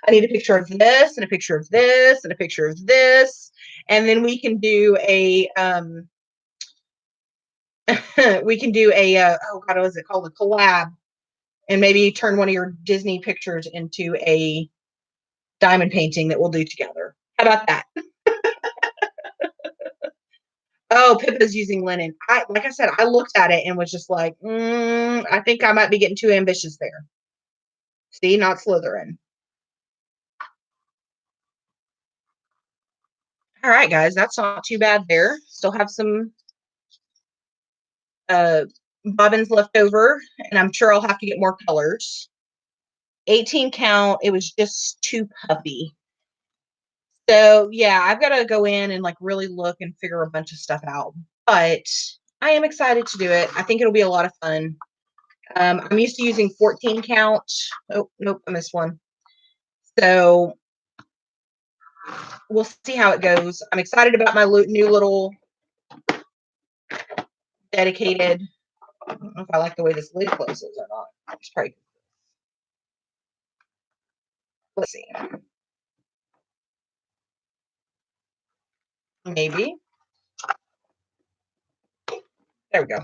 I need a picture of this and a picture of this and a picture of this. And then we can do a, oh God, what is it called? A collab. And maybe turn one of your Disney pictures into a diamond painting that we'll do together. How about that? Oh, Pippa's using linen. Like I said, I looked at it and was just like, I think I might be getting too ambitious there. See, not Slytherin. All right, guys, that's not too bad there. Still have some bobbins left over, and I'm sure I'll have to get more colors. 18 count, it was just too puffy. So yeah, I've got to go in and like really look and figure a bunch of stuff out. But I am excited to do it. I think it'll be a lot of fun. I'm used to using 14 count. Oh, nope, I missed one. So we'll see how it goes. I'm excited about my new little dedicated. I don't know if I like the way this lid closes or not. Let's try. Let's see. Maybe. There we go.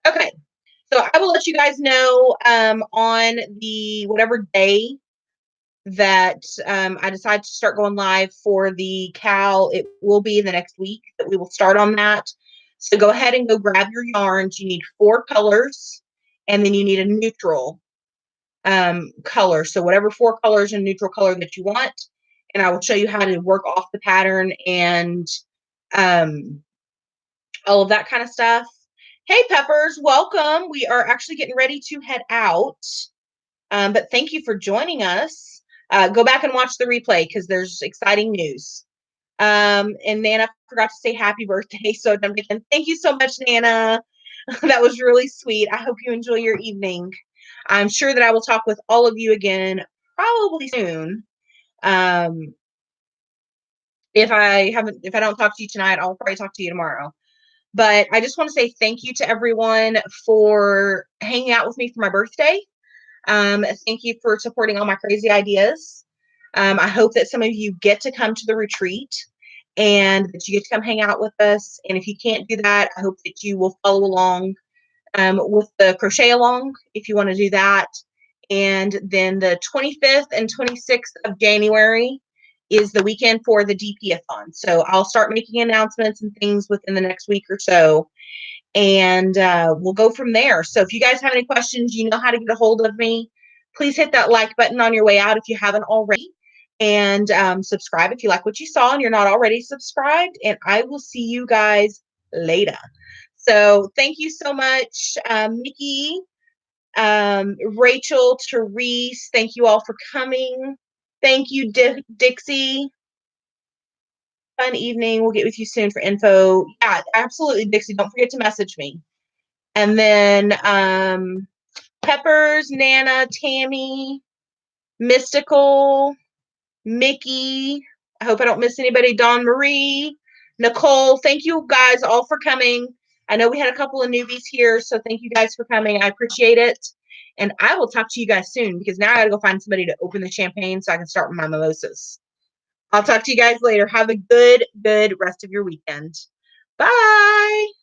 Okay. So I will let you guys know on the whatever day that I decide to start going live for the cow. It will be in the next week that we will start on that. So go ahead and go grab your yarns. You need 4 colors, and then you need a neutral color. So whatever 4 colors and neutral color that you want. And I will show you how to work off the pattern and all of that kind of stuff. Hey, Peppers, welcome. We are actually getting ready to head out. But thank you for joining us. Go back and watch the replay because there's exciting news. And Nana forgot to say happy birthday. So thank you so much, Nana. That was really sweet. I hope you enjoy your evening. I'm sure that I will talk with all of you again probably soon. If I don't talk to you tonight, I'll probably talk to you tomorrow. But I just want to say thank you to everyone for hanging out with me for my birthday. Thank you for supporting all my crazy ideas. I hope that some of you get to come to the retreat and that you get to come hang out with us. And if you can't do that, I hope that you will follow along with the Crochet-a-long if you want to do that. And then the 25th and 26th of January is the weekend for the DP-a-thon. So I'll start making announcements and things within the next week or so. And we'll go from there. So if you guys have any questions, you know how to get a hold of me. Please hit that like button on your way out if you haven't already. And subscribe if you like what you saw and you're not already subscribed. And I will see you guys later. So thank you so much, Mickey, Rachel, Therese. Thank you all for coming. Thank you, Dixie. Fun evening. We'll get with you soon for info. Yeah, absolutely, Dixie. Don't forget to message me. And then Peppers, Nana, Tammy, Mystical, Mickey. I hope I don't miss anybody. Dawn Marie, Nicole. Thank you guys all for coming. I know we had a couple of newbies here, so thank you guys for coming. I appreciate it. And I will talk to you guys soon because now I got to go find somebody to open the champagne so I can start with my mimosas. I'll talk to you guys later. Have a good rest of your weekend. Bye.